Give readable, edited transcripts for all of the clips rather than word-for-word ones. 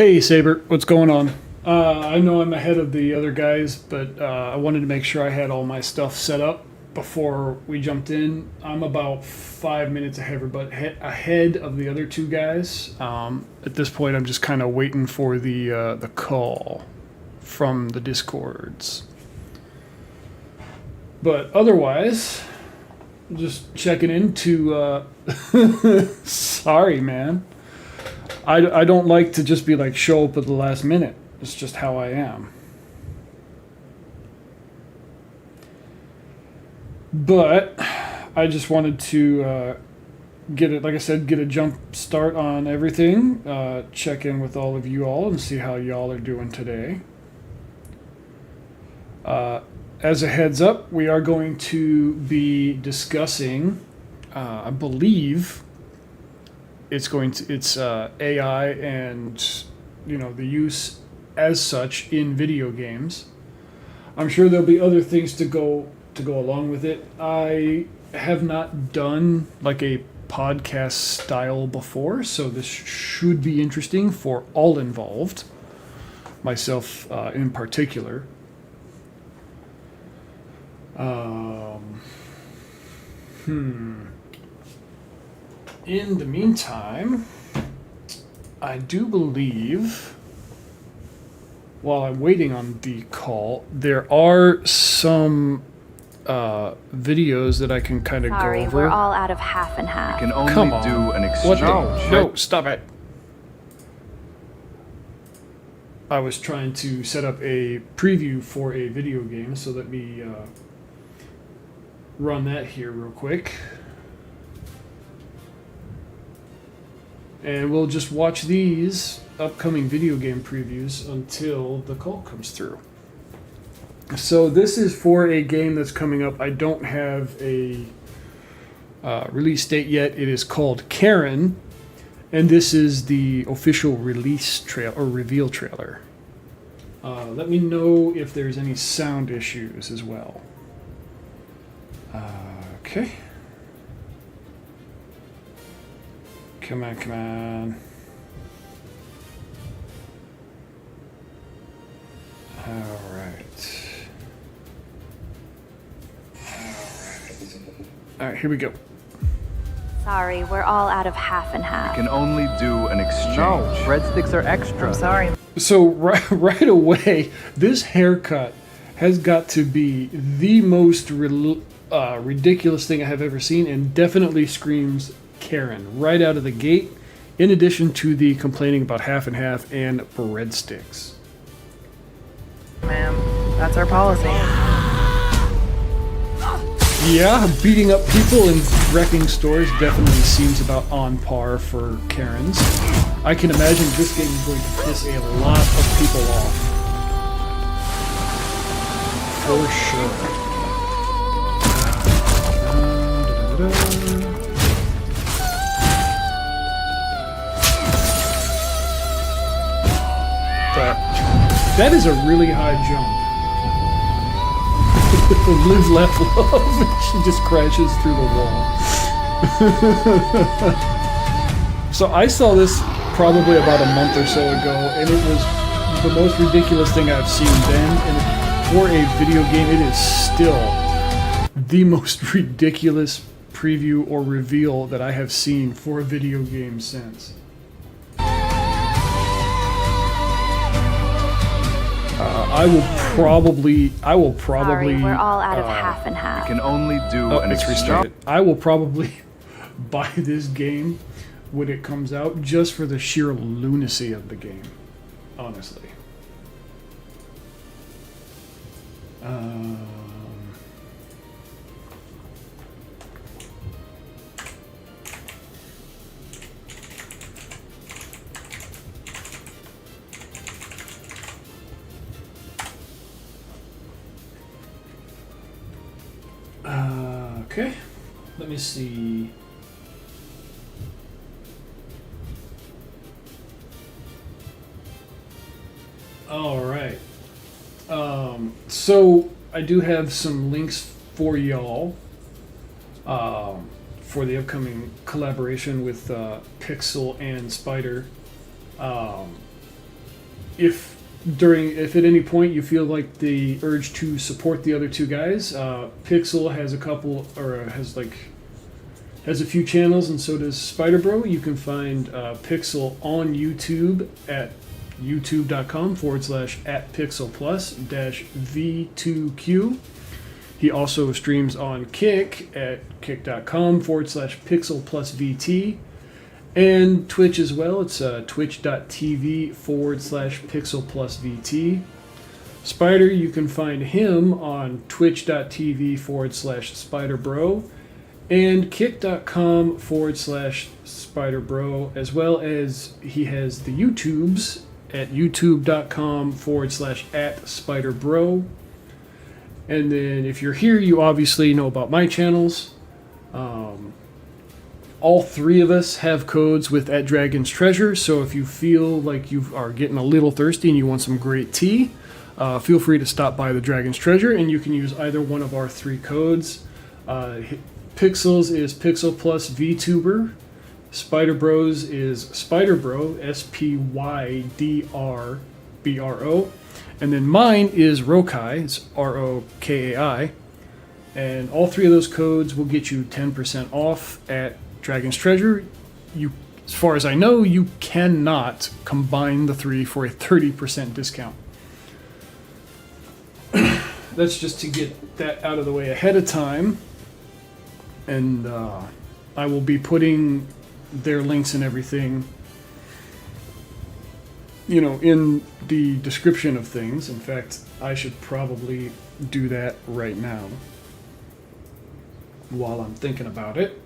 Hey Saber, what's going on? I know I'm ahead of the other guys, but I wanted to make sure I had all my stuff set up before we jumped in. I'm about 5 minutes ahead of the other two guys. At this point, I'm just kind of waiting for the call from the Discords. But otherwise, just checking in to. Sorry, man. I don't like to just be like show up at the last minute. It's just how I am. But I just wanted to get it, like I said, get a jump start on everything. Check in with all of you all and see how y'all are doing today. As a heads up, we are going to be discussing, I believe, it's AI and the use as such in video games. I'm sure there'll be other things to go along with it. I have not done like a podcast style before, so this should be interesting for all involved, myself in particular. In the meantime, I do believe, while I'm waiting on the call, there are some videos that I can kind of go over. Sorry, we're all out of half and half. You can only Come on. do an exchange. What? No, stop it. I was trying to set up a preview for a video game, so let me run that here real quick. And we'll just watch these upcoming video game previews until the call comes through. So this is for a game that's coming up. I don't have a release date yet. It is called Karen, and this is the official release trail or reveal trailer. Let me know if there's any sound issues as well. Okay. Come on. All right, here we go. Sorry, we're all out of half and half. You can only do an exchange. No, breadsticks are extra. I'm sorry. So right away, this haircut has got to be the most ridiculous thing I have ever seen, and definitely screams Karen right out of the gate, in addition to the complaining about half and half and breadsticks. Ma'am, that's our policy. Yeah, beating up people and wrecking stores definitely seems about on par for Karens. I can imagine this game is going to piss a lot of people off. For sure. That is a really high jump. Live, laugh, love. She just crashes through the wall. So I saw this probably about a month or so ago, and it was the most ridiculous thing I've seen then. And for a video game, it is still the most ridiculous preview or reveal that I have seen for a video game since. I will probably. Sorry, we're all out of half and half. You can only do an it's exchange. restarted. I will probably buy this game when it comes out just for the sheer lunacy of the game, honestly. Okay, let me see. All right. So I do have some links for y'all for the upcoming collaboration with Pixel and Spydr. if at any point you feel like the urge to support the other two guys, Pixel has a couple, or has a few channels, and so does Spydr-Bro. You can find Pixel on YouTube at youtube.com/@pixelplus-v2q. He also streams on Kick at kick.com/pixelplusvt, and Twitch as well. It's twitch.tv/pixelplusvt. Spydr, you can find him on twitch.tv/Spydr-Bro and kick.com/Spydr-Bro, as well as he has the YouTubes at youtube.com/@Spydr-Bro. And then if you're here, you obviously know about my channels. All three of us have codes with @Dragon's Treasure, so if you feel like you are getting a little thirsty and you want some great tea, feel free to stop by the Dragon's Treasure, and you can use either one of our three codes. Pixels is PixelPlusVTuber. Spydr-Bro's is Spydr-Bro, SPYDRBRO. And then mine is Rokai, it's ROKAI. And all three of those codes will get you 10% off at Dragon's Treasure. As far as I know, you cannot combine the three for a 30% discount. That's just to get that out of the way ahead of time. And I will be putting their links and everything, in the description of things. In fact, I should probably do that right now while I'm thinking about it.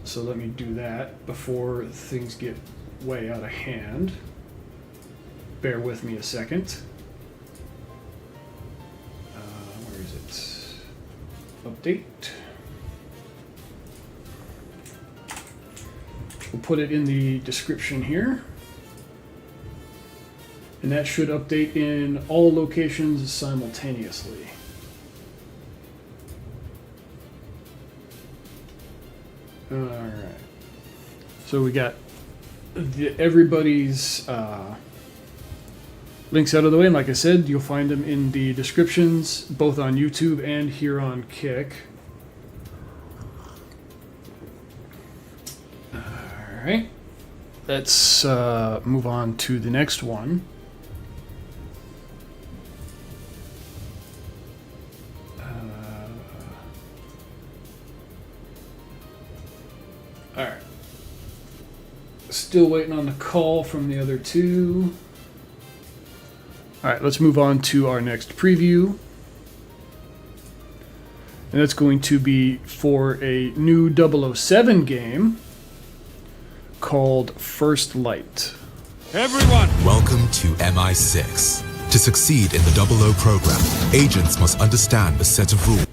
So let me do that before things get way out of hand. Bear with me a second. Where is it? Update. We'll put it in the description here. And that should update in all locations simultaneously. Alright. So we got everybody's links out of the way, and like I said, you'll find them in the descriptions, both on YouTube and here on Kick. Alright. Let's move on to the next one. Alright. Still waiting on the call from the other two. Alright, let's move on to our next preview. And that's going to be for a new 007 game called First Light. Everyone! Welcome to MI6. To succeed in the 00 program, agents must understand a set of rules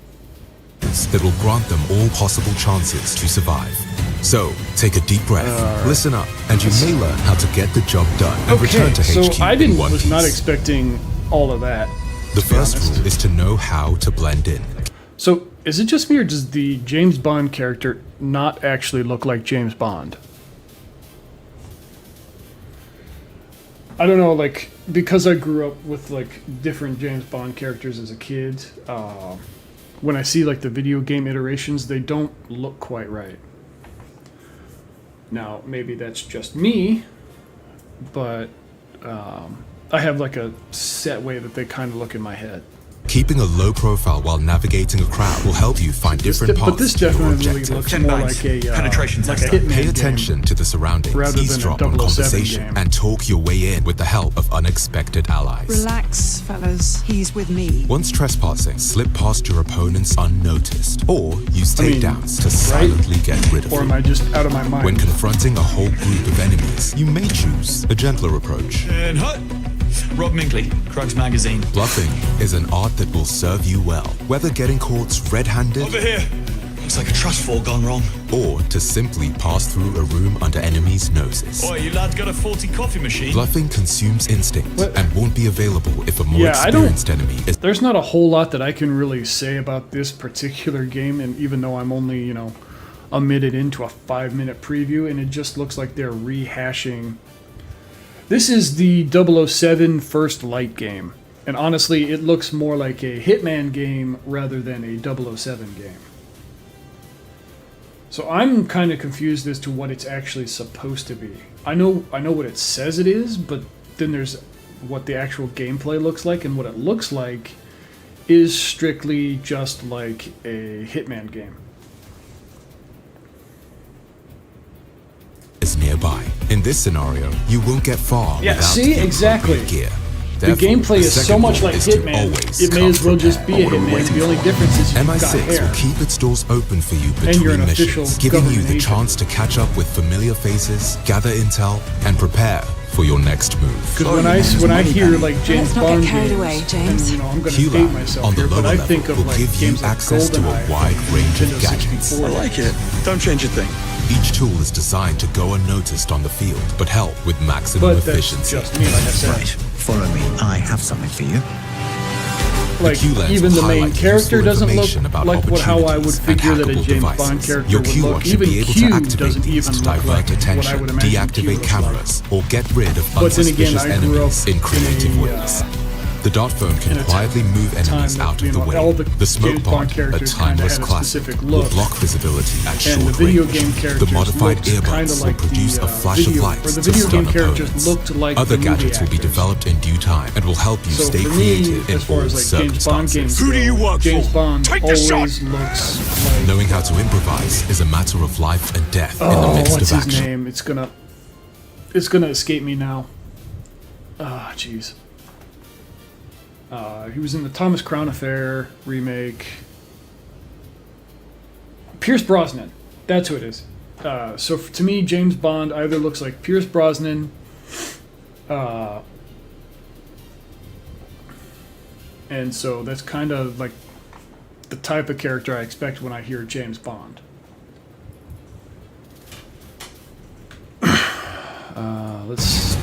that will grant them all possible chances to survive. So, take a deep breath, listen up, and you may learn how to get the job done and return to HQ so I in one was piece. not expecting all of that. The first rule is to know how to blend in. So, is it just me, or does the James Bond character not actually look like James Bond? I don't know, because I grew up with, different James Bond characters as a kid, when I see, the video game iterations, they don't look quite right. Now, maybe that's just me, but I have, a set way that they kind of look in my head. Keeping a low profile while navigating a crowd will help you find different But paths this to your definitely objective. looks more like a penetration like a tester. Hitman Pay attention game to the surroundings, rather than a eavesdrop on 007 conversation, game. and talk your way in with the help of unexpected allies. Relax, fellas. He's with me. Once trespassing, slip past your opponents unnoticed, or use I mean, takedowns to silently get rid of Or am them. I just out of my mind? When confronting a whole group of enemies, you may choose a gentler approach. And hut! Rob Minkley, Crux Magazine. Bluffing is an art that will serve you well, whether getting caught red-handed Over here! Looks like a trust fall gone wrong. or to simply pass through a room under enemies' noses. Oi, you lads got a faulty coffee machine? Bluffing consumes instinct What? and won't be available if a more Yeah, I don't- experienced enemy is. There's not a whole lot that I can really say about this particular game, and even though I'm only, a minute into a 5-minute preview, and it just looks like they're rehashing This is the 007 First Light game. And honestly, it looks more like a Hitman game rather than a 007 game. So I'm kind of confused as to what it's actually supposed to be. I know what it says it is, but then there's what the actual gameplay looks like, and what it looks like is strictly just like a Hitman game. Is nearby. In this scenario, you won't get far Yeah, without see? the Exactly. appropriate gear. The Therefore, gameplay is so second much rule like is to Hitman, always it may come as well just prepared. be a Hitman. The only difference is you've got MI6 hair. will keep its doors open for you And you're between an official missions, giving you government the agent. chance to catch up with familiar faces, gather intel, and prepare for your next move. Because when I hear like James Let's not get Bond carried games, away, James. and I'm going to QLab date myself on the here, but lower I think level of will like give you games like access to a GoldenEye wide from range of Nintendo gadgets. 64. I like it. Don't change a thing. Each tool is designed to go unnoticed on the field, but help with maximum But that's efficiency. just me, like I said. Right, follow me. I have something for you. Like, Q-lens even the will main highlight character useful doesn't look information about like how I would opportunities figure and that a hackable James devices. Bond character Your would Q1 look. should Even be able Q to activate doesn't these even to look divert like what I attention, would imagine Q deactivate looks cameras, or get rid of But then again, unsuspicious I grew up enemies in creative in a, ways. The dot phone can in a quietly move enemies that, out you of the know, way. all the The smoke James Bond pod, a characters kinda timeless had a classic, specific will look. block visibility at And the short video range. game The characters modified looked kinda earbuds will like produce the a flash of video, light or the to video stun game characters opponents. looked like Other the movie gadgets will be actors. developed in due time and will help you So stay for creative me, in as far all as like James Bond games circumstances. Who do you go, work James for? Bond Take the always shot. looks like... Knowing how to improvise is a matter of life and death in the Oh, midst what's of his action. name? It's gonna escape me now. Ah, jeez. He was in the Thomas Crown Affair remake. Pierce Brosnan. That's who it is. So to me, James Bond either looks like Pierce Brosnan, and so that's kind of like the type of character I expect when I hear James Bond. Let's.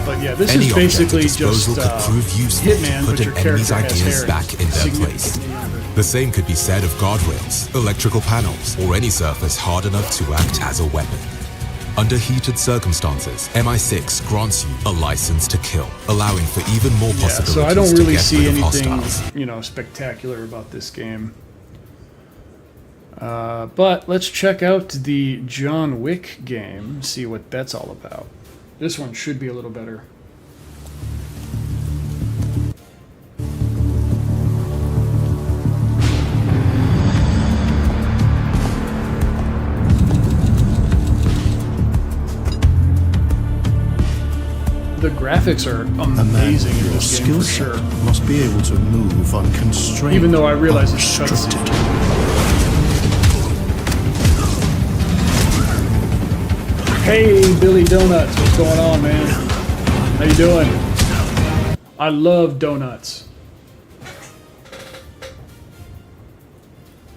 But yeah, this Any is object at basically disposal just could prove useful Hitman, to put but your an enemy's character has ideas hair back in their place. significantly younger. The same could be said of guardrails, electrical panels, or any surface hard enough to act as a weapon. Under heated circumstances, MI6 grants you a license to kill, allowing for even more Yeah, possibilities so I don't to really get see rid of anything, hostiles. spectacular about this game. But let's check out the John Wick game, see what that's all about. This one should be a little better. The graphics are A man amazing with in your this game skill for set sure. must be able to move unconstrained. Even though I realize it's unrestricted. Hey, Billy Donuts, what's going on, man? How you doing? I love donuts.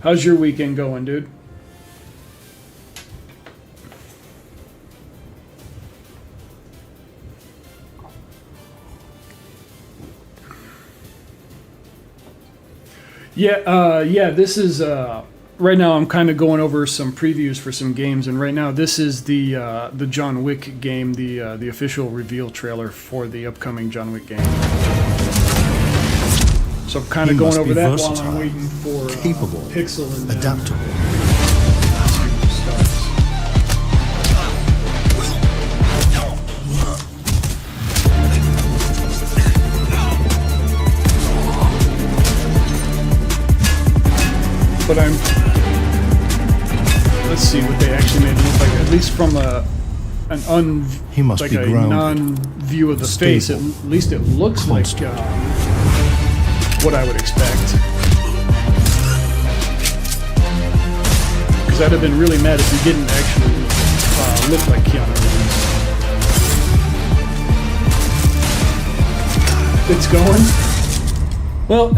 How's your weekend going, dude? Yeah, this is right now I'm kind of going over some previews for some games, and right now this is the John Wick game, the official reveal trailer for the upcoming John Wick game. So I'm kind He of going must over be that versatile, while I'm waiting for capable, Pixel and adaptable. starts. But let's see what they actually made it look like. At least from He must like be a grounded, non-view of the face. At stable, least it looks like constant. what I would expect. Because I'd have been really mad if he didn't actually look like Keanu Reeves. It's going. Well,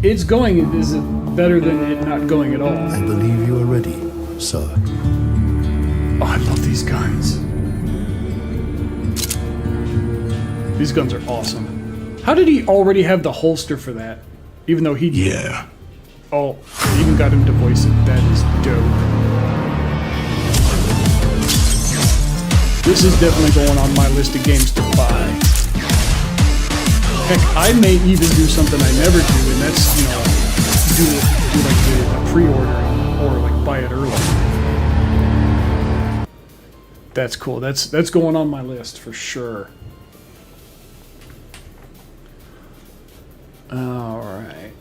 it's going. Is it better than it not going at all? I believe you are ready, sir. Oh, I love these guns. These guns are awesome. How did he already have the holster for that? Even though he... Yeah. Oh, they even got him to voice it. That is dope. This is definitely going on my list of games to buy. Heck, I may even do something I never do, and that's, you know, do like the pre-ordering or like buy it early. That's cool. That's going on my list for sure. Alright.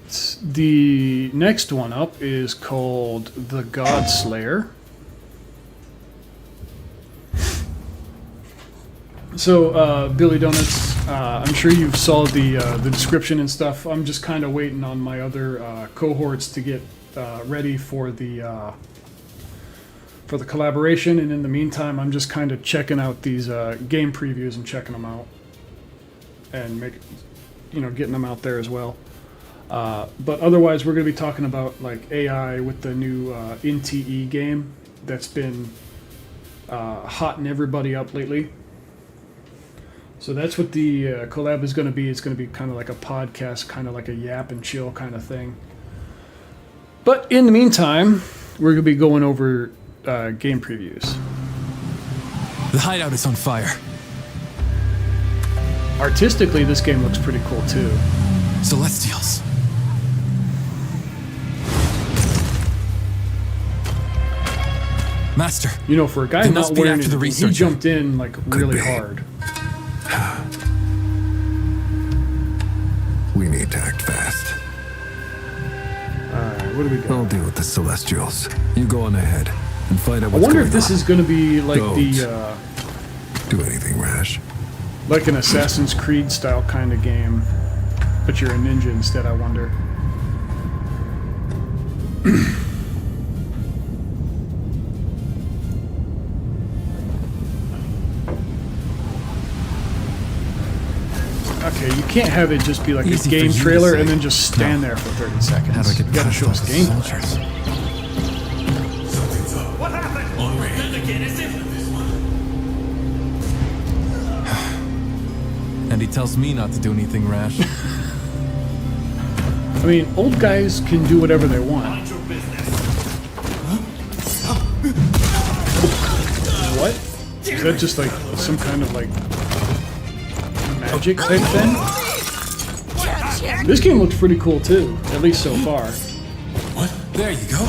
The next one up is called The Godslayer. So, Billy Donuts, I'm sure you saw the description and stuff. I'm just kind of waiting on my other cohorts to get ready for the collaboration, and in the meantime, I'm just kind of checking out these game previews and checking them out, and getting them out there as well. But otherwise, we're going to be talking about like AI with the new NTE game that's been hotting everybody up lately. So that's what the collab is going to be. It's going to be kind of like a podcast, kind of like a yap and chill kind of thing. But in the meantime, we're going to be going over game previews. The hideout is on fire. Artistically, this game looks pretty cool too. Celestials. Master. You know, for a guy not wearing it, he jumped in like really hard. We need to act fast. Alright, what do we got? I'll deal with the Celestials. You go on ahead and find out what's going on. I wonder if this is going to be like do anything rash. Like an Assassin's Creed style kind of game, but you're a ninja instead, I wonder. Okay, you can't have it just be like a game trailer and then just stand there for 30 seconds. How do I get you gotta show us gameplay. What happened? Then again, is it? And he tells me not to do anything rash. I mean, old guys can do whatever they want. Mind your business. What? Is that just like some kind of like magic type thing? This game looks pretty cool too, at least so far. What? There you go.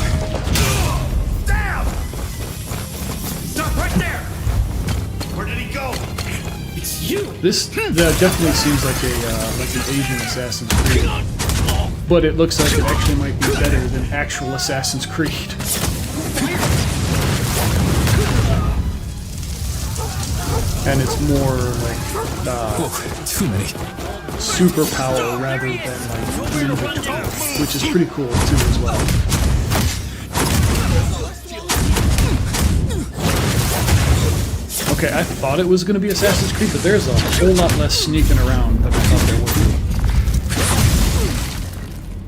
Damn! Stop right there! Where did he go? It's you! This definitely seems like an Asian Assassin's Creed. But it looks like it actually might be better than actual Assassin's Creed. And it's more like too many superpower rather than like ninja tools, which is pretty cool too as well. Okay, I thought it was going to be Assassin's Creed, but there's a whole lot less sneaking around than I thought there would be.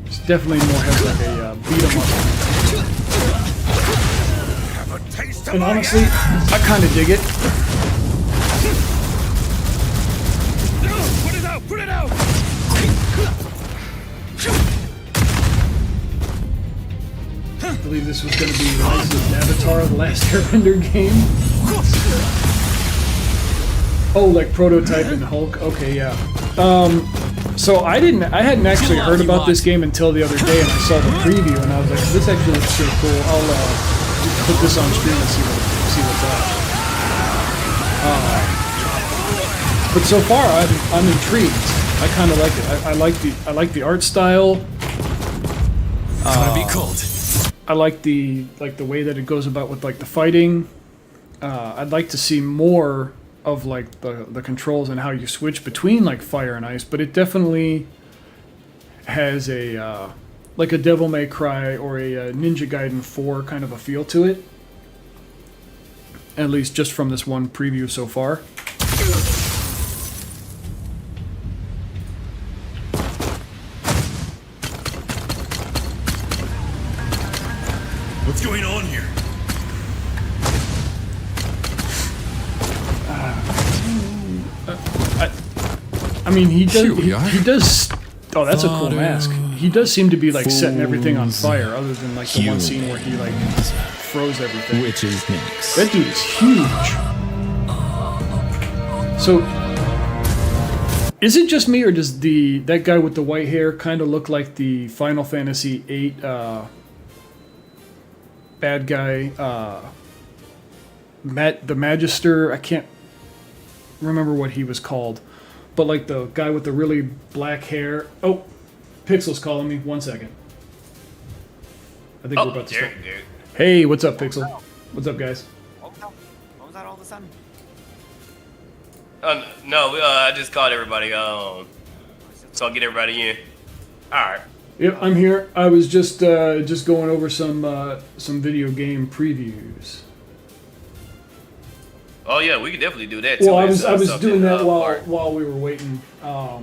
It's definitely more has like a beat 'em up. And honestly, I kind of dig it. Put it out! I believe this was going to be Rise of Avatar, the last Airbender game. Oh, like prototype and Hulk. Okay, yeah. So I hadn't actually heard about this game until the other day, and I saw the preview, and I was like, this actually looks pretty cool. I'll put this on stream and see what's up. But so far, I'm intrigued. I kind of like it. I like the art style. It's gonna be cold. I like the way that it goes about with like the fighting. I'd like to see more of like the controls and how you switch between like fire and ice. But it definitely has a like a Devil May Cry or a Ninja Gaiden 4 kind of a feel to it. At least just from this one preview so far. What's going on here? I mean, he does. Oh, that's a cool mask. He does seem to be like setting everything on fire, other than like the one scene where he like froze everything. Which is next? That dude is huge. So, is it just me, or does that guy with the white hair kind of look like the Final Fantasy VIII bad guy, the Magister? I can't remember what he was called, but like the guy with the really black hair. Oh, Pixel's calling me. 1 second. I think we're about to start. Hey, what's up, Pixel? What's up, guys? What was that all of a sudden? No, I just called everybody. So I'll get everybody in. All right. Yep, I'm here. I was just going over some video game previews. Oh yeah, we could definitely do that too. Well, I was doing that while we were waiting. All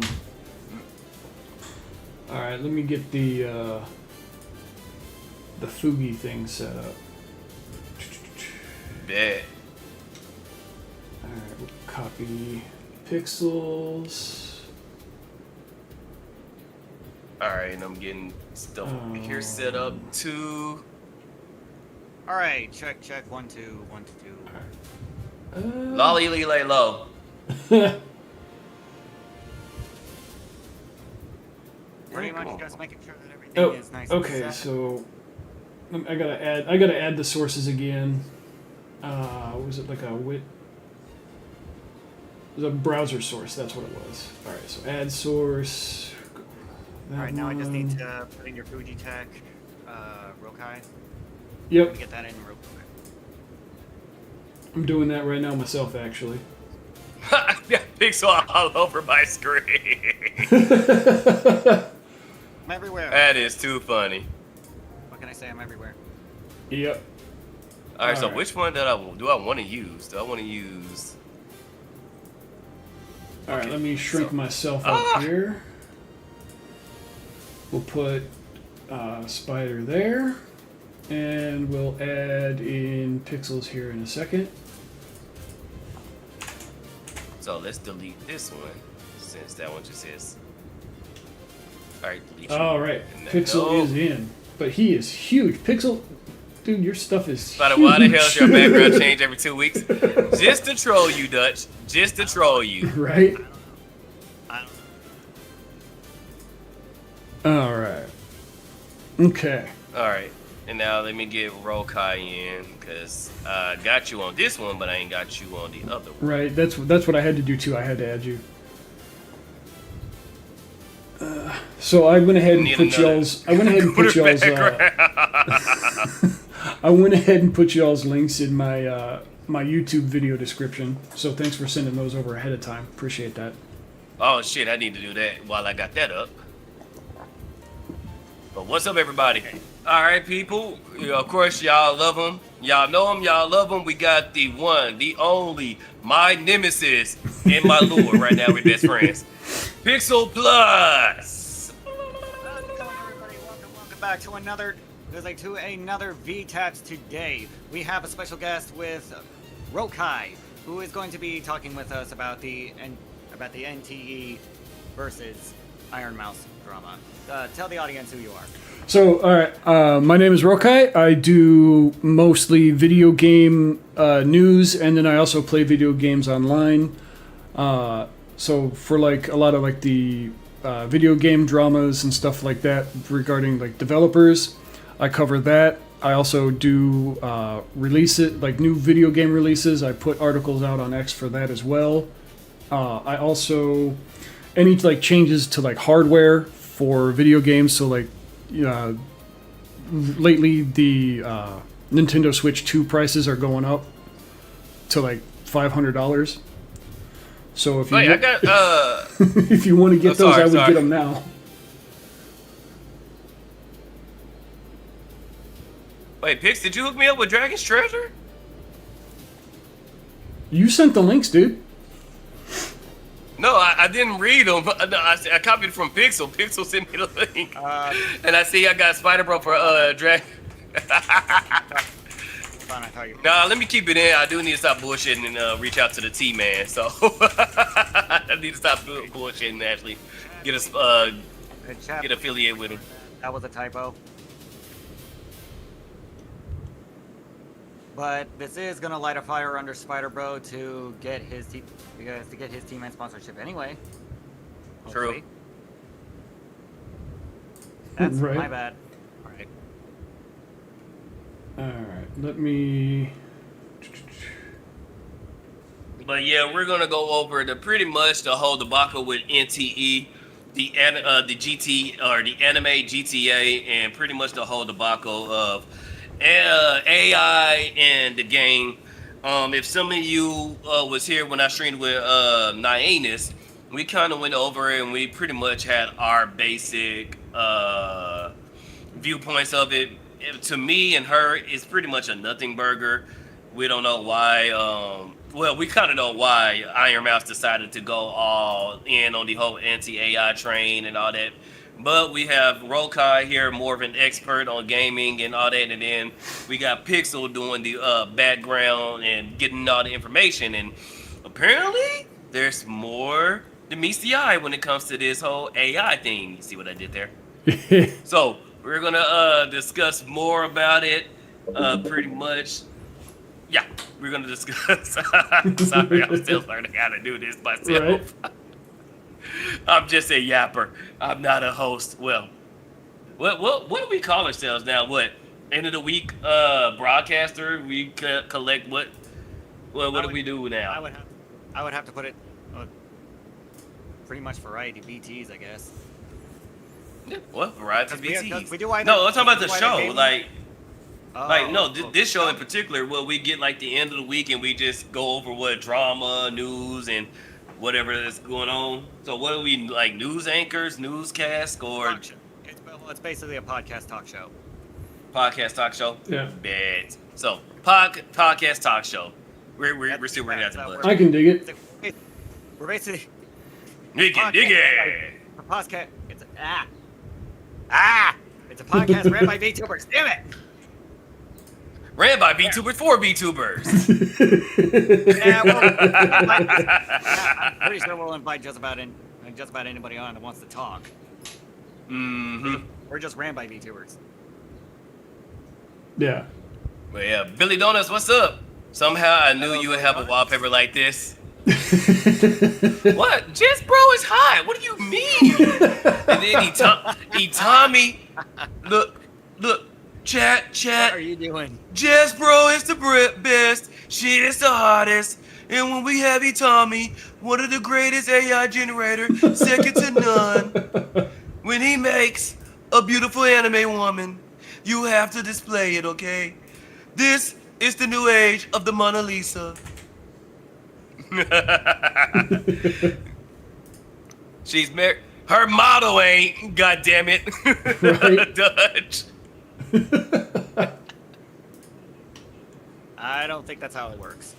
right, let me get the Fugi thing set up. Bet. Alright, we'll copy Pixels. Alright, and I'm getting stuff here set up too. Alright, check. 1, 2, 1, 2. Lolly lay low. Pretty much just making sure that everything is nice and set. So I gotta add the sources again. Was it like it was a browser source, that's what it was. Alright, so add source. Alright, now I just need to put in your Fuji Tech Rokai. Yep. Let me get that in real quick. I'm doing that right now myself, actually. Pixel all over my screen. I'm everywhere. That is too funny. What can I say? I'm everywhere. Yep. Alright, so which one do I want to use? Do I want to use... Alright, let me shrink myself up here. We'll put Spydr there. And we'll add in Pixels here in a second. So let's delete this one, since that one just says... Alright, delete you. Alright, Pixel is in. But he is huge. Pixel, dude, your stuff is Why huge. the hell is your background change every 2 weeks? Just to troll you, Dutch. Just to troll you. Right? I don't know. Alright. Okay. Alright. And now let me get Rokai in, because I got you on this one, but I ain't got you on the other one. Right, that's what I had to do too. I had to add you. So I went ahead and put y'all's. I went ahead and put y'all's. I went ahead and put y'all's links in my my YouTube video description. So thanks for sending those over ahead of time. Appreciate that. Oh shit, I need to do that while I got that up. But what's up, everybody? All right, people. Of course, y'all love him. Y'all know him. Y'all love him. We got the one, the only, my nemesis and my lure right now. We're best friends. Pixelplus. Welcome back to another VTAPS today. We have a special guest with Rokai, who is going to be talking with us about the NTE versus Iron Mouse drama. Tell the audience who you are. So, all right, my name is Rokai. I do mostly video game news, and then I also play video games online. So for like a lot of like the video game dramas and stuff like that regarding like developers, I cover that. I also do like new video game releases. I put articles out on X for that as well. I also any like changes to like hardware for video games. So like lately the Nintendo Switch 2 prices are going up to like $500. So if you I got if you want to get those, I would get them now. Wait, Pix, did you hook me up with Dragon's Treasure? You sent the links, dude. No, I didn't read them. I copied from Pixel. Pixel sent me the link. And I see I got Spydr-Bro for Dragon. Nah, let me keep it in. I do need to stop bullshitting and reach out to the T-Man. So I need to stop bullshitting and actually get affiliated with him. That was a typo. But this is gonna light a fire under Spydr-Bro to get his team, and sponsorship anyway. Hopefully. True. That's Right. my bad. All right. All right. Let me. But yeah, we're gonna go over pretty much the whole debacle with NTE, the GT or the anime GTA, and pretty much the whole debacle of AI and the game. If some of you was here when I streamed with Nyanus, we kind of went over it and we pretty much had our basic viewpoints of it. To me and her, it's pretty much a nothing burger. We don't know why. Well, we kind of know why Iron Mouse decided to go all in on the whole anti-AI train and all that. But we have Rokai here, more of an expert on gaming and all that. And then we got Pixel doing the background and getting all the information. And apparently, there's more than meets the eye when it comes to this whole AI thing. You see what I did there? So we're going to discuss more about it pretty much. Yeah, we're going to discuss. Sorry, I'm still learning how to do this myself. Right. I'm just a yapper. I'm not a host. Well, what do we call ourselves now? What, end of the week broadcaster? We collect what do we do now? I would have to put it pretty much variety BTs, I guess. Yeah, what variety BTs? We do either, no, I'm talking about the show. Gaming. This show in particular, where we get like the end of the week and we just go over what drama, news, and whatever is going on. So what are we, like, news anchors, newscast, or? It's basically a podcast talk show. Podcast talk show? Yeah. Bad. So podcast talk show. We're still working out the budget. I can dig it. We're basically. Dig it. A podcast. It's It's a podcast ran by VTubers. Damn it. Ran by VTubers for VTubers. I'm pretty sure we'll invite just about anybody on that wants to talk. Mm-hmm. We're just ran by VTubers. Yeah. But yeah, Billy Donuts, what's up? Somehow I knew you would have a wallpaper like this. What? Just bro is hot. What do you mean? And then he Tommy. Look. Chat. What are you doing? Jess Bro is the best. She is the hottest. And when we have Tommy, one of the greatest AI generator, second to none. When he makes a beautiful anime woman, you have to display it, okay? This is the new age of the Mona Lisa. She's married. Her motto ain't, goddammit, Right? Dutch. I don't think that's how it works.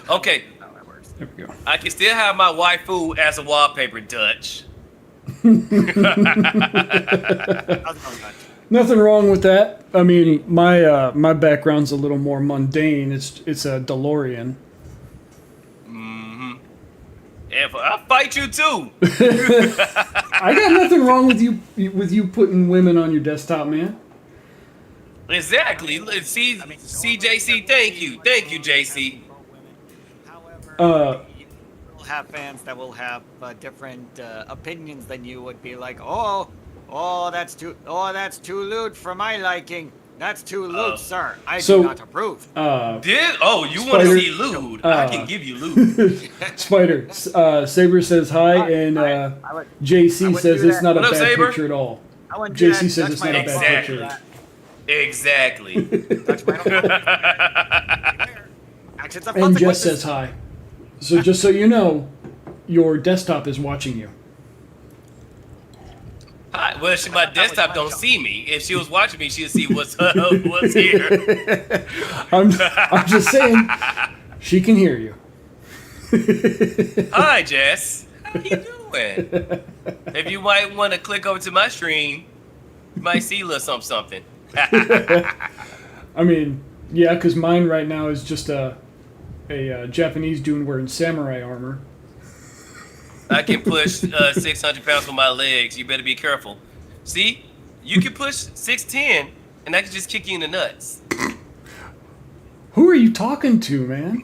Okay. How that works. There we go. I can still have my waifu as a wallpaper, Dutch. Nothing wrong with that. I mean, my background's a little more mundane. It's a DeLorean. Mm-hmm. Yeah, I'll fight you too. I got nothing wrong with you putting women on your desktop, man. Exactly. See, CJC, thank you, JC. However, you will have fans that will have different opinions than you would be like, oh, that's too lewd for my liking. That's too lewd, sir. I do not approve. You want to see lewd? I can give you lewd. Spider, Saber says hi, and JC says it's not a bad picture at all. JC says it's not a bad picture. Exactly. And Jess says hi. So just so you know, your desktop is watching you. Hi. Well, my desktop don't see me. If she was watching me, she'd see what's here. I'm just saying, she can hear you. Hi, Jess. How you doing? If you might want to click over to my stream, you might see a little something. I mean, yeah, because mine right now is just a Japanese dude wearing samurai armor. I can push 600 pounds with my legs. You better be careful. See, you can push 610 and I can just kick you in the nuts. Who are you talking to, man?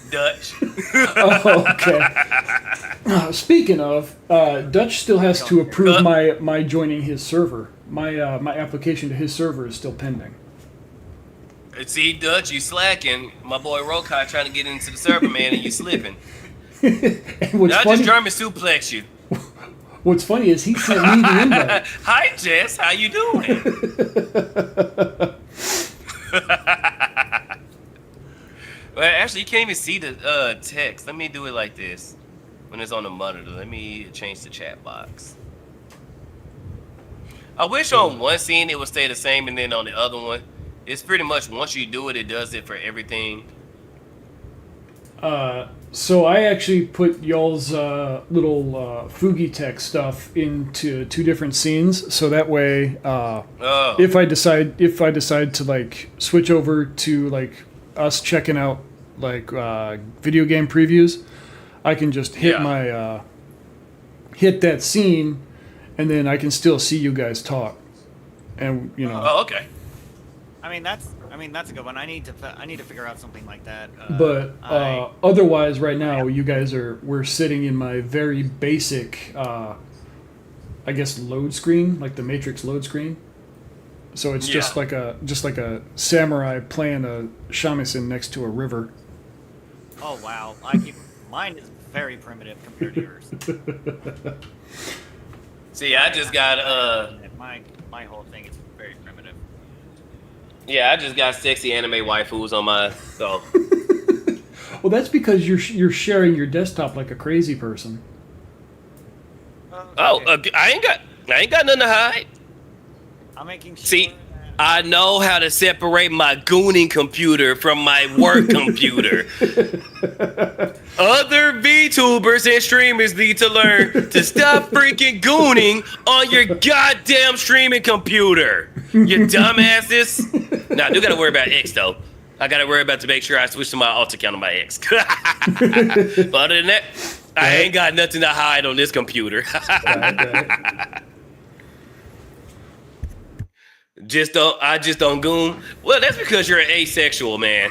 Dutch. Oh, okay. Speaking of, Dutch still has to approve my joining his server. My application to his server is still pending. See, Dutch, you slacking. My boy Rokai trying to get into the server, man, and you slipping. And what's Now I funny, just German suplex you. what's funny is he sent me the invite. Hi, Jess. How you doing? Well, actually, you can't even see the text. Let me do it like this. When it's on the monitor, let me change the chat box. I wish on one scene it would stay the same, and then on the other one, it's pretty much once you do it, it does it for everything. So I actually put y'all's little Fugitech stuff into 2 different scenes, so that way, if I decide to like switch over to like us checking out like video game previews, I can just hit my hit that scene, and then I can still see you guys talk, and you know. Oh, okay. I mean that's a good one. I need to figure out something like that. But otherwise, right now, you guys we're sitting in my very basic, I guess, load screen, like the Matrix load screen. So it's just like a samurai playing a shamisen next to a river. Oh wow! Mine is very primitive compared to yours. See, I just got my whole thing is very primitive. Yeah, I just got sexy anime waifus on mine. So. Well, that's because you're sharing your desktop like a crazy person. Oh, I ain't got nothing to hide. I'm making sure. See, I know how to separate my gooning computer from my work computer. Other VTubers and streamers need to learn to stop freaking gooning on your goddamn streaming computer. You dumbasses. Nah, I do gotta worry about X though. I gotta worry about to make sure I switch to my alt account on my X. But other than that, I ain't got nothing to hide on this computer. I just don't goon. Well, that's because you're an asexual, man.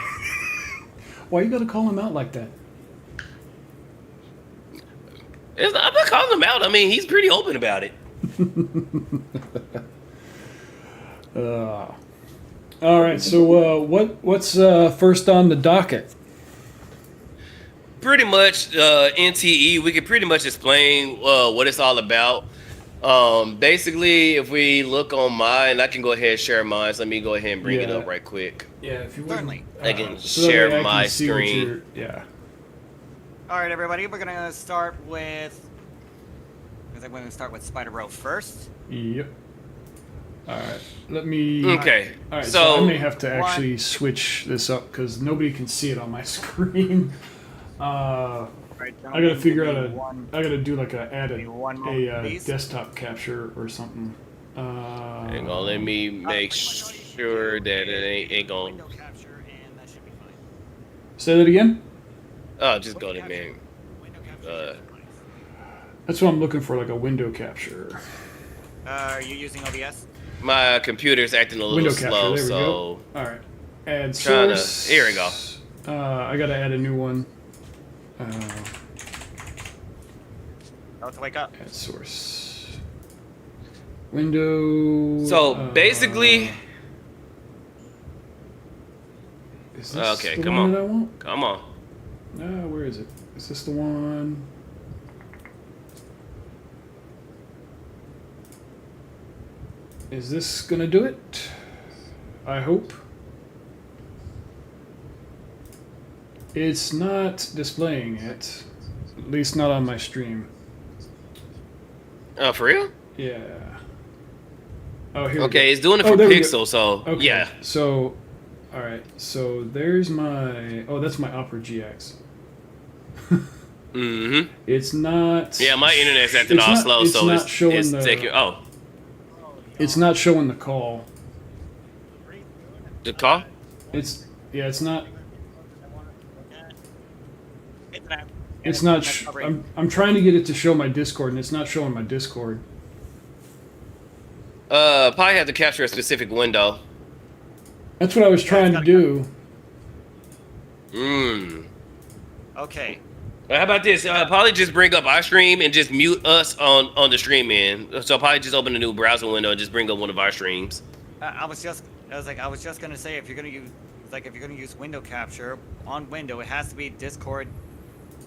Why you gotta call him out like that? I'm not calling him out. I mean, he's pretty open about it. All right. So what's first on the docket? Pretty much NTE. We could pretty much explain what it's all about. Basically, if we look on mine, I can go ahead and share mine. So let me go ahead and bring it up right quick. Yeah, if you certainly. I can share my screen. Yeah. All right, everybody. We're gonna start with. I'm going to start with Spydr-Bro first. Yep. All right. Let me. Okay. All right. So I may have to actually switch this up because nobody can see it on my screen. I gotta figure out I gotta do like a desktop capture or something. Hang on, let me make sure that it ain't going. Say that again. Oh, just go to man. That's what I'm looking for, like a window capture. Are you using OBS? My computer's acting a little slow, so. Go. All right. Add source. Here we go. I gotta add a new one. Let's wake up. Add source. Window. So basically. Is this okay, the come one on. That I want? Come on. Where is it? Is this the one? Is this gonna do it? I hope. It's not displaying it. At least not on my stream. Oh, for real? Yeah. Oh, here. Okay, it's doing it for Pixel, so okay. Yeah. So, all right. So there's my. Oh, that's my Opera GX. Mm-hmm. It's not. Yeah, my internet's acting all slow, so it's showing it's the, taking. Oh. It's not showing the call. The call? It's not. It's not. I'm trying to get it to show my Discord, and it's not showing my Discord. Probably have to capture a specific window. That's what I was trying to do. Okay. How about this? Probably just bring up our stream and just mute us on the stream end. So probably just open a new browser window and just bring up one of our streams. I was just gonna say, if you're gonna use window capture on window, it has to be Discord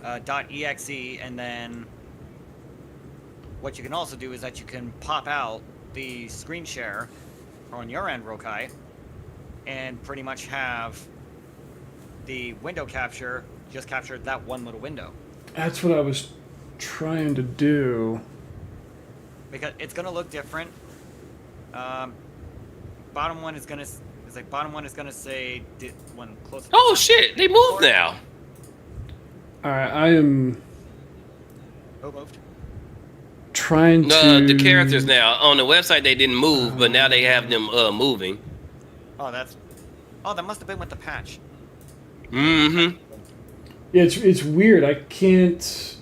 .exe, and then what you can also do is that you can pop out the screen share on your end, Rokai, and pretty much have the window capture just capture that one little window. That's what I was trying to do. Because it's gonna look different. Bottom one is gonna say one close. Oh shit! They moved now. All right, I am moved. trying to. No, the characters now on the website they didn't move, but now they have them moving. Oh, that must have been with the patch. Mm-hmm. Yeah, it's weird. I can't.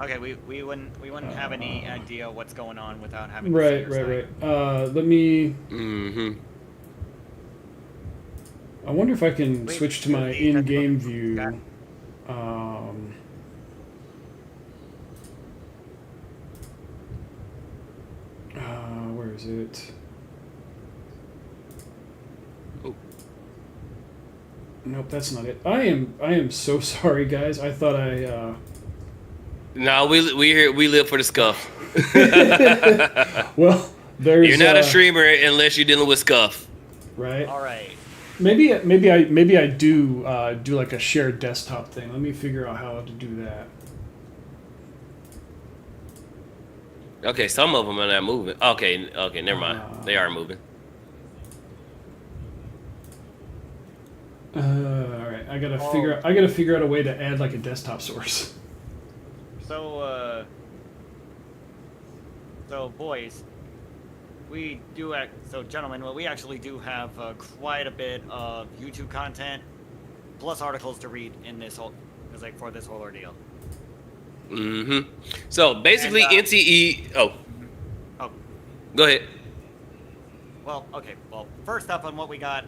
Okay, we wouldn't have any idea what's going on without having. Right. Let me. Mm-hmm. I wonder if I can switch to my in-game view. Where is it? Nope, that's not it. I am so sorry, guys. I thought I. No, we live for the scuff. Well, there's. You're not a streamer unless you're dealing with scuff. Right. All right. Maybe I do like a shared desktop thing. Let me figure out how to do that. Okay, some of them are not moving. Okay, never mind. They are moving. All right, I gotta figure out a way to add like a desktop source. So boys, gentlemen, we actually do have quite a bit of YouTube content, plus articles to read in this whole, for this whole ordeal. Mm-hmm. So basically, NTE. Oh. Go ahead. Well, okay. Well, first up on what we got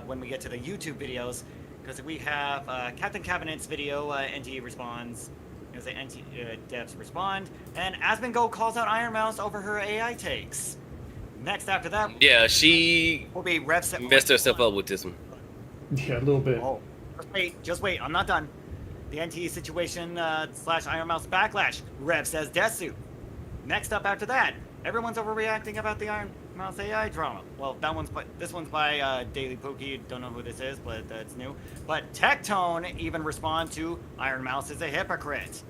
when we get to the YouTube videos, because we have Captain Cabinet's video, NTE responds. Devs respond, and Asmongo calls out Iron Mouse over her AI takes. Next after that, yeah, she will be messed herself up with this one. Yeah, a little bit. Oh, just wait, I'm not done. The NTE situation / Iron Mouse backlash. Rev says Desu. Next up after that, everyone's overreacting about the Iron Mouse AI drama. Well, this one's by Daily Pookie. Don't know who this is, but it's new. But Tectone even respond to Iron Mouse is a hypocrite.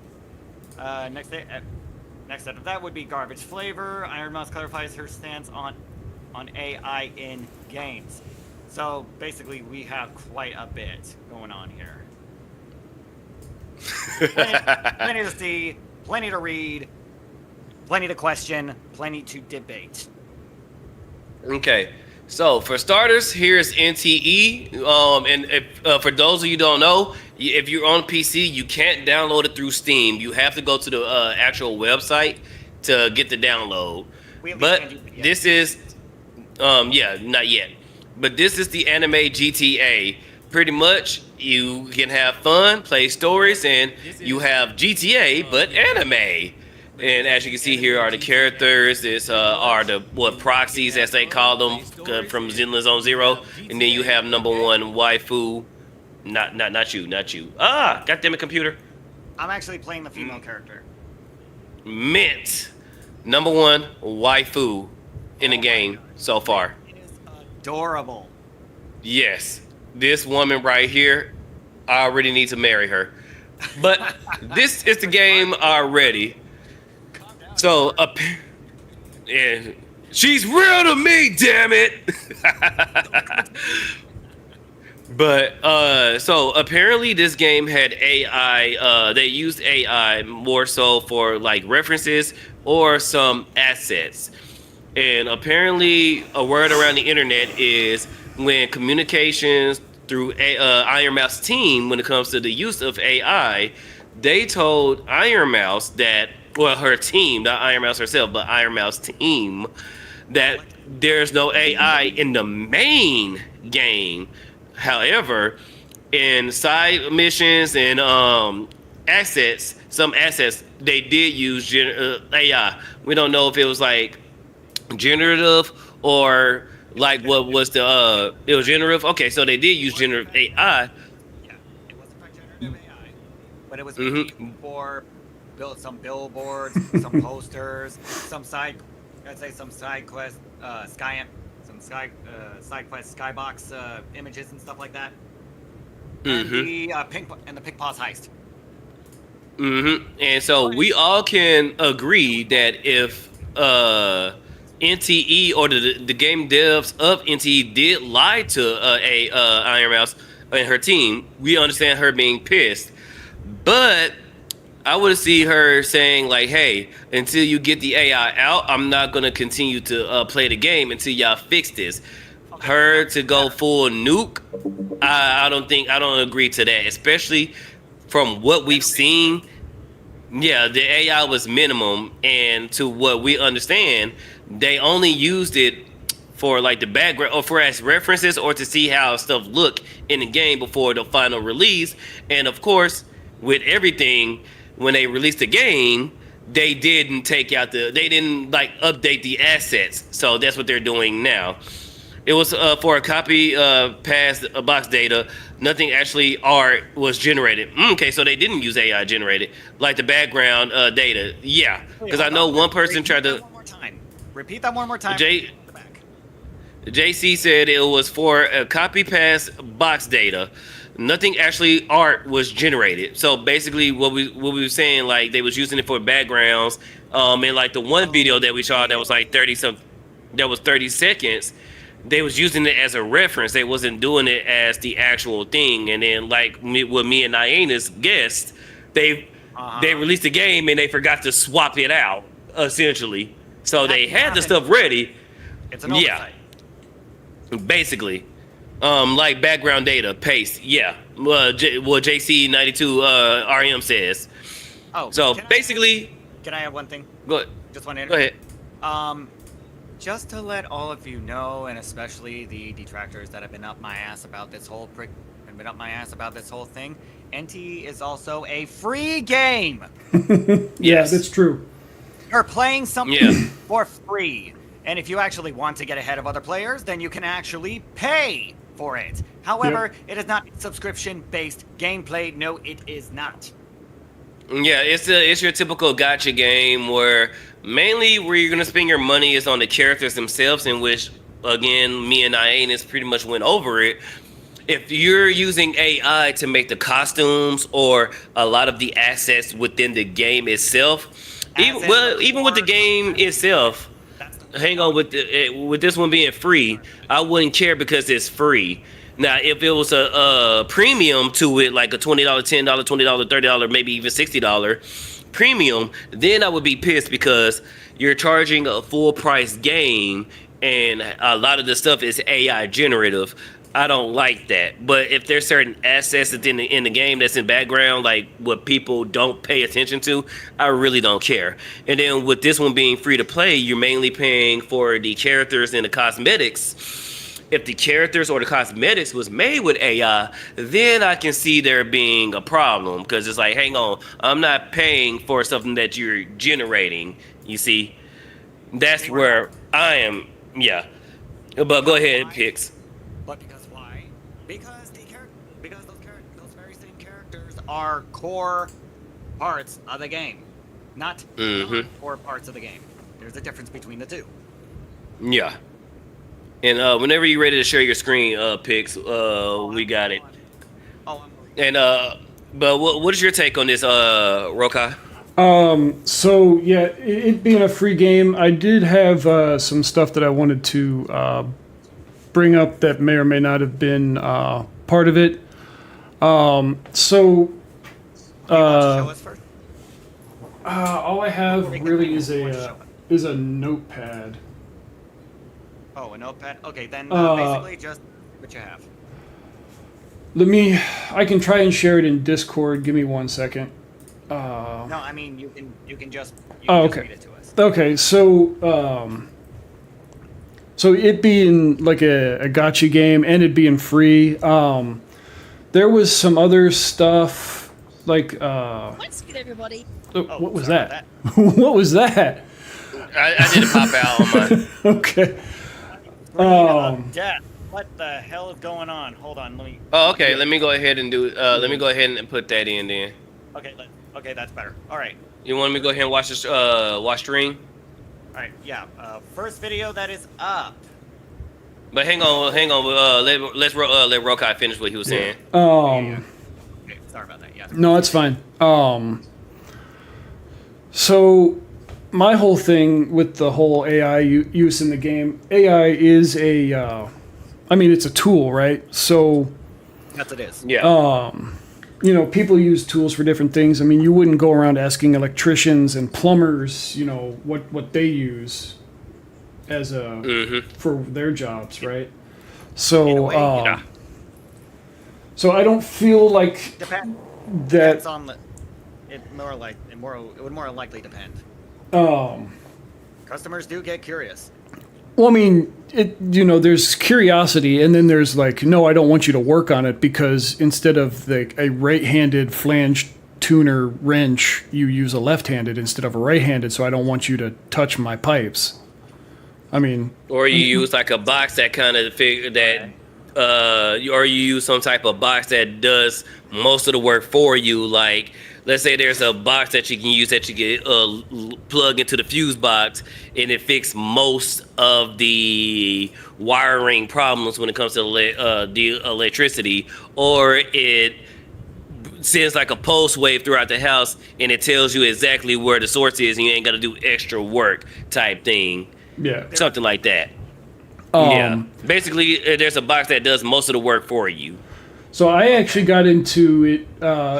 Next after that would be Garbage Flavor. Iron Mouse clarifies her stance on AI in games. So basically, we have quite a bit going on here. Plenty to see, plenty to read, plenty to question, plenty to debate. Okay, so for starters, here's NTE. And if, for those of you who don't know, if you're on PC, you can't download it through Steam. You have to go to the actual website to get the download. But this is, not yet. But this is the anime GTA. Pretty much, you can have fun, play stories, and you have GTA, but anime. And as you can see here are the characters. This are the proxies, as they call them, from Zenless Zone Zero. And then you have number one waifu. Not you. Ah, goddammit, computer. I'm actually playing the female character. Mint. Number one waifu in the game so far. It is adorable. Yes. This woman right here, I already need to marry her. But this is the game already. So, yeah, she's real to me, damn it. But so apparently this game had AI. They used AI more so for like references or some assets. And apparently, a word around the internet is when communications through Iron Mouse team, when it comes to the use of AI, they told Iron Mouse that. Well, her team, not Iron Mouse herself, but Iron Mouse team, that there's no AI in the main game. However, in side missions and assets, some assets, they did use AI. We don't know if it was like generative or like what was the it was generative. Okay, so they did use generative AI. Yeah, it wasn't for generative AI, but it was for some billboards, some posters, some side quest, side quest skybox images and stuff like that. And the Pink Paws heist. And so we all can agree that if NTE or the game devs of NTE did lie to Iron Mouse and her team, we understand her being pissed. But I would see her saying like, "Hey, until you get the AI out, I'm not gonna continue to play the game until y'all fix this." Okay. Her to go full nuke, I don't agree to that, especially from what we've seen. Yeah, the AI was minimum, and to what we understand, they only used it for like the background or for as references or to see how stuff look in the game before the final release. And of course, with everything, when they released the game, they didn't like update the assets. So that's what they're doing now. It was for a copy past box data. Nothing actually art was generated. Okay, so they didn't use AI generated like the background data. Yeah, because I know one person tried to. Repeat that one more time. JC said it was for a copy past box data. Nothing actually art was generated. So basically, what we were saying, like they was using it for backgrounds. And like the one video that we saw that was like 30 seconds. They was using it as a reference. They wasn't doing it as the actual thing. And then like with me and Nyena's guest, they released the game and they forgot to swap it out essentially. So they had the stuff ready. It's an oversight. Yeah, basically, like background data paste. Yeah, what JC92 RM says. Oh, so basically, can I have one thing? Go ahead. Just one. Go ahead. Just to let all of you know, and especially the detractors that have been up my ass about this whole thing, NT is also a free game. Yeah, that's true. You're playing something for free. And if you actually want to get ahead of other players, then you can actually pay for it. However, it is not subscription-based gameplay. No, it is not. Yeah, it's your typical gacha game where mainly where you're gonna spend your money is on the characters themselves, in which again me and Nyena's pretty much went over it. If you're using AI to make the costumes or a lot of the assets within the game itself, even with the game itself, hang on with this one being free, I wouldn't care because it's free. Now, if it was a premium to it, like a $20, $10, $20, $30, maybe even $60 premium, then I would be pissed because you're charging a full price game and a lot of the stuff is AI generative. I don't like that. But if there's certain assets in the game that's in background, like what people don't pay attention to, I really don't care. And then with this one being free to play, you're mainly paying for the characters and the cosmetics. If the characters or the cosmetics was made with AI, then I can see there being a problem, because it's like, hang on, I'm not paying for something that you're generating. You see, that's where I am. Yeah, but go ahead, Pix. But because why? Because those very same characters are core parts of the game, not core parts of the game. There's a difference between the two. Yeah. And whenever you're ready to share your screen, Pix, we got it. And but what is your take on this, Rokai? So yeah, it being a free game, I did have some stuff that I wanted to bring up that may or may not have been part of it. All I have really is a notepad. Oh, a notepad? Okay, then basically just what you have. I can try and share it in Discord. Give me 1 second. No, I mean you can just okay. read it to us. Okay, so So it being like a gacha game and it being free, there was some other stuff like What's good, everybody? what was that? What was that? I didn't pop out on mine. Okay. Death. What the hell is going on? Hold on, let me. Oh, okay. Let me go ahead and do. Let me go ahead and put that in then. Okay, that's better. All right. You want me to go ahead and watch this? Watch stream. All right. Yeah. First video that is up. But hang on. Let's let Rokai finish what he was saying. Okay, sorry about that. Yeah. No, it's fine. So my whole thing with the whole AI use in the game, AI is it's a tool, right? So Yes, it is. Yeah. People use tools for different things. I mean, you wouldn't go around asking electricians and plumbers, what they use as for their jobs, right? So, so I don't feel like Depends on the. It would more likely depend. Customers do get curious. Well, I mean, there's curiosity, and then there's like, no, I don't want you to work on it because instead of a right-handed flange tuner wrench, you use a left-handed instead of a right-handed, so I don't want you to touch my pipes. I mean, or you use like a box that kind of or you use some type of box that does most of the work for you, like. Let's say there's a box that you can use that you can plug into the fuse box, and it fixes most of the wiring problems when it comes to the electricity, or it sends like a pulse wave throughout the house, and it tells you exactly where the source is, and you ain't got to do extra work type thing. Yeah. Something like that. Yeah. Basically, there's a box that does most of the work for you. So I actually got into it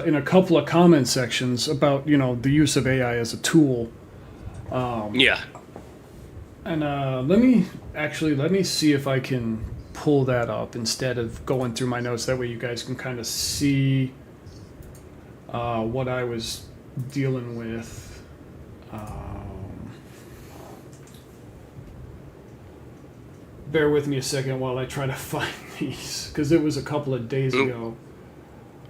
in a couple of comment sections about, the use of AI as a tool. Yeah. And let me see if I can pull that up instead of going through my notes. That way you guys can kind of see what I was dealing with. Bear with me a second while I try to find these, because it was a couple of days ago.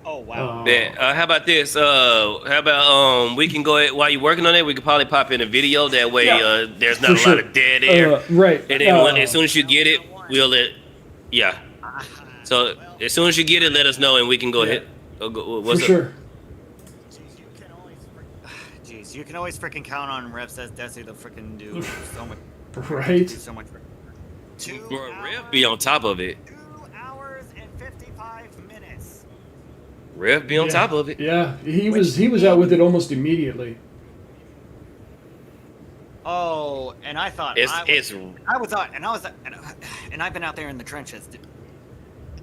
Oh, wow. How about this? How about we can go ahead, while you're working on it, we could probably pop in a video. That way there's not a lot of dead air. Right. And then as soon as you get it, yeah. So as soon as you get it, let us know and we can go ahead. What's For sure. Jeez, you can always freaking count on Rev says Desi to freaking do so much. Right. Do so much. Rev be on top of it. 2 hours and 55 minutes. Rev be on top of it. Yeah, he was out with it almost immediately. Oh, and I thought and I've been out there in the trenches.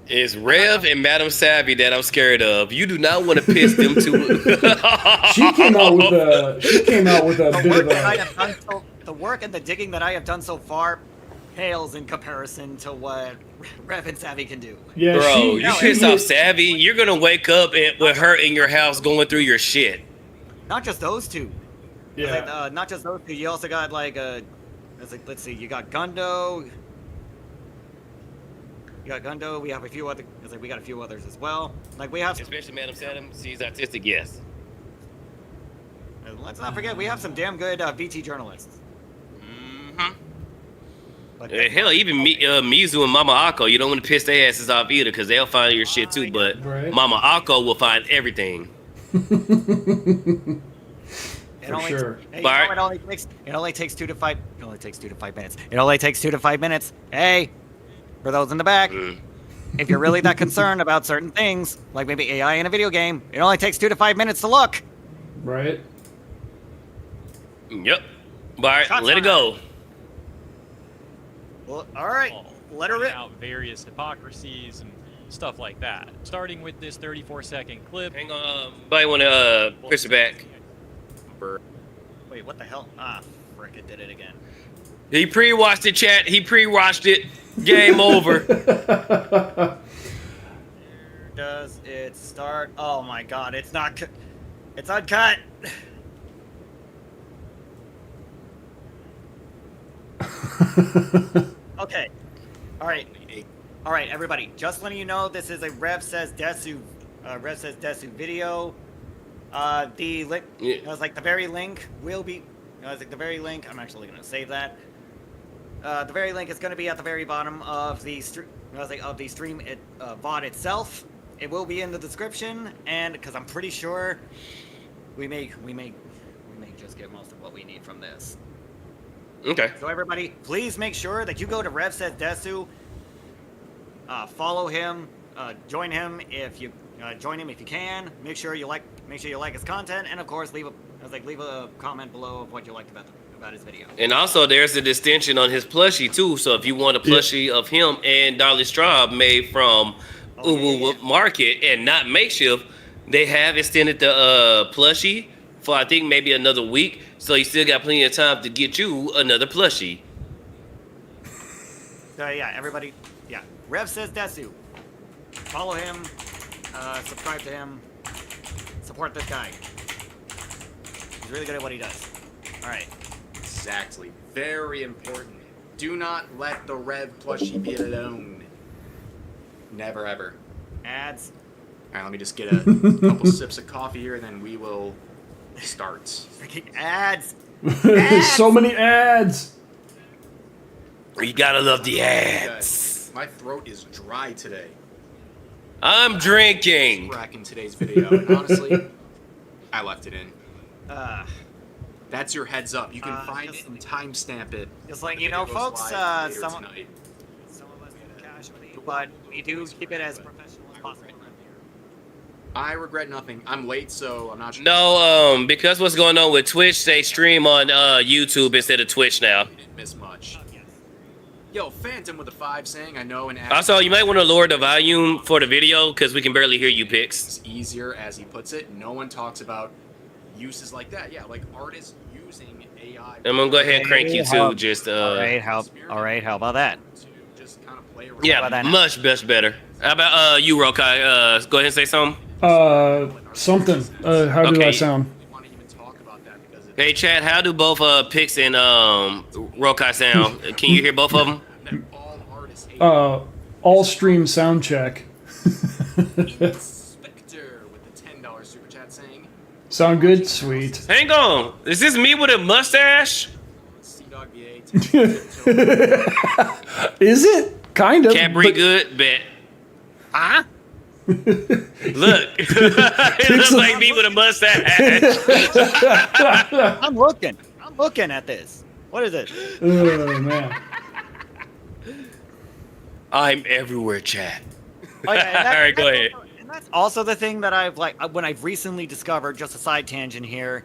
It's Rev and Madam Savvy that I'm scared of. You do not want to piss them two. She came out with a bit of a. The work and the digging that I have done so far pales in comparison to what Rev and Savvy can do. Yeah, bro, you pissed off Savvy, you're gonna wake up with her in your house going through your shit. Not just those two. Yeah. Not just those two. You also got let's see. You got Gundo. We have a few other. We got a few others as well. We have. Especially Madam Savvy. She's artistic, yes. Let's not forget we have some damn good VT journalists. Mm-hmm. Hell, even Mizu and Mama Akko, you don't want to piss their asses off either, because they'll find your shit too. But Mama Akko will find everything. For sure. Hey, it only takes 2 to 5. It only takes 2 to 5 minutes. It only takes 2 to 5 minutes. Hey, for those in the back, if you're really that concerned about certain things, like maybe AI in a video game, it only takes 2 to 5 minutes to look. Right. Yep. All right, let it go. Well, all right. Let her rip. Out various hypocrisies and stuff like that. Starting with this 34-second clip. Hang on. Anybody want to push it back? Wait, what the hell? Ah, frick! It did it again. He pre-watched it, chat. He pre-watched it. Game over. Does it start? Oh my God! It's not. It's uncut. Okay. All right, everybody. Just letting you know, this is a Rev Says Desu video. The link, I was like, the very link will be. I was like, the very link. I'm actually gonna save that. The very link is gonna be at the very bottom of the stream. I was like, of the stream VOD itself. It will be in the description, and because I'm pretty sure we may just get most of what we need from this. Okay. So everybody, please make sure that you go to Rev Says Desu. Follow him. Join him if you can. Make sure you like his content, and of course leave a comment below of what you liked about his video. And also, there's a distinction on his plushie too. So if you want a plushie of him and Dolly Straub made from Market and not makeshift, they have extended the plushie for I think maybe another week. So you still got plenty of time to get you another plushie. So yeah, everybody, Rev Says Desu. Follow him, subscribe to him, support this guy. He's really good at what he does. All right. Exactly. Very important. Do not let the Rev plushie be alone. Never ever. Ads. All right, let me just get a couple sips of coffee here, and then we will start. Freaking ads. So many ads. You gotta love the ads. My throat is dry today. I'm drinking. Crack in today's video, and honestly, I left it in. That's your heads up. You can find it and timestamp it. Just like you know, folks. Some of us do casually, but we do keep it as professional as possible. I regret nothing. I'm late, so I'm not sure. No, because what's going on with Twitch, they stream on YouTube instead of Twitch now. You didn't miss much. Yo, Phantom with a 5 saying, I know an Also, you might want to lower the volume for the video because we can barely hear you, Pix. It's easier, as he puts it. No one talks about uses like that. Yeah, like artists using AI. I'm gonna go ahead and crank you too. Just all right, how about that? Just kind of play around. Yeah, much better. How about you, Rokai? Go ahead and say something. Something. How do I sound? Hey, Chad, how do both Pix and Rokai sound? Can you hear both of them? All stream sound check. Spectre with the $10 super chat saying, sound good? Sweet. Hang on. Is this me with a mustache? Is it? Kind of. Capri good? Bet. Huh? Look. It looks like me with a mustache. I'm looking at this. What is it? Oh, man. I'm everywhere, Chad. Oh, yeah, all right, go ahead. And that's also the thing that I've recently discovered, just a side tangent here.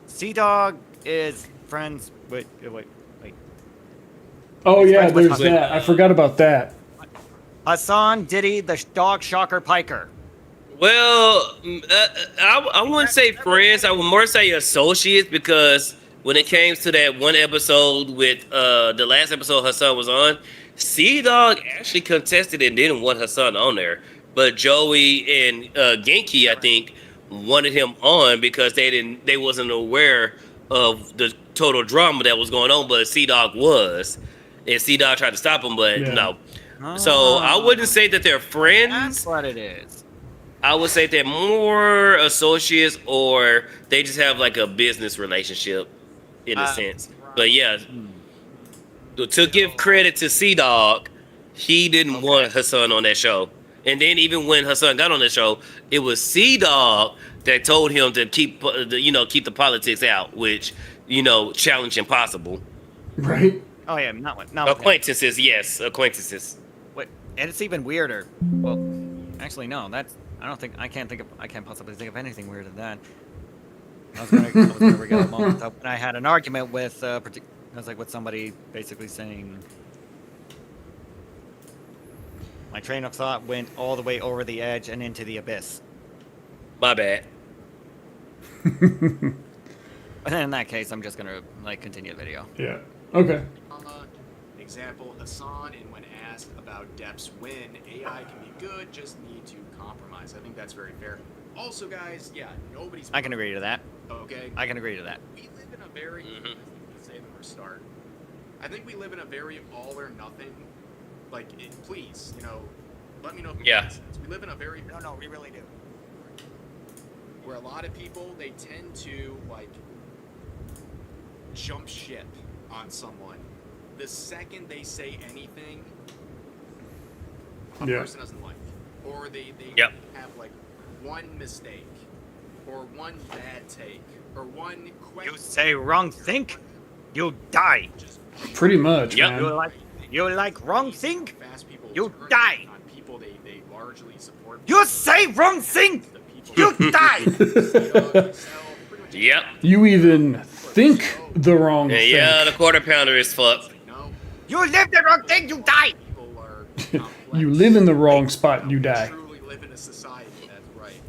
Sea-Dog is friends with... Wait. Oh, yeah, there's that. I forgot about that. Hassan Diddy, the dog shocker piker. Well, I wouldn't say friends. I would more say associates because when it came to that one episode with the last episode Hassan was on, Sea-Dog actually contested and didn't want Hassan on there. But Joey and Genki, I think, wanted him on because they wasn't aware of the total drama that was going on, but Sea-Dog was. And Sea-Dog tried to stop him, but no. So I wouldn't say that they're friends. That's what it is. I would say they're more associates or they just have like a business relationship in a sense. But yeah, to give credit to Sea-Dog, he didn't want Hassan on that show. And then even when Hassan got on the show, it was Sea-Dog that told him to keep the politics out, which, challenge impossible. Right. Oh yeah, not acquaintances, yes, acquaintances. Wait, and it's even weirder. Well, actually, no. I can't possibly think of anything weirder than that. I was gonna bring up a moment when I had an argument with with somebody basically saying my train of thought went all the way over the edge and into the abyss. My bad. And then in that case, I'm just gonna continue the video. Yeah. Okay. Example, Hassan, and when asked about Depp's win, AI can be good, just need to compromise. I think that's very fair. Also, guys, yeah, nobody's... I can agree to that. Okay? I can agree to that. We live in a very... Say the first start. I think we live in a very all-or-nothing like, please, let me know if it Yeah. makes sense. We live in a very No, we really do. where a lot of people, they tend to like jump ship on someone the second they say anything a person doesn't like, or they have like one mistake or one bad take or one question. You say wrong think, you die. Pretty much, Yep. man. You like wrong think, Fast people you turn die. on people they largely support. You say wrong thing, you die. Yep. You even think the wrong thing. Yeah, the quarter pounder is fucked. You live the wrong thing, you die. You live in the wrong spot, you die.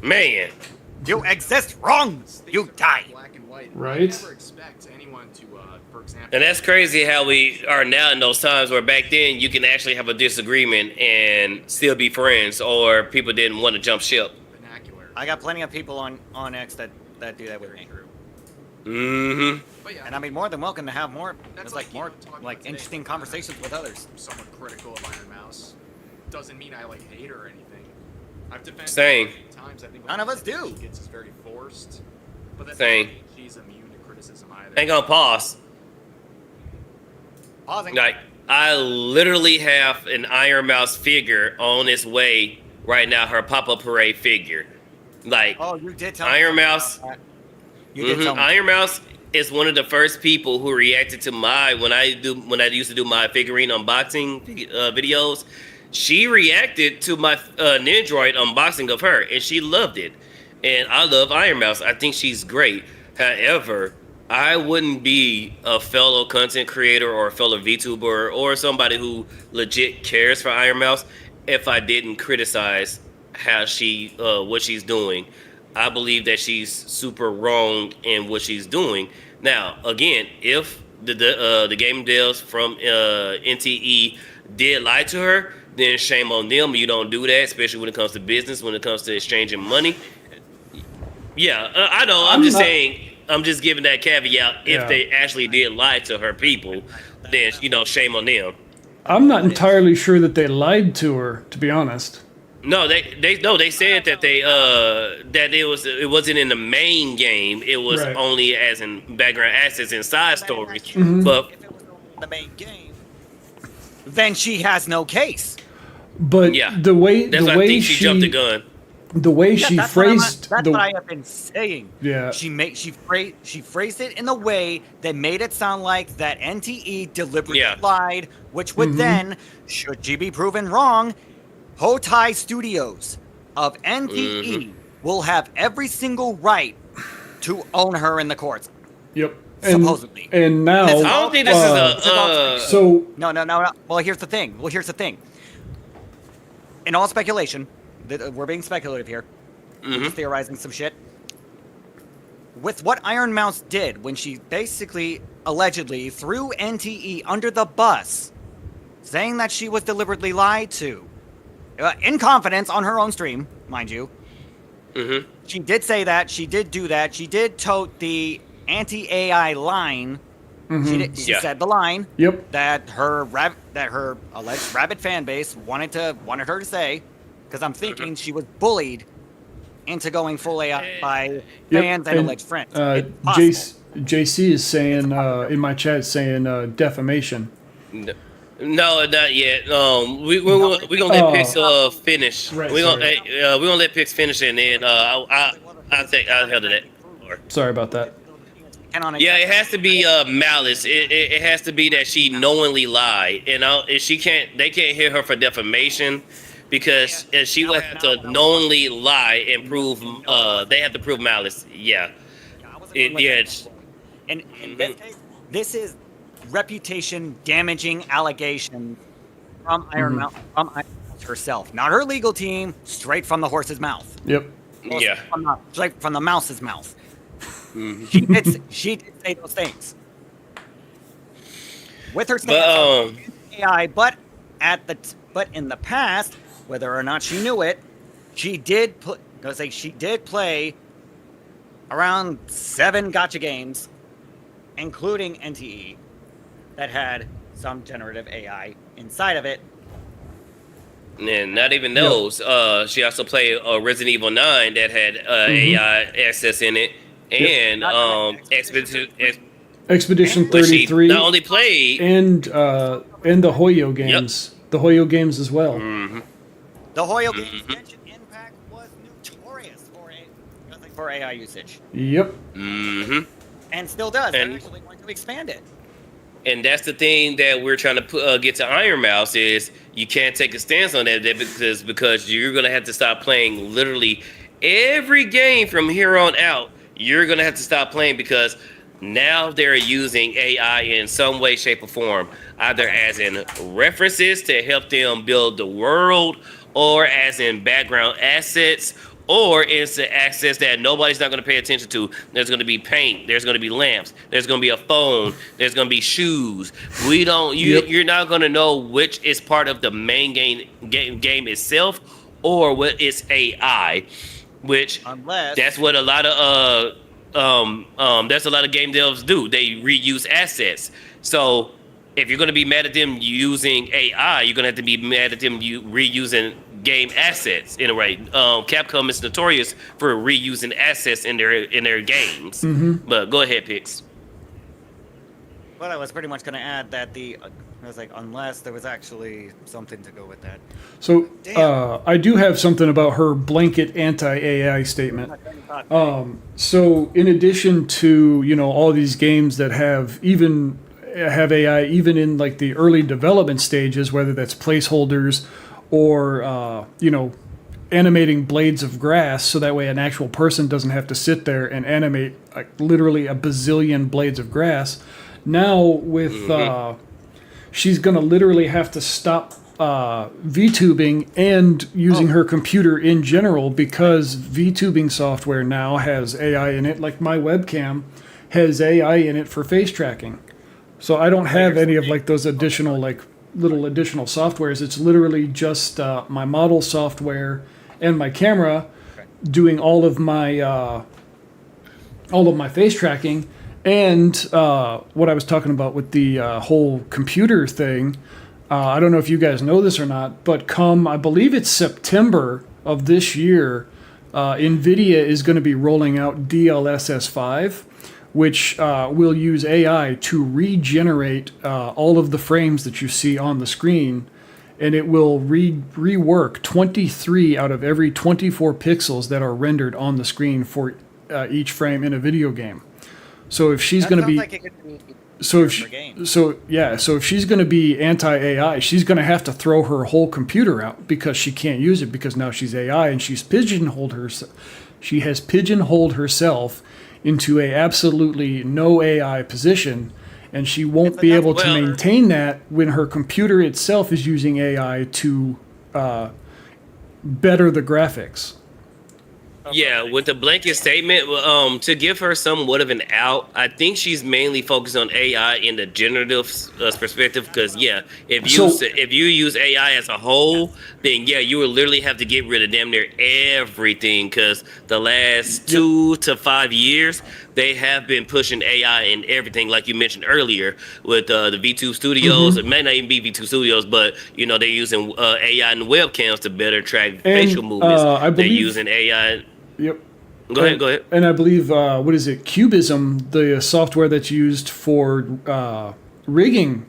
Man. You exist wrong, you die. Right? Never expect anyone to, for example. And that's crazy how we are now in those times where back then you can actually have a disagreement and still be friends, or people didn't want to jump ship. I got plenty of people on X that do that with me. Mm-hmm. And I mean, more than welcome to have more. There's like more like interesting conversations with others. Somewhat critical of Iron Mouse doesn't mean I like hate her or anything. I've defended Same. her many times. I think None of us do. She gets is very forced. But that's Same. not mean she's immune to criticism either. Ain't gonna pause. Pausing. Like, I literally have an Iron Mouse figure on its way right now, her Papa Parade figure. Like, Oh, you did tell me Iron something Mouse. about that. You did tell me. Iron Mouse is one of the first people who reacted to when I used to do my figurine unboxing videos. She reacted to my Nindroid unboxing of her, and she loved it. And I love Iron Mouse. I think she's great. However, I wouldn't be a fellow content creator or a fellow VTuber or somebody who legit cares for Iron Mouse if I didn't criticize how what she's doing. I believe that she's super wrong in what she's doing. Now, again, if the game devs from NTE did lie to her, then shame on them. You don't do that, especially when it comes to business, when it comes to exchanging money. Yeah, I know. I'm just saying. I'm just giving that caveat. If they actually did lie to her people, then shame on them. I'm not entirely sure that they lied to her, to be honest. No, they said that that it wasn't in the main game. It was only as in background assets and side stories. Mm-hmm. But If it was the main game, then she has no case. But the way I think she jumped the gun. The way she phrased that's what I have been saying. Yeah. She phrased it in a way that made it sound like that NTE deliberately lied, which would then, should she be proven wrong, Hotai Studios of NTE will have every single right to own her in the courts. Yep. Supposedly. And now I don't think this is so No. Well, here's the thing. In all speculation, we're being speculative here. We're just theorizing some shit. With what Iron Mouse did when she basically, allegedly, threw NTE under the bus, saying that she was deliberately lied to, in confidence on her own stream, mind you. Mm-hmm. She did say that. She did do that. She did tote the anti-AI line. Mm-hmm. She said the line. Yep. That her alleged rabid fan base wanted her to say, because I'm thinking she was bullied into going full AI by fans and alleged friends. JC is saying in my chat defamation. No, not yet. We gonna let Pix finish. Right, we gonna let Pix finish, and then I think I'll handle that. Sorry about that. Yeah, it has to be malice. It has to be that she knowingly lied, and they can't hear her for defamation, because she will have to knowingly lie and prove. They have to prove malice. Yeah. And in this case, this is reputation damaging allegation from Iron Mouse herself, not her legal team, straight from the horse's mouth. Yep. Straight from the mouse's mouth. She did say those things with her AI, but in the past, whether or not she knew it, she did play around 7 gacha games, including NTE, that had some generative AI inside of it, And not even those. She also played Resident Evil 9 that had AI access in it, and Expedition which she 33, not only played and the Hoyo games, the Hoyo games as well. The Hoyo games Genshin Impact was notorious for AI usage. Yep. And still does. They're actually going to expand it. And that's the thing that we're trying to get to Iron Mouse is you can't take a stance on that because you're gonna have to stop playing literally every game from here on out. You're gonna have to stop playing because now they're using AI in some way, shape, or form, either as in references to help them build the world, or as in background assets, or it's the access that nobody's not going to pay attention to. There's going to be paint. There's going to be lamps. There's going to be a phone. There's going to be shoes. We don't. You're not going to know which is part of the main game itself, or what is AI. Which that's what a lot of that's a lot of game devs do. They reuse assets. So if you're going to be mad at them using AI, you're going to have to be mad at them reusing game assets in a way. Capcom is notorious for reusing assets in their games. But go ahead, Pix. Well, I was pretty much going to add that I was like, unless there was actually something to go with that. So I do have something about her blanket anti-AI statement. So in addition to all these games that have AI even in like the early development stages, whether that's placeholders or animating blades of grass so that way an actual person doesn't have to sit there and animate like literally a bazillion blades of grass. Now with she's gonna literally have to stop VTubing and using her computer in general because VTubing software now has AI in it. Like my webcam has AI in it for face tracking. So I don't have any of like those additional little additional softwares. It's literally just my model software and my camera doing all of my face tracking. And what I was talking about with the whole computer thing, I don't know if you guys know this or not, but I believe it's September of this year, NVIDIA is going to be rolling out DLSS 5, which will use AI to regenerate all of the frames that you see on the screen, and it will rework 23 out of every 24 pixels that are rendered on the screen for each frame in a video game. So if she's going to be if she's going to be anti-AI, she's going to have to throw her whole computer out because she can't use it because now she's AI and she's pigeonholed herself. She has pigeonholed herself into a absolutely no AI position, and she won't be able to maintain that when her computer itself is using AI to better the graphics. Yeah, with the blanket statement, to give her somewhat of an out, I think she's mainly focused on AI in the generative perspective. Because if you use AI as a whole, then you will literally have to get rid of damn near everything. Because the last 2 to 5 years, they have been pushing AI in everything, like you mentioned earlier, with the V2 Studios. It may not even be V2 Studios, but they're using AI and webcams to better track facial movements. They're using AI. Yep. Go ahead. And I believe, Cubism, the software that's used for rigging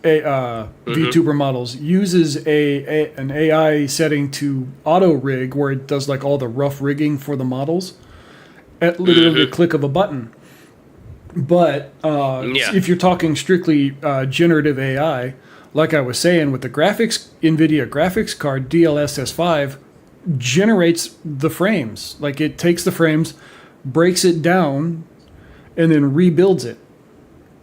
VTuber models, uses an AI setting to auto rig where it does like all the rough rigging for the models at literally the click of a button. But if you're talking strictly generative AI, like I was saying, with the NVIDIA graphics card, DLSS 5 generates the frames. Like it takes the frames, breaks it down, and then rebuilds it.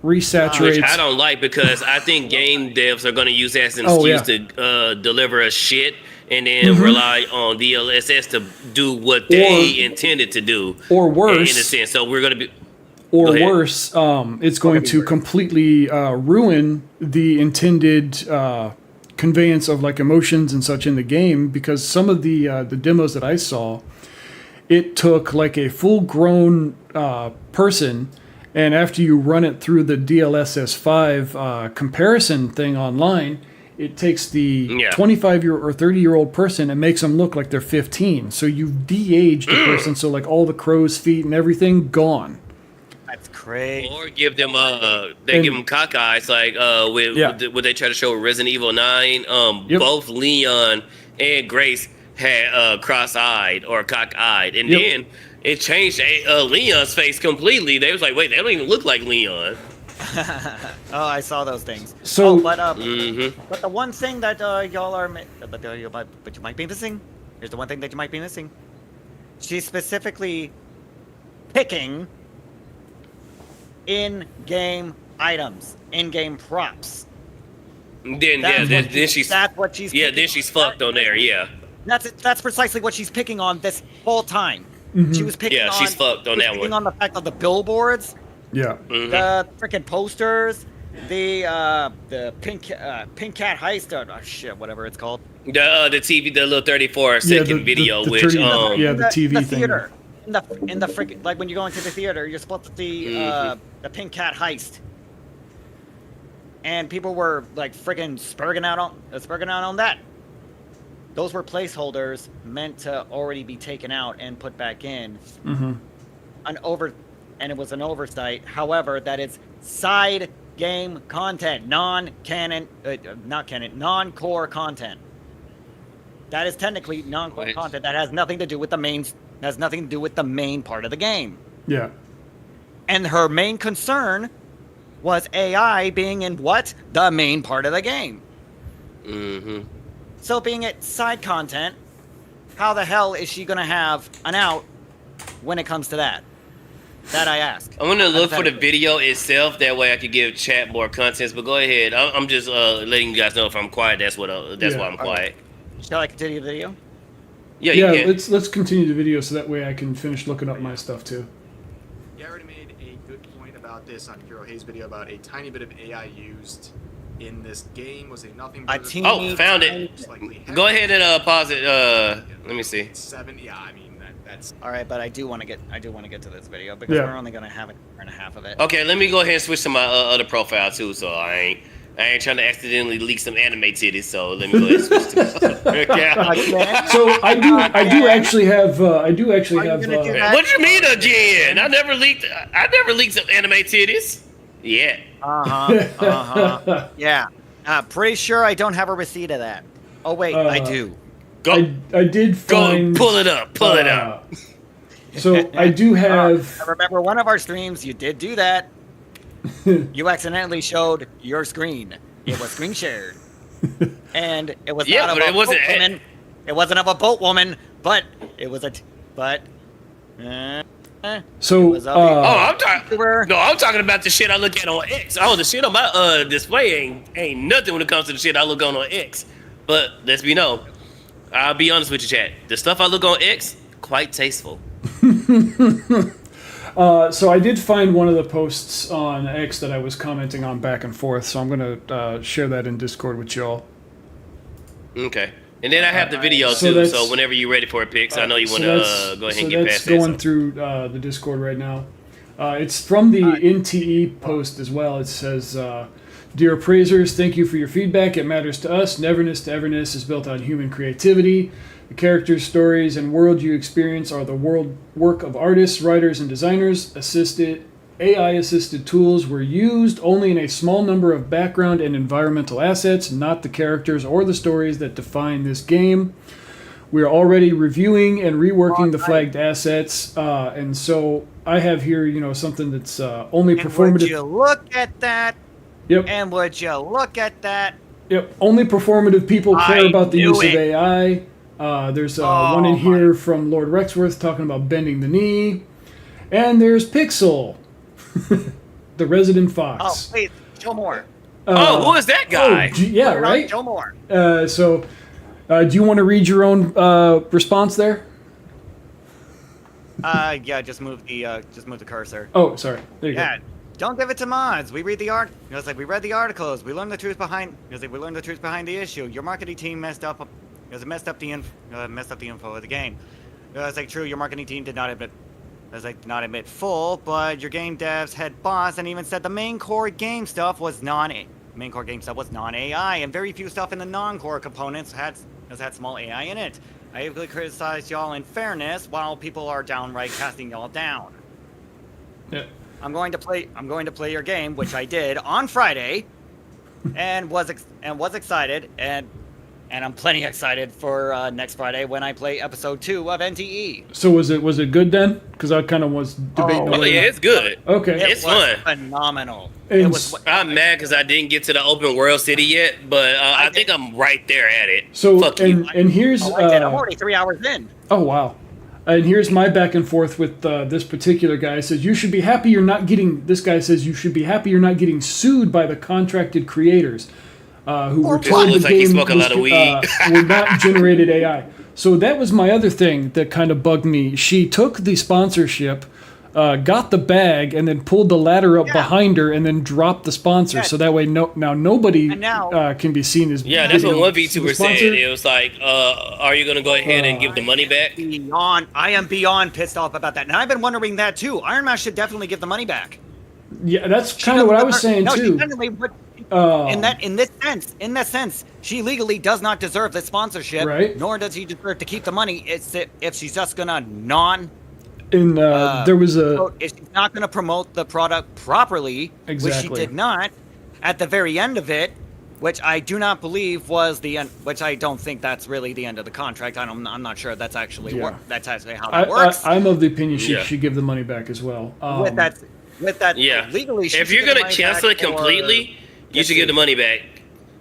Resaturates. Which I don't like because I think game devs are going to use that as an excuse to deliver a shit and then rely on DLSS to do what they intended to do. Or worse. In a sense. So we're going to be... Or worse, it's going to completely ruin the intended conveyance of like emotions and such in the game, because some of the demos that I saw, it took like a full-grown person, and after you run it through the DLSS 5 comparison thing online, it takes the 25-year or 30-year-old person and makes them look like they're 15. So you've de-aged the person, so like all the crow's feet and everything gone. That's crazy. Or give them give them cock eyes like what they try to show with Resident Evil 9. Both Leon and Grace had cross-eyed or cock-eyed, and then it changed Leon's face completely. They was like, wait, they don't even look like Leon. Oh, I saw those things. So, but the one thing that y'all are, but you might be missing. Here's the one thing that you might be missing. She's specifically picking in-game items, in-game props. Then she's that's what she's then she's fucked on there. Yeah. That's precisely what she's picking on this whole time. She was picking on. She's fucked on that one. On the fact of the billboards. Yeah. The freaking posters, the pink cat heist, or shit, whatever it's called. The TV, the little 34-second video, the which the TV the thing. theater. In the freaking, like when you go into the theater, you're supposed to see the pink cat heist, and people were like freaking spurging out on that. Those were placeholders meant to already be taken out and put back in. And it was an oversight. However, that is side game content, non-core content. That is technically non-core content. That has nothing to do with the main. Has nothing to do with the main part of the game. Yeah. And her main concern was AI being in what? The main part of the game. So being it side content, how the hell is she gonna have an out when it comes to that? That I ask. I'm gonna look for the video itself. That way I could give chat more context. But go ahead. I'm just letting you guys know if I'm quiet. That's why I'm quiet. Shall I continue the video? Yeah, you can. Let's continue the video so that way I can finish looking up my stuff too. You already made a good point about this on Hero Hayes' video about a tiny bit of AI used in this game. Was it nothing but found it. Go ahead and pause it. Let me see. 7. Yeah, I mean that's all right, but I do want to get to this video because we're only gonna have an hour and a half of it. Okay, let me go ahead and switch to my other profile too. So I ain't trying to accidentally leak some anime titties. So let me go ahead and switch to. So I do actually have. What do you mean again? I never leaked some anime titties. Yeah. Yeah. Pretty sure I don't have a receipt of that. Oh wait, I do. Go. I did find. Go pull it up. Pull it up. So I do have. I remember one of our streams. You did do that. You accidentally showed your screen. It was screen shared, and it was not of a boat woman. It wasn't of a boat woman, but it was a. So I'm talking about the shit I look at on X. Oh, the shit on my display ain't nothing when it comes to the shit I look on X. But let's be known. I'll be honest with you, chat. The stuff I look on X, quite tasteful. So I did find one of the posts on X that I was commenting on back and forth. So I'm gonna share that in Discord with y'all. Okay. And then I have the video too. So whenever you're ready for it, Pix, I know you want to go ahead and get past that. That's going through the Discord right now. It's from the NTE post as well. It says, "Dear appraisers, thank you for your feedback. It matters to us. Neverness to Everness is built on human creativity. The characters, stories, and world you experience are the work of artists, writers, and designers. AI-assisted tools were used only in a small number of background and environmental assets, not the characters or the stories that define this game. We are already reviewing and reworking the flagged assets, and so I have here, something that's only performative." Would you look at that? Yep. And would you look at that? Yep. Only performative people care about the use of AI. There's one in here from Lord Rexworth talking about bending the knee. And there's Pixel, the resident fox. Oh, wait, Joe Moore. Who is that guy? Yeah, right? Joe Moore. So, do you want to read your own response there? Yeah, just move the cursor. Oh, sorry. There you go. Don't give it to mods. We read the art. It's like we read the articles. We learned the truth behind. It's like we learned the truth behind the issue. Your marketing team messed up the info of the game. It's like true. Your marketing team did not admit full, but your game devs had boss and even said the main core game stuff was main core game stuff was non-AI, and very few stuff in the non-core components has had small AI in it. I heavily criticized y'all in fairness, while people are downright casting y'all down. Yeah. I'm going to play your game, which I did on Friday, and was excited, and I'm plenty excited for next Friday when I play episode 2 of NTE. So was it good then? Because I kind of was debating. Oh yeah, it's good. Okay, it's fun. Phenomenal. I'm mad because I didn't get to the open world city yet, but I think I'm right there at it. So Fuck you. and here's I'm already 3 hours in. Oh wow. And here's my back and forth with this particular guy. He says you should be happy you're not getting. This guy says you should be happy you're not getting sued by the contracted creators who were told the game were not generated AI. So that was my other thing that kind of bugged me. She took the sponsorship, got the bag, and then pulled the ladder up behind her, and then dropped the sponsor. So that way, nobody can be seen as. Yeah, that's what one VTuber said. It was like, "Are you gonna go ahead and give the money back?" I am beyond pissed off about that, and I've been wondering that too. Iron Man should definitely give the money back. Yeah, that's kind of what I was saying too. In that sense, she legally does not deserve the sponsorship, right? Nor does she deserve to keep the money. It's if she's just gonna there was a. If she's not gonna promote the product properly, which she did not, at the very end of it, which I do not believe was the end. Which I don't think that's really the end of the contract. I'm not sure that's actually that's actually how that works. I'm of the opinion she should give the money back as well. With that, legally, if you're gonna cancel it completely, you should give the money back.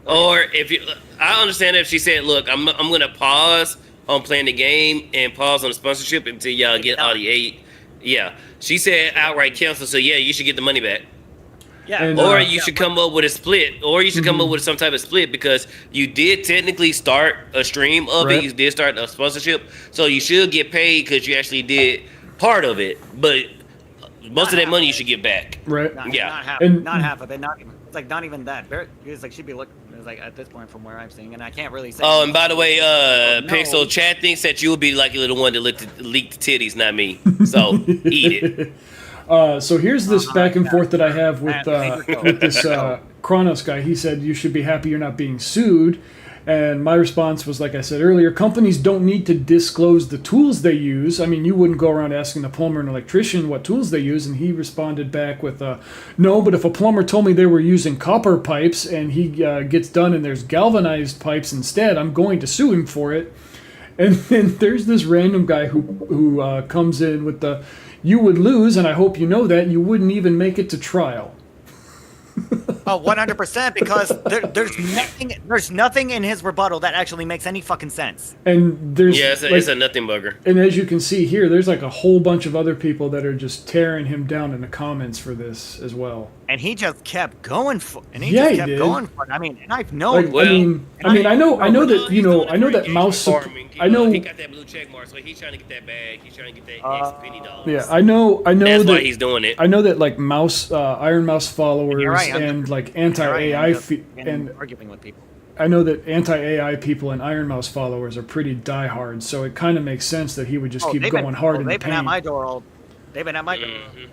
Or if you, I understand if she said, "Look, I'm gonna pause on playing the game and pause on the sponsorship until y'all get all the 8." Yeah, she said outright cancel. So yeah, you should get the money back. Yeah, or you should come up with a split, or you should come up with some type of split because you did technically start a stream of it. You did start a sponsorship, so you should get paid because you actually did part of it, but. Most of that money you should get back. Right. Not half of it. Not even. It's like not even that. It's like she'd be looking. It's like at this point from where I'm seeing, and I can't really say. Oh, and by the way, Pixel Chat thinks that you would be like the one that leaked the titties, not me. So eat it. So here's this back and forth that I have with this Kronos guy. He said you should be happy you're not being sued. And my response was, like I said earlier, companies don't need to disclose the tools they use. I mean, you wouldn't go around asking the plumber and electrician what tools they use. And he responded back with, no, but if a plumber told me they were using copper pipes and he gets done and there's galvanized pipes instead, I'm going to sue him for it. And then there's this random guy who comes in with the, you would lose, and I hope you know that, you wouldn't even make it to trial. Oh, 100%, because there's nothing in his rebuttal that actually makes any fucking sense. And there's it's a nothing bugger. And as you can see here, there's like a whole bunch of other people that are just tearing him down in the comments for this as well. And he just kept going for it. I mean, and I've known. Like, I know that mouse. I know he got that blue check mark, so he's trying to get that bag. He's trying to get that extra penny dollars. Yeah, I know. That's that why he's doing it. I know that like Iron Mouse followers and like anti-AI and arguing with people. I know that anti-AI people and Iron Mouse followers are pretty diehard, so it kind of makes sense that he would just keep going hard in the paint. They've been at my door They've been at my door.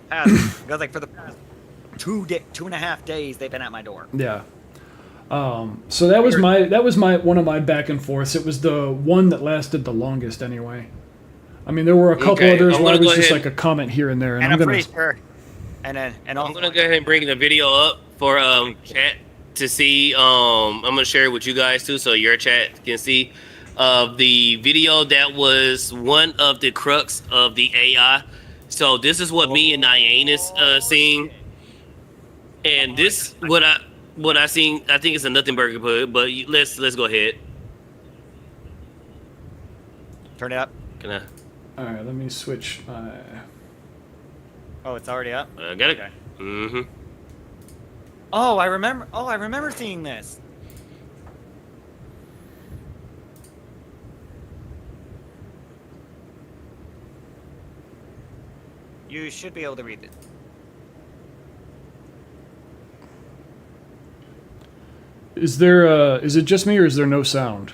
Because like for the past 2.5 days, they've been at my door. Yeah. So that was my one of my back and forths. It was the one that lasted the longest anyway. I mean, there were a couple others where it was just like a comment here and there, and I'm pretty sure. I'm gonna go ahead and bring the video up for chat to see. I'm gonna share it with you guys too, so your chat can see the video that was one of the crux of the AI. So this is what me and Diane is seeing, and this what I seen. I think it's a nothing burger, but let's go ahead. Turn it up. Can I? All right, let me switch. Oh, it's already up. I got it. Okay. Mm-hmm. Oh, I remember seeing this. You should be able to read it. Is there? Is it just me, or is there no sound?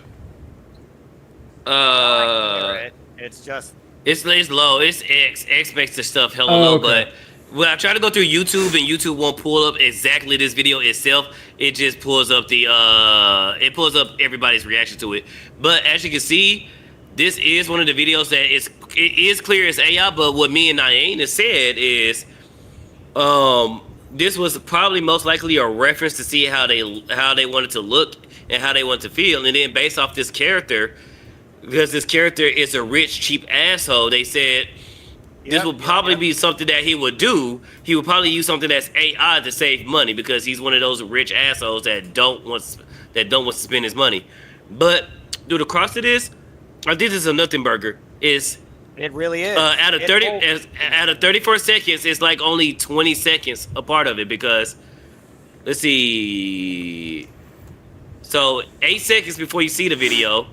It's just. It's low. It's X. X makes the stuff hella low, okay. but when I try to go through YouTube and YouTube won't pull up exactly this video itself, it just pulls up it pulls up everybody's reaction to it. But as you can see, this is one of the videos that it is clear as AI. But what me and Naina said is, this was probably most likely a reference to see how they wanted to look and how they want to feel, and then based off this character, because this character is a rich, cheap asshole, they said this would probably be something that he would do. He would probably use something that's AI to save money because he's one of those rich assholes that don't want to spend his money. But through the crux of this, I think this is a nothing burger. It really is. Out of 34 seconds, it's like only 20 seconds a part of it because, let's see. So 8 seconds before you see the video.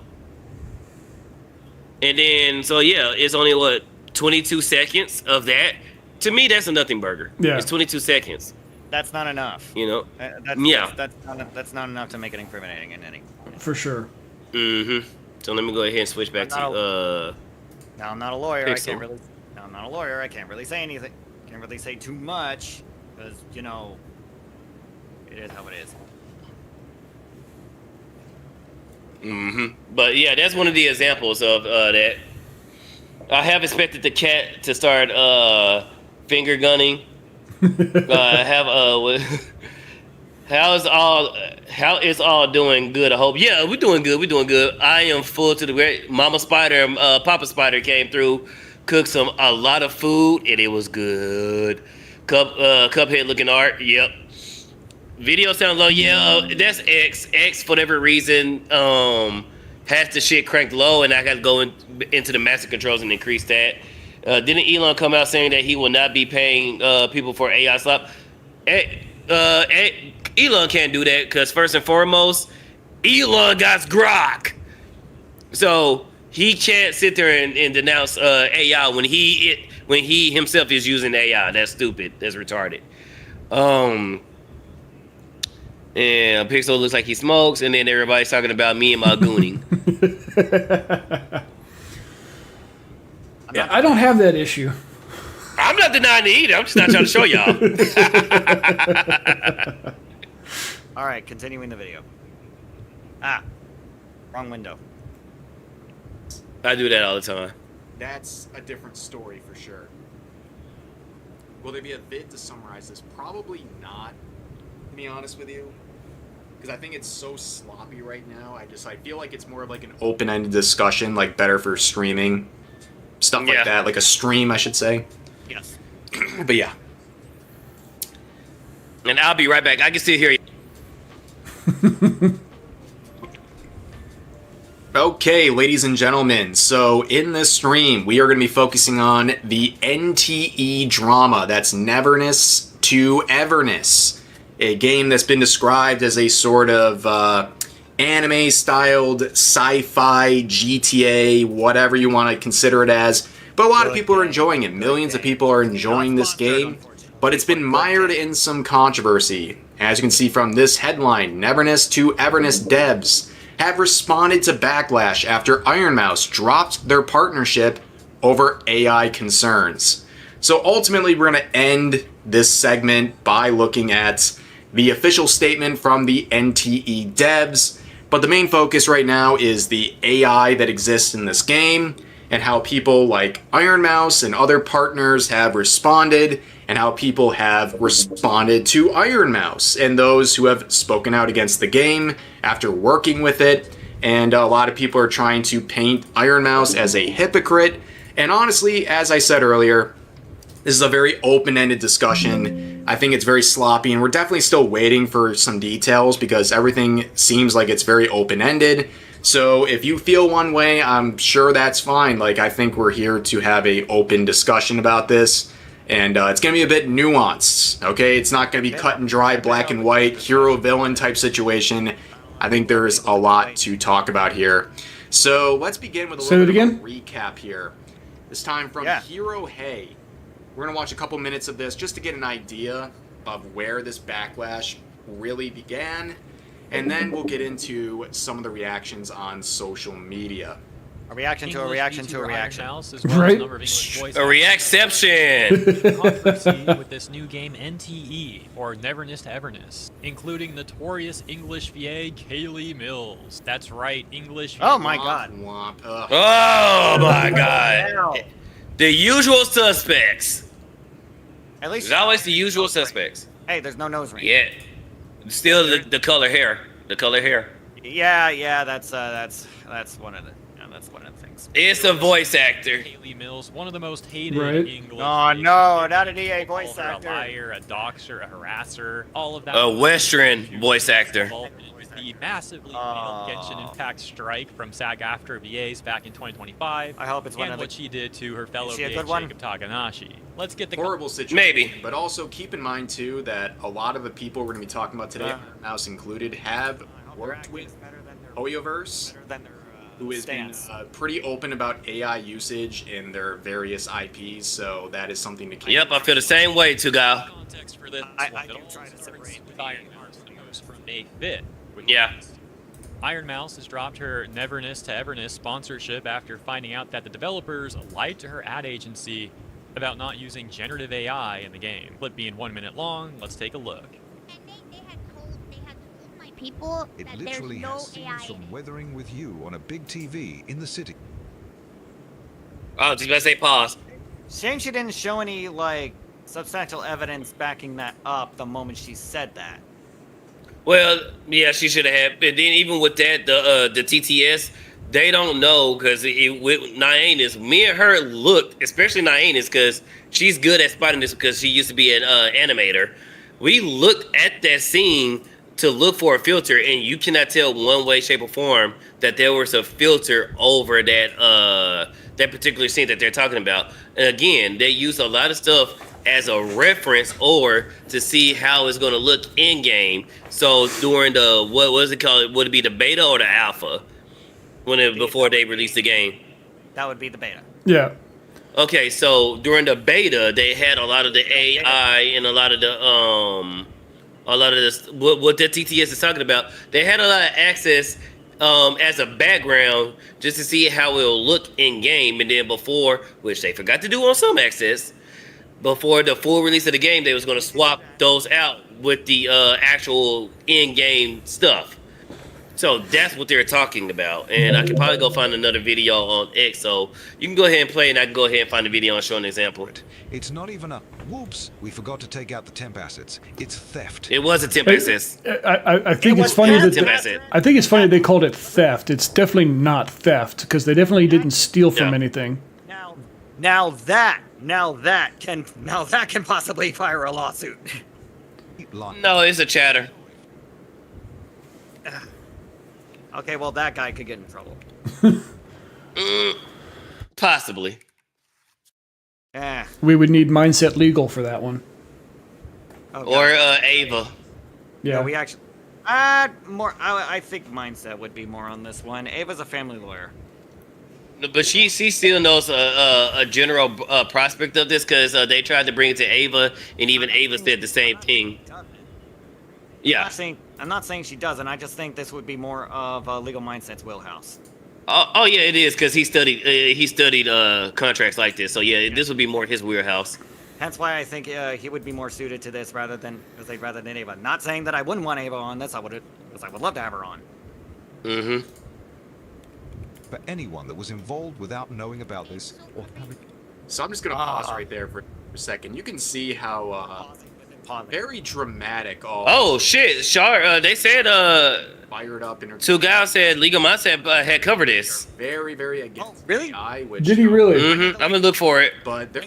And then, so yeah, it's only 22 seconds of that. To me, that's a nothing burger. Yeah. It's 22 seconds. That's not enough. You know? That's not enough to make it incriminating in any. For sure. Mm-hmm. So let me go ahead and switch back to Now I'm not a lawyer. Pixel. I'm not a lawyer. I can't really say anything. Can't really say too much because it is how it is. Mm-hmm. But yeah, that's one of the examples of that. I have expected the cat to start finger gunning. How is all doing good? I hope. Yeah, we're doing good. We're doing good. I am full to the great. Mama Spydr and Papa Spydr came through, cooked a lot of food, and it was good. Cuphead looking art. Yep. Video sound low. Yeah, that's X. X for whatever reason has the shit cranked low, and I got to go into the master controls and increase that. Didn't Elon come out saying that he will not be paying people for AI slop? Elon can't do that because first and foremost, Elon got Grok, so he can't sit there and denounce AI when he himself is using AI. That's stupid. That's retarded. And Pixel looks like he smokes, and then everybody's talking about me and my gooning. Yeah, I don't have that issue. I'm not denying it either. I'm just not trying to show y'all. All right, continuing the video. Wrong window. I do that all the time. That's a different story for sure. Will there be a vid to summarize this? Probably not, to be honest with you. Because I think it's so sloppy right now. I feel like it's more of like an open-ended discussion, like better for streaming. Stuff like that, like a stream, I should say. Yes. But yeah. And I'll be right back. I can still hear you. Okay, ladies and gentlemen, so in this stream, we are going to be focusing on the NTE drama. That's Neverness to Everness, a game that's been described as a sort of anime-styled sci-fi GTA, whatever you want to consider it as. But a lot of people are enjoying it. Millions of people are enjoying this game, but it's been mired in some controversy. As you can see from this headline, Neverness to Everness devs have responded to backlash after Iron Mouse dropped their partnership over AI concerns. So ultimately, we're going to end this segment by looking at the official statement from the NTE devs, but the main focus right now is the AI that exists in this game and how people like Iron Mouse and other partners have responded and how people have responded to Iron Mouse and those who have spoken out against the game after working with it. And a lot of people are trying to paint Iron Mouse as a hypocrite. And honestly, as I said earlier, this is a very open-ended discussion. I think it's very sloppy, and we're definitely still waiting for some details because everything seems like it's very open-ended. So if you feel one way, I'm sure that's fine. Like, I think we're here to have a open discussion about this. And it's going to be a bit nuanced, okay? It's not going to be cut and dry, black and white, hero-villain type situation. I think there's a lot to talk about here. So let's begin with a little bit of a recap here. This time from Hero Hey. We're going to watch a couple minutes of this just to get an idea of where this backlash really began. And then we'll get into some of the reactions on social media. A reaction to a reaction to a reaction. Mouse, as well as Right. a number of English voice A reacception. controversy with this new game NTE, or Neverness to Everness, including notorious English VA Kaylee Mills. That's right, English VA. Oh my god. Oh my god. The usual suspects. At least There's always the usual suspects. Hey, there's no nose ring. Yeah. Still the color hair. The color hair. Yeah, that's one of the things. It's a voice actor. Kaylee Mills, one of the most hated Right. English. Oh no, not an EA voice Call her actor. A liar, a doxer, a harasser, all of that. A Western voice actor. With the massively failed Genshin Impact strike from SAG-AFTRA VAs back in 2025. I hope it's one and of what she did to her fellow she a VA good one? Jacob Takanashi. Let's get the Horrible situation. Maybe. But also keep in mind too that a lot of the people we're going to be talking about today, Mouse included, have worked with Hoyoverse, who has been pretty open about AI usage in their various IPs. So that is something to keep. Yep, I feel the same way, Tugal. context for this. I do try to separate Iron Mouse news from May 5th. Yeah. Iron Mouse has dropped her Neverness to Everness sponsorship after finding out that the developers lied to her ad agency about not using generative AI in the game. Clip being 1 minute long, let's take a look. People it that literally there's no has scenes AI. from Weathering with You on a big TV in the city. Oh, just about to say pause. Shame she didn't show any like substantial evidence backing that up the moment she said that. Well, yeah, she should have had. And then even with that, the TTS, they don't know because with Nyannis, me and her looked, especially Nyannis, because she's good at spotting this because she used to be an animator. We looked at that scene to look for a filter, and you cannot tell one way, shape, or form that there was a filter over that that particular scene that they're talking about. And again, they use a lot of stuff as a reference or to see how it's going to look in game. So during the what was it called? Would it be the beta or the alpha? Before they released the game? That would be the beta. Yeah. Okay, so during the beta, they had a lot of the AI and a lot of this, what the TTS is talking about. They had a lot of access as a background just to see how it'll look in game. And then before, which they forgot to do on some access, before the full release of the game, they was going to swap those out with the actual in-game stuff. So that's what they're talking about. And I can probably go find another video on X. So you can go ahead and play, and I can go ahead and find the video and show an example. It's not even a whoops, we forgot to take out the temp assets. It's theft. It was a temp assets. I think it's funny that I think it's funny they called it theft. It's definitely not theft because they definitely didn't steal from anything. Now that can possibly fire a lawsuit. No, it's a chatter. Okay, well that guy could get in trouble. Possibly. We would need Mindset Legal for that one. Or Ava. Yeah. No, we actually more. I think Mindset would be more on this one. Ava's a family lawyer. But she still knows a general prospect of this because they tried to bring it to Ava, and even Ava said the same thing. Yeah. I'm not saying she doesn't. I just think this would be more of Legal Mindset's wheelhouse. Oh yeah, it is because he studied contracts like this. So yeah, this would be more his wheelhouse. Hence why I think he would be more suited to this rather than Ava. Not saying that I wouldn't want Ava on this. Because I would love to have her on. Mm-hmm. For anyone that was involved without knowing about this or having... So I'm just gonna pause right there for a second. You can see how very dramatic all. Oh shit, Char. They said fired up in her. Two guys said Legal Mindset had covered this. Very, very against really? AI, which, Did he really? Mm-hmm. I'm gonna look for it. But they're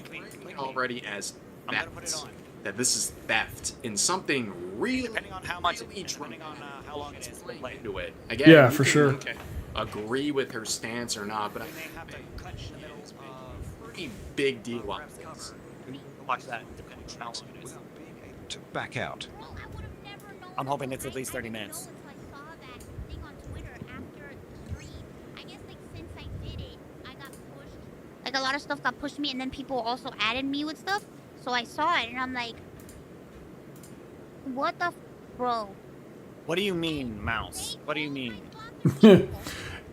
already as theft. That this is theft in something really. Depending on how much, depending on how long it is into it. Again, Yeah, for sure. Agree with her stance or not, but I think it's a pretty big deal on this. Watch that. Depending on how long it is. to back out. I'm hoping it's at least 30 minutes. Like a lot of stuff got pushed to me, and then people also added me with stuff. So I saw it, and I'm like, "What the, bro?" What do you mean, mouse? What do you mean?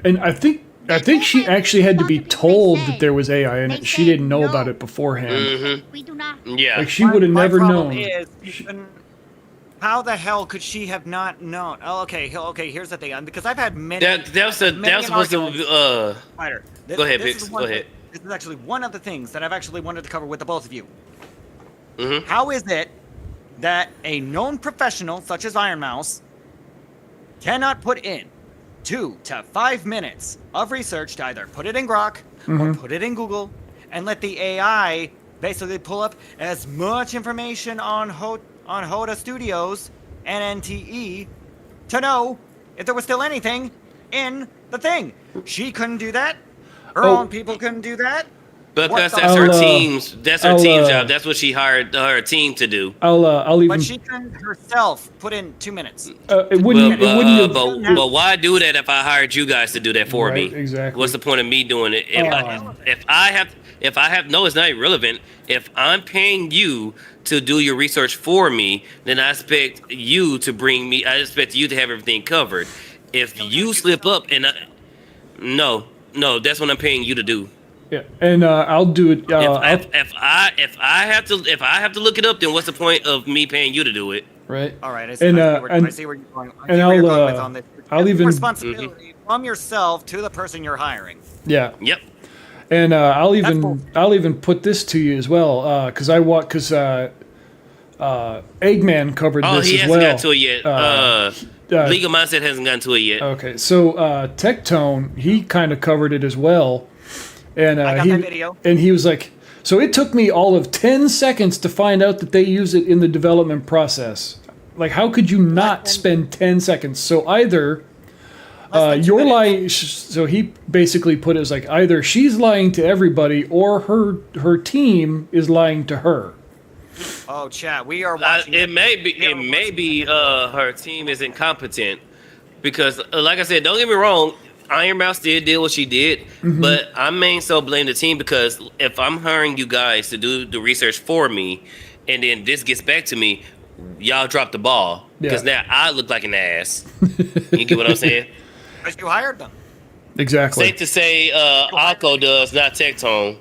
And I think I think she actually had to be told that there was AI in it. She didn't know about it beforehand. Mm-hmm. We do not. Yeah. Like she would have never known. How the hell could she have not known? Oh, okay. Here's the thing. Because I've had many. That was supposed to. Spider. Go ahead, Bix. Go ahead. This is actually one of the things that I've actually wanted to cover with the both of you. Mm-hmm. How is it that a known professional such as Iron Mouse cannot put in 2 to 5 minutes of research to either put it in Grok or put it in Google and let the AI basically pull up as much information on Hoda Studios and NTE to know if there was still anything in the thing? She couldn't do that. Her own people couldn't do that. Because that's her team's. That's her team's job. That's what she hired her team to do. I'll even. But she couldn't herself put in 2 minutes. It wouldn't. But why do that if I hired you guys to do that for me? Exactly. What's the point of me doing it? If I have no, it's not irrelevant. If I'm paying you to do your research for me, then I expect you to bring me. I expect you to have everything covered. If you slip up and no, that's what I'm paying you to do. Yeah, and I'll do it. If I have to look it up, then what's the point of me paying you to do it? Right. All right. I see where you're going. I'll even responsibility from yourself to the person you're hiring. Yeah. Yep. And I'll even put this to you as well, because Eggman covered this as well. Oh, he hasn't gotten to it yet. Legal Mindset hasn't gotten to it yet. Okay, so Tectone, he kind of covered it as well. And I got that video. And he was like, so it took me all of 10 seconds to find out that they use it in the development process. Like, how could you not spend 10 seconds? So either you're lying. So he basically put it as like either she's lying to everybody or her team is lying to her. Oh, chat, we are watching. It may be her team is incompetent because, like I said, don't get me wrong. Iron Mouse did what she did, but I main so blame the team because if I'm hiring you guys to do the research for me, and then this gets back to me, y'all drop the ball because now I look like an ass. You get what I'm saying? Because you hired them. Exactly. Safe to say, Akko does, not Tectone.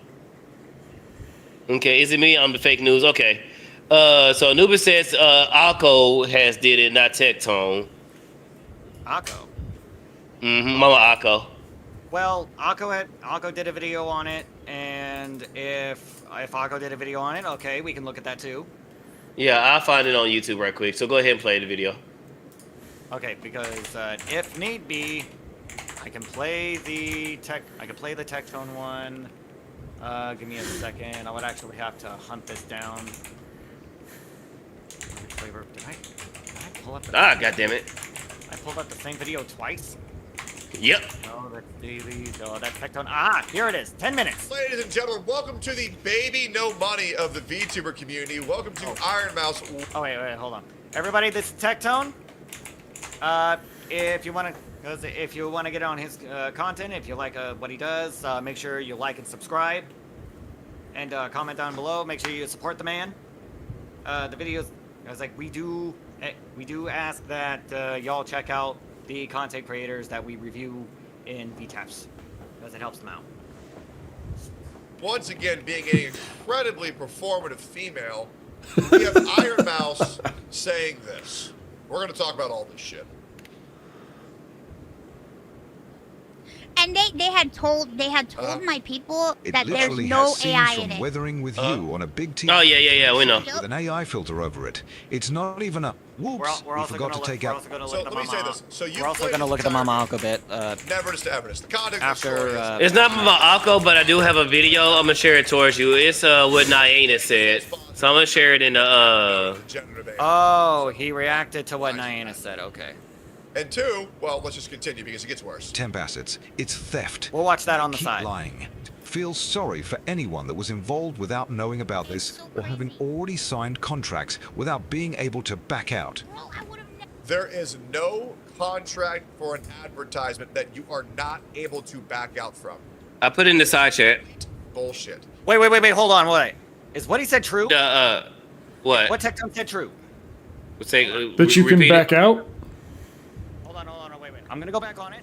Okay, is it me? I'm the fake news. Okay. So Anubis says Akko has did it, not Tectone. Akko. Mama Akko. Well, Akko did a video on it, and if Akko did a video on it, okay, we can look at that too. Yeah, I'll find it on YouTube right quick. So go ahead and play the video. Okay, because if need be, I can play the Tectone one. Give me a second. I would actually have to hunt this down. Flavor. Did I pull up the God damn it. I pulled up the same video twice? Yep. No, that's daily. No, that's Tectone. Here it is. 10 minutes. Ladies and gentlemen, welcome to the baby no money of the VTuber community. Welcome to Iron Mouse. Oh, wait, hold on. Everybody, this is Tectone. If you want to get on his content, if you like what he does, make sure you like and subscribe. And comment down below. Make sure you support the man. The videos, I was like, we do ask that y'all check out the content creators that we review in VTAPs, because it helps them out. Once again, being an incredibly performative female, we have Iron Mouse saying this. We're going to talk about all this shit. And they had told my people that there's no AI in it. Weathering with you on a big TV. Oh yeah, we know. With an AI filter over it. It's not even a whoops. We're also going to take out. So let me say this. So you we're also going to look at the Mama Akko bit. Neverness to Everness. The context after of the story is, it's not Mama Akko, but I do have a video. I'm gonna share it towards you. It's what Nyana said, so I'm gonna share it in the. Oh, he reacted to what Nyana said. Okay. And two, well, let's just continue because it gets worse. Temp assets. It's theft. We'll watch that on the Keep side. Lying. Feel sorry for anyone that was involved without knowing about this or having already signed contracts without being able to back out. There is no contract for an advertisement that you are not able to back out from. I put it in the side chat. Bullshit. Wait, hold on, wait. Is what he said true? What? What Tectone said true? That you can back out? Hold on, wait. I'm gonna go back on it.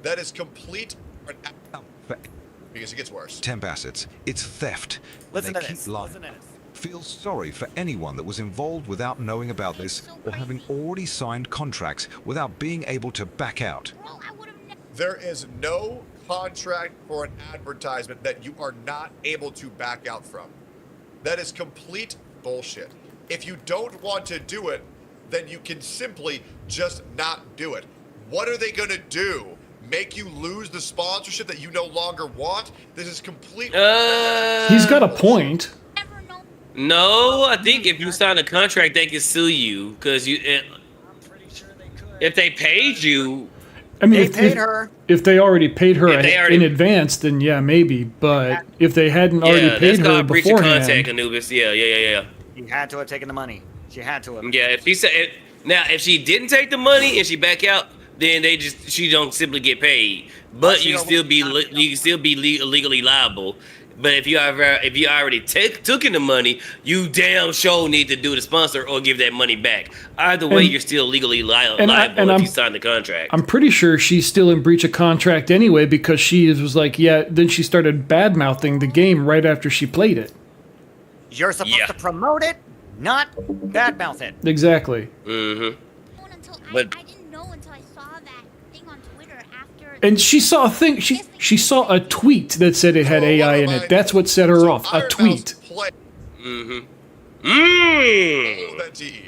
That is complete. because it gets worse. Temp assets. It's theft. Listen They to keep this. lying. Listen to this. Feel sorry for anyone that was involved without knowing about this or having already signed contracts without being able to back out. There is no contract for an advertisement that you are not able to back out from. That is complete bullshit. If you don't want to do it, then you can simply just not do it. What are they going to do? Make you lose the sponsorship that you no longer want? This is complete. He's got a point. No, I think if you sign a contract, they can sue you because if they paid you. I mean, her. If they already paid her already- in advance, then yeah, maybe. But if they hadn't already paid that's her called breach of contract, beforehand, Anubis. Yeah. She had to have taken the money. She had to have. Yeah, if she said now, if she didn't take the money and she back out, then she don't simply get paid. But you can still be legally liable. But if you already took in the money, you damn sure need to do the sponsor or give that money back. Either way, you're still legally liable if you sign the contract. I'm pretty sure she's still in breach of contract anyway because she was like, yeah. Then she started bad mouthing the game right after she played it. You're supposed to promote it, not badmouth it. Exactly. Mm-hmm. But I didn't know until I saw that thing on Twitter after. And she saw a thing. She saw a tweet that said it had AI in it. That's what set her off. A tweet. Mm-hmm. All of NTE.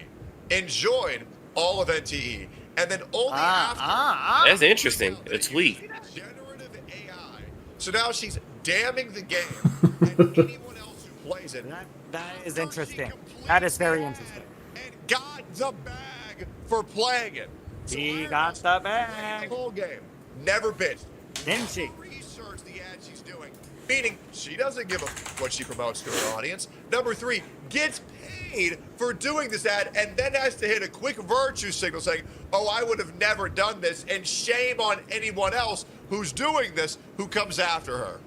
Enjoyed all of NTE. And then only after. That's interesting. A tweet. Generative AI. So now she's damning the game. And anyone else who plays it. That is interesting. That is very interesting. And got the bag for playing it. She got the bag. The whole game. Never bitched. Didn't she? Research the ad she's doing. Meaning, she doesn't give a what she promotes to her audience. Number 3, gets paid for doing this ad and then has to hit a quick virtue signal saying, oh, I would have never done this, and shame on anyone else who's doing this who comes after her.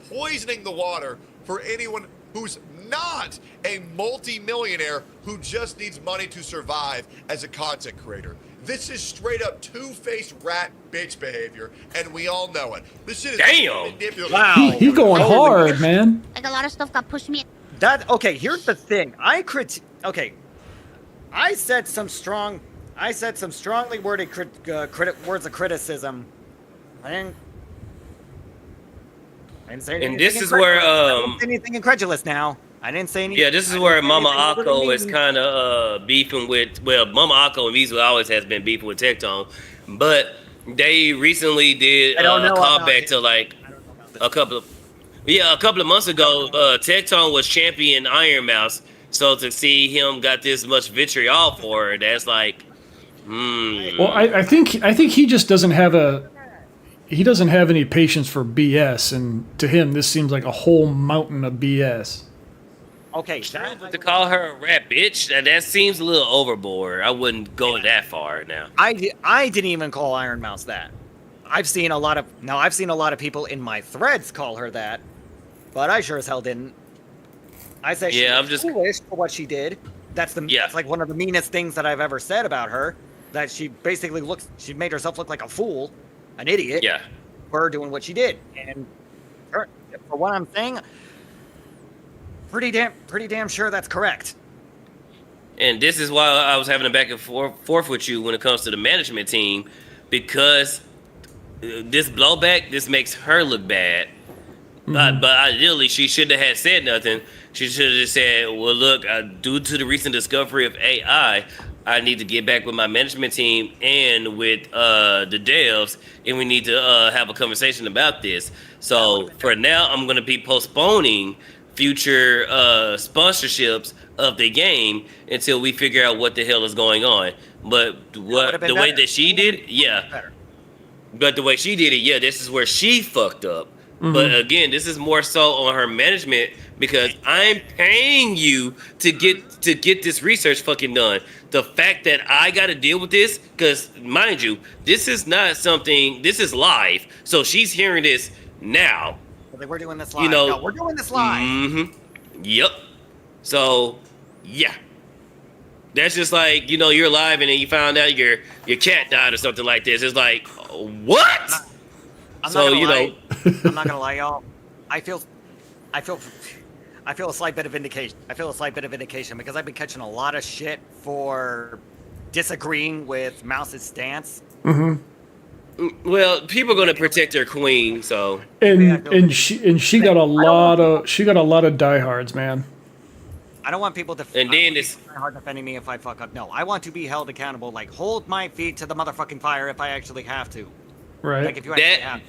Poisoning the water for anyone who's not a multi-millionaire who just needs money to survive as a content creator. This is straight up two-faced rat bitch behavior, and we all know it. This shit is manipulative. Wow. He going hard, man. Like a lot of stuff got pushed me. Okay, here's the thing. I said some strongly worded words of criticism. I didn't say anything. And this is where I didn't say anything incredulous now. I didn't say anything. Yeah, this is where Mama Akko is kind of beefing with. Well, Mama Akko and Weasel always has been beefing with Tectone, but they recently did a callback to like a couple of months ago. Tectone was champion Iron Mouse, so to see him got this much vitriol for her, that's like, Well, I think he just doesn't have any patience for BS, and to him, this seems like a whole mountain of BS. Okay, to call her a rat bitch, that seems a little overboard. I wouldn't go that far now. I didn't even call Iron Mouse that. I've seen a lot of people in my threads call her that, but I sure as hell didn't. I said she was foolish for what she did. That's like one of the meanest things that I've ever said about her. That she basically she made herself look like a fool, an idiot. Yeah. For her doing what she did, and for what I'm saying, pretty damn sure that's correct. And this is why I was having a back and forth with you when it comes to the management team, because this blowback, this makes her look bad. But ideally, she shouldn't have said nothing. She should have just said, well, look, due to the recent discovery of AI, I need to get back with my management team and with the devs, and we need to have a conversation about this. So for now, I'm going to be postponing future sponsorships of the game until we figure out what the hell is going on. But the way that she did it, But the way she did it, this is where she fucked up. But again, this is more so on her management, because I'm paying you to get this research fucking done. The fact that I got to deal with this, because mind you, this is not something. This is live, so she's hearing this now. We're doing this live. No, we're doing this live. Yep. So, yeah. That's just like, you're live and then you found out your cat died or something like this. It's like, what? I'm not gonna lie, y'all. I feel a slight bit of vindication. I feel a slight bit of vindication because I've been catching a lot of shit for disagreeing with Mouse's stance. Well, people are gonna protect their queen, so. And she got a lot of diehards, man. I don't want people to. And then it's hard defending me if I fuck up. No, I want to be held accountable. Like, hold my feet to the motherfucking fire if I actually have to. Right. Like, if you actually have to.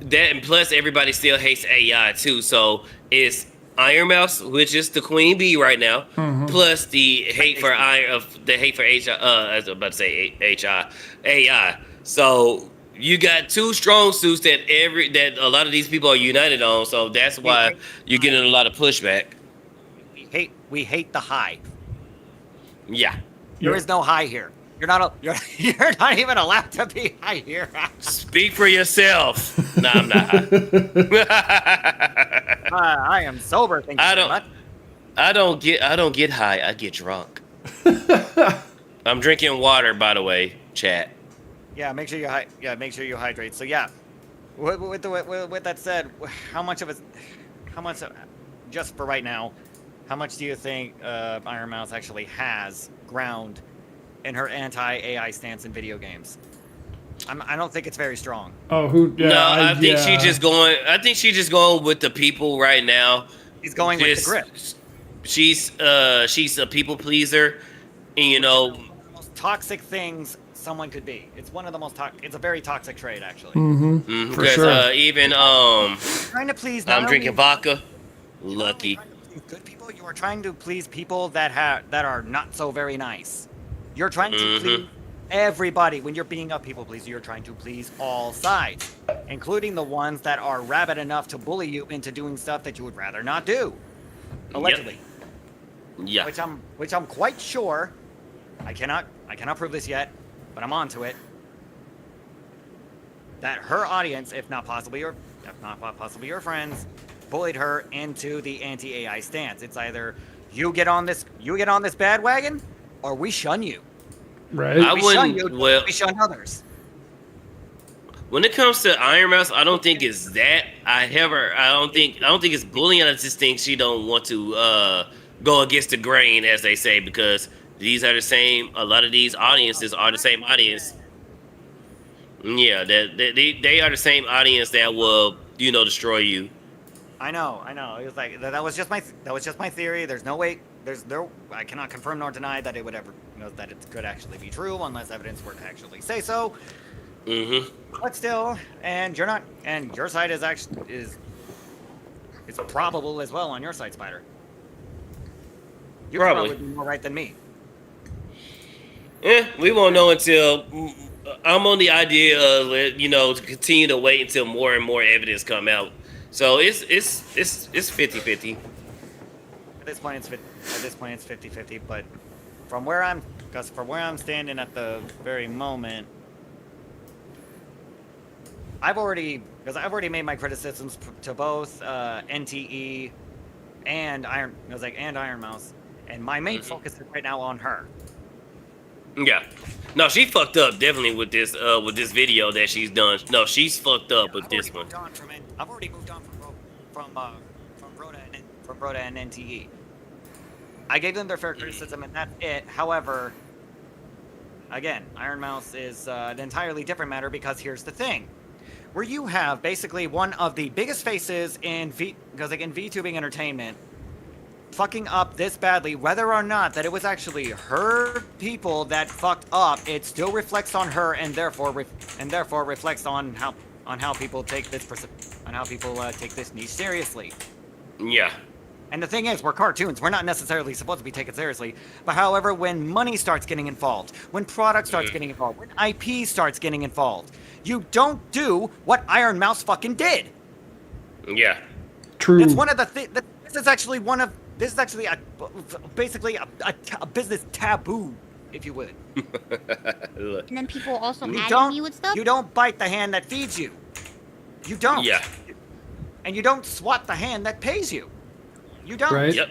That, and plus everybody still hates AI too. So it's Iron Mouse, which is the queen bee right now, plus the hate for HI. I was about to say AI. So you got two strong suits that a lot of these people are united on. So that's why you're getting a lot of pushback. We hate the high. Yeah. There is no high here. You're not even allowed to be high here. Speak for yourself. Nah, I'm not high. I am sober. Thank you very much. I don't get high. I get drunk. I'm drinking water, by the way, chat. Yeah, make sure you hydrate. So yeah, with that said, how much, just for right now, how much do you think Iron Mouse actually has ground in her anti-AI stance in video games? I don't think it's very strong. Oh, who? Yeah, no, I think she's just going. I think she's just going with the people right now. She's going with the grip. She's a people pleaser, and you know, one of the most toxic things someone could be. It's one of the most it's a very toxic trait, actually. For sure. Even trying to please. I'm drinking vodka. Lucky. Good people. You are trying to please people that are not so very nice. You're trying to please everybody. When you're being a people pleaser, you're trying to please all sides, including the ones that are rabid enough to bully you into doing stuff that you would rather not do. Allegedly. Yeah. Which I'm quite sure. I cannot prove this yet, but I'm onto it. That her audience, if not possibly your friends, bullied her into the anti-AI stance. It's either you get on this bandwagon, or we shun you. Right. We shun others. When it comes to Iron Mouse, I don't think it's that. I don't think it's bullying. I just think she don't want to go against the grain, as they say, because these are the same. A lot of these audiences are the same audience. Yeah, they are the same audience that will, destroy you. I know. It was like that was just my theory. There's no way. I cannot confirm nor deny that it would ever, that it could actually be true unless evidence were to actually say so. But still, and your side is probable as well on your side, Spydr. You're probably more right than me. We won't know until I'm on the idea of to continue to wait until more and more evidence come out. So it's 50-50. At this point, it's 50-50. But from where I'm standing at the very moment, I've already made my criticisms to both NTE and Iron Mouse, and my main focus is right now on her. Yeah, no, she fucked up definitely with this video that she's done. No, she's fucked up with this one. I've already moved on from Broda and NTE. I gave them their fair criticism, and that's it. However, again, Iron Mouse is an entirely different matter because here's the thing. Where you have basically one of the biggest faces in VTubing entertainment fucking up this badly, whether or not that it was actually her people that fucked up, it still reflects on her, and therefore reflects on how people take this take this niche seriously. Yeah. And the thing is, we're cartoons. We're not necessarily supposed to be taken seriously. But however, when money starts getting involved, when product starts getting involved, when IP starts getting involved, you don't do what Iron Mouse fucking did. Yeah. True. It's one of the things. This is actually basically a business taboo, if you would. And then people also mad at you with stuff? You don't bite the hand that feeds you. You don't. Yeah. And you don't swat the hand that pays you. You don't. Right. Yep.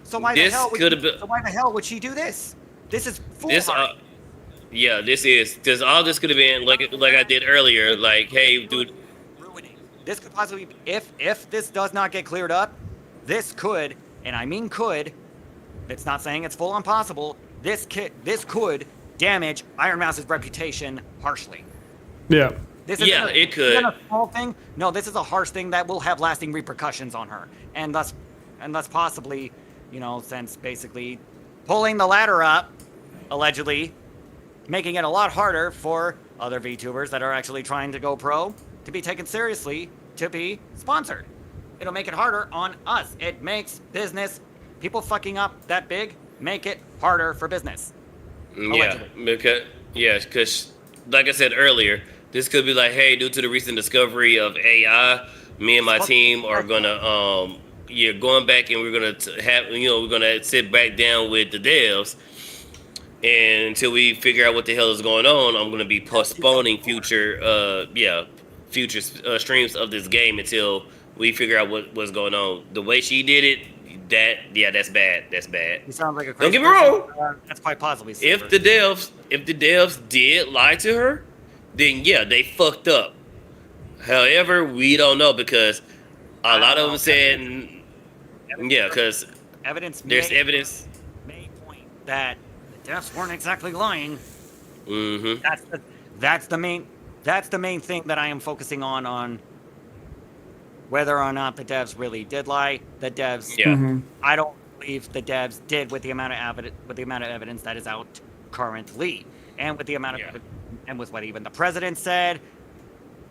So why the hell would she do this? This is foolhardy. Yeah, this is because all this could have been like I did earlier. Like, hey, dude. this could possibly, if this does not get cleared up, this could, and I mean could, it's not saying it's full on possible, this could damage Iron Mouse's reputation harshly. Yeah. This it could. Isn't a small thing. No, this is a harsh thing that will have lasting repercussions on her, and thus possibly, since basically pulling the ladder up, allegedly, making it a lot harder for other VTubers that are actually trying to go pro to be taken seriously, to be sponsored. It'll make it harder on us. It makes business, people fucking up that big, make it harder for business. Because like I said earlier, this could be like, hey, due to the recent discovery of AI, me and my team are gonna going back and we're gonna we're gonna sit back down with the devs, and until we figure out what the hell is going on, I'm gonna be postponing future streams of this game until we figure out what's going on. The way she did it, that's bad. That's bad. You sound like a Don't crazy get me wrong. That's quite possibly. If the devs did lie to her, then yeah, they fucked up. However, we don't know because a lot of them said, because there's evidence made point that the devs weren't exactly lying. Mm-hmm. That's the main thing that I am focusing on whether or not the devs really did lie. The devs, I don't believe the devs did with the amount of evidence that is out currently, and with the amount of and with what even the president said.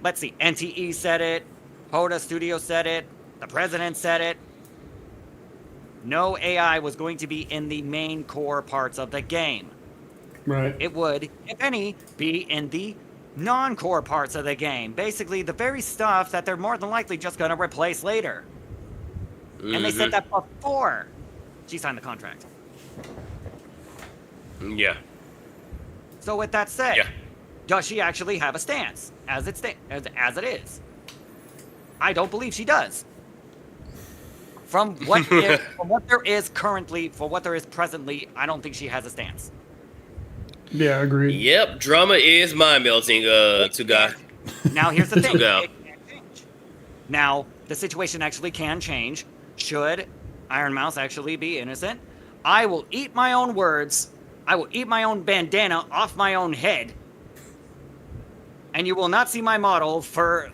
Let's see, NTE said it, Hoda Studio said it, the president said it. No AI was going to be in the main core parts of the game. Right. It would, if any, be in the non-core parts of the game. Basically, the very stuff that they're more than likely just going to replace later. Mm-hmm. And they said that before she signed the contract. Yeah. So with that said, does she actually have a stance as it is? I don't believe she does. From what there is currently, for what there is presently, I don't think she has a stance. Yeah, agreed. Yep, drama is mind melting. To guy. Now here's the thing. It can change. Now the situation actually can change. Should Iron Mouse actually be innocent, I will eat my own words. I will eat my own bandana off my own head, and you will not see my model for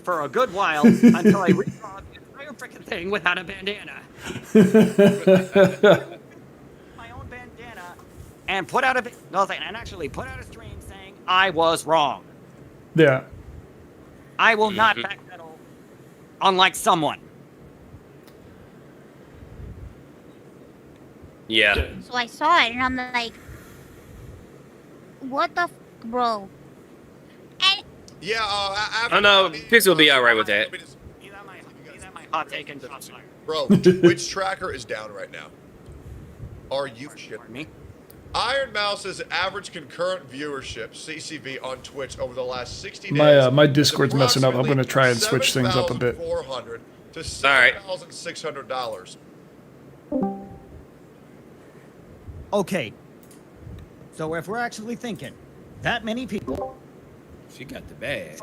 a good while until I redraw the entire freaking thing without a bandana. My own bandana, and put out a stream saying I was wrong. Yeah. I will not backpedal, unlike someone. Yeah. So I saw it and I'm like, what the bro? And I know Pixel will be alright with that. Hot take and shots fired. Bro, Twitch tracker is down right now. Are you shitting me? Iron Mouse's average concurrent viewership (CCV) on Twitch over the last 60 days. My Discord's messing up. I'm gonna try and switch things up a bit. $7,400 to $7,600. Okay. So if we're actually thinking that many people, she got the bag.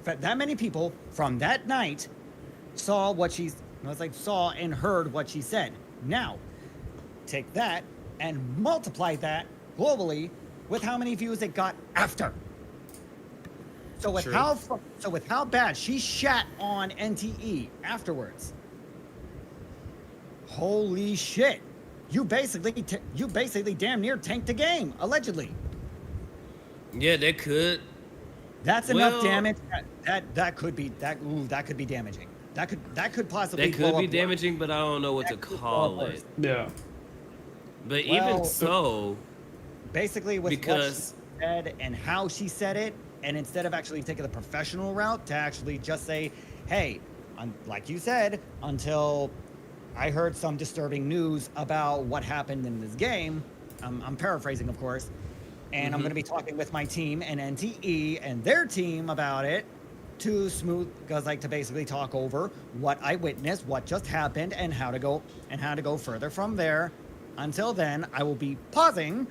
That many people from that night saw and heard what she said. Now, take that and multiply that globally with how many views it got after. So with how bad she shat on NTE afterwards. Holy shit. You basically damn near tanked the game, allegedly. Yeah, they could. That's enough damage. That could be damaging. That could possibly. That could be damaging, but I don't know what to call it. Yeah. But even so, basically with what she said and how she said it, and instead of actually taking the professional route to actually just say, "Hey," like you said, until I heard some disturbing news about what happened in this game. I'm paraphrasing, of course. And I'm going to be talking with my team and NTE and their team about it to basically talk over what I witnessed, what just happened, and how to go further from there. Until then, I will be pausing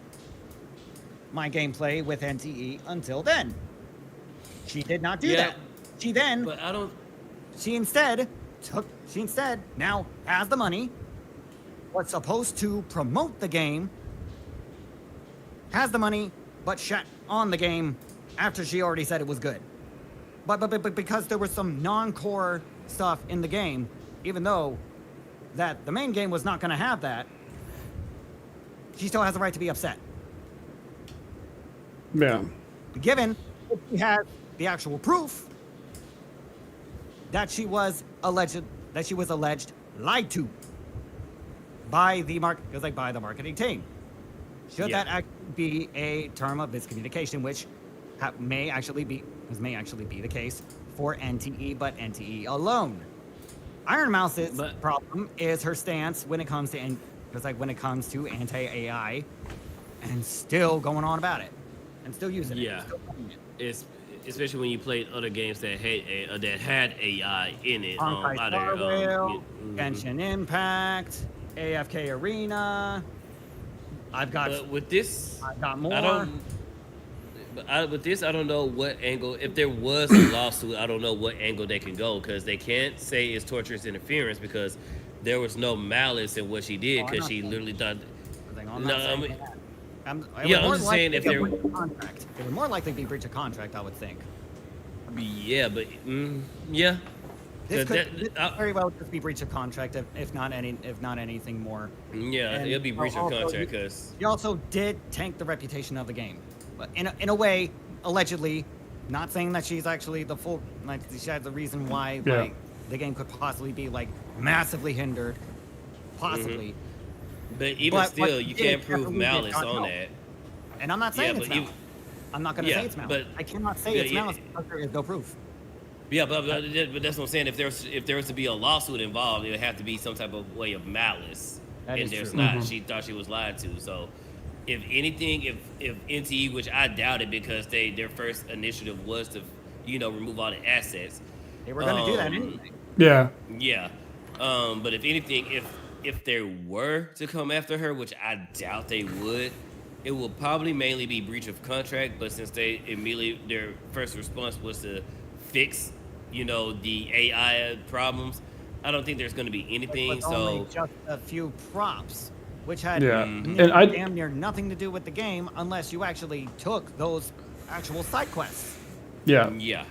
my gameplay with NTE until then. She did not do that. She then. But I don't. she instead now has the money, was supposed to promote the game, has the money, but shut on the game after she already said it was good. But because there was some non-core stuff in the game, even though that the main game was not going to have that, she still has the right to be upset. Yeah. Given that she has the actual proof that she was alleged lied to by the marketing team. Should that actually be a term of miscommunication, which may actually be the case for NTE, but NTE alone. Iron Mouse's problem is her stance when it comes to anti-AI, and still going on about it, and still using it. Yeah, it's especially when you played other games that had AI in it. Genshin Impact, AFK Arena. I've got more. With this, I don't know what angle. If there was a lawsuit, I don't know what angle they can go, because they can't say it's torturous interference because there was no malice in what she did, because she literally thought. I'm just saying if there, it would more likely be breach of contract, I would think. Yeah, but yeah. This could very well just be breach of contract, if not anything more. Yeah, and it'll be breach of contract because you also did tank the reputation of the game, but in a way, allegedly, not saying that she's actually the full, like she had the reason why like the game could possibly be like massively hindered, possibly. But even still, you can't prove malice on that. And I'm not saying it's malice. I'm not going to say it's malice. I cannot say it's malice because there is no proof. Yeah, but that's what I'm saying. If there was to be a lawsuit involved, it would have to be some type of way of malice, and there's not. She thought she was lied to. So, if anything, if NTE, which I doubted because their first initiative was to, remove all the assets. They were going to do that anyway. Yeah. Yeah. But if anything, if they were to come after her, which I doubt they would, it will probably mainly be breach of contract. But since their first response was to fix, the AI problems, I don't think there's going to be anything. Only just a few props, which had damn near nothing to do with the game, unless you actually took those actual side quests. Yeah. Yeah.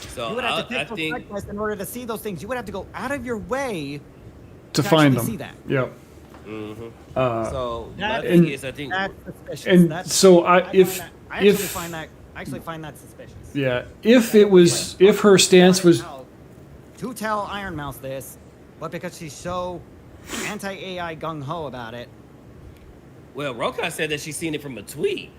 So you would have to take those side quests in order to see those things. You would have to go out of your way to find them. See that. Yep. So my thing is, I think that's suspicious. And so I actually find that suspicious. Yeah, if her stance was to tell Iron Mouse this, but because she's so anti-AI gung-ho about it. Well, Rokai said that she's seen it from a tweet.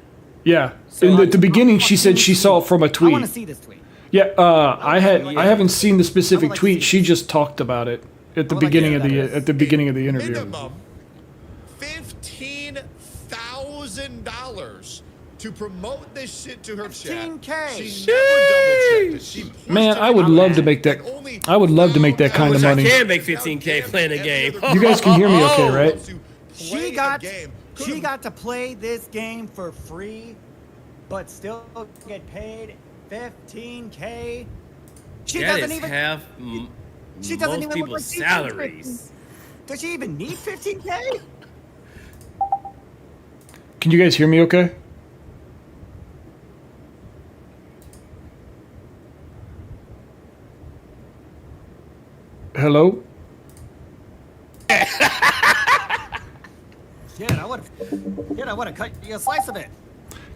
Yeah, so at the beginning she said she saw it from a tweet. I want to see this tweet. Yeah, I haven't seen the specific tweet. She just talked about it at the beginning of the interview. Minimum $15,000 to promote this shit to her chat. She never double checked it. Man, I would love to make that. I would love to make that kind of money. I can make $15K playing a game. You guys can hear me, okay, right? She got to play this game for free, but still get paid $15K. She doesn't even have most people's salaries. Does she even need $15K? Can you guys hear me okay? Hello? I would have cut you a slice of it.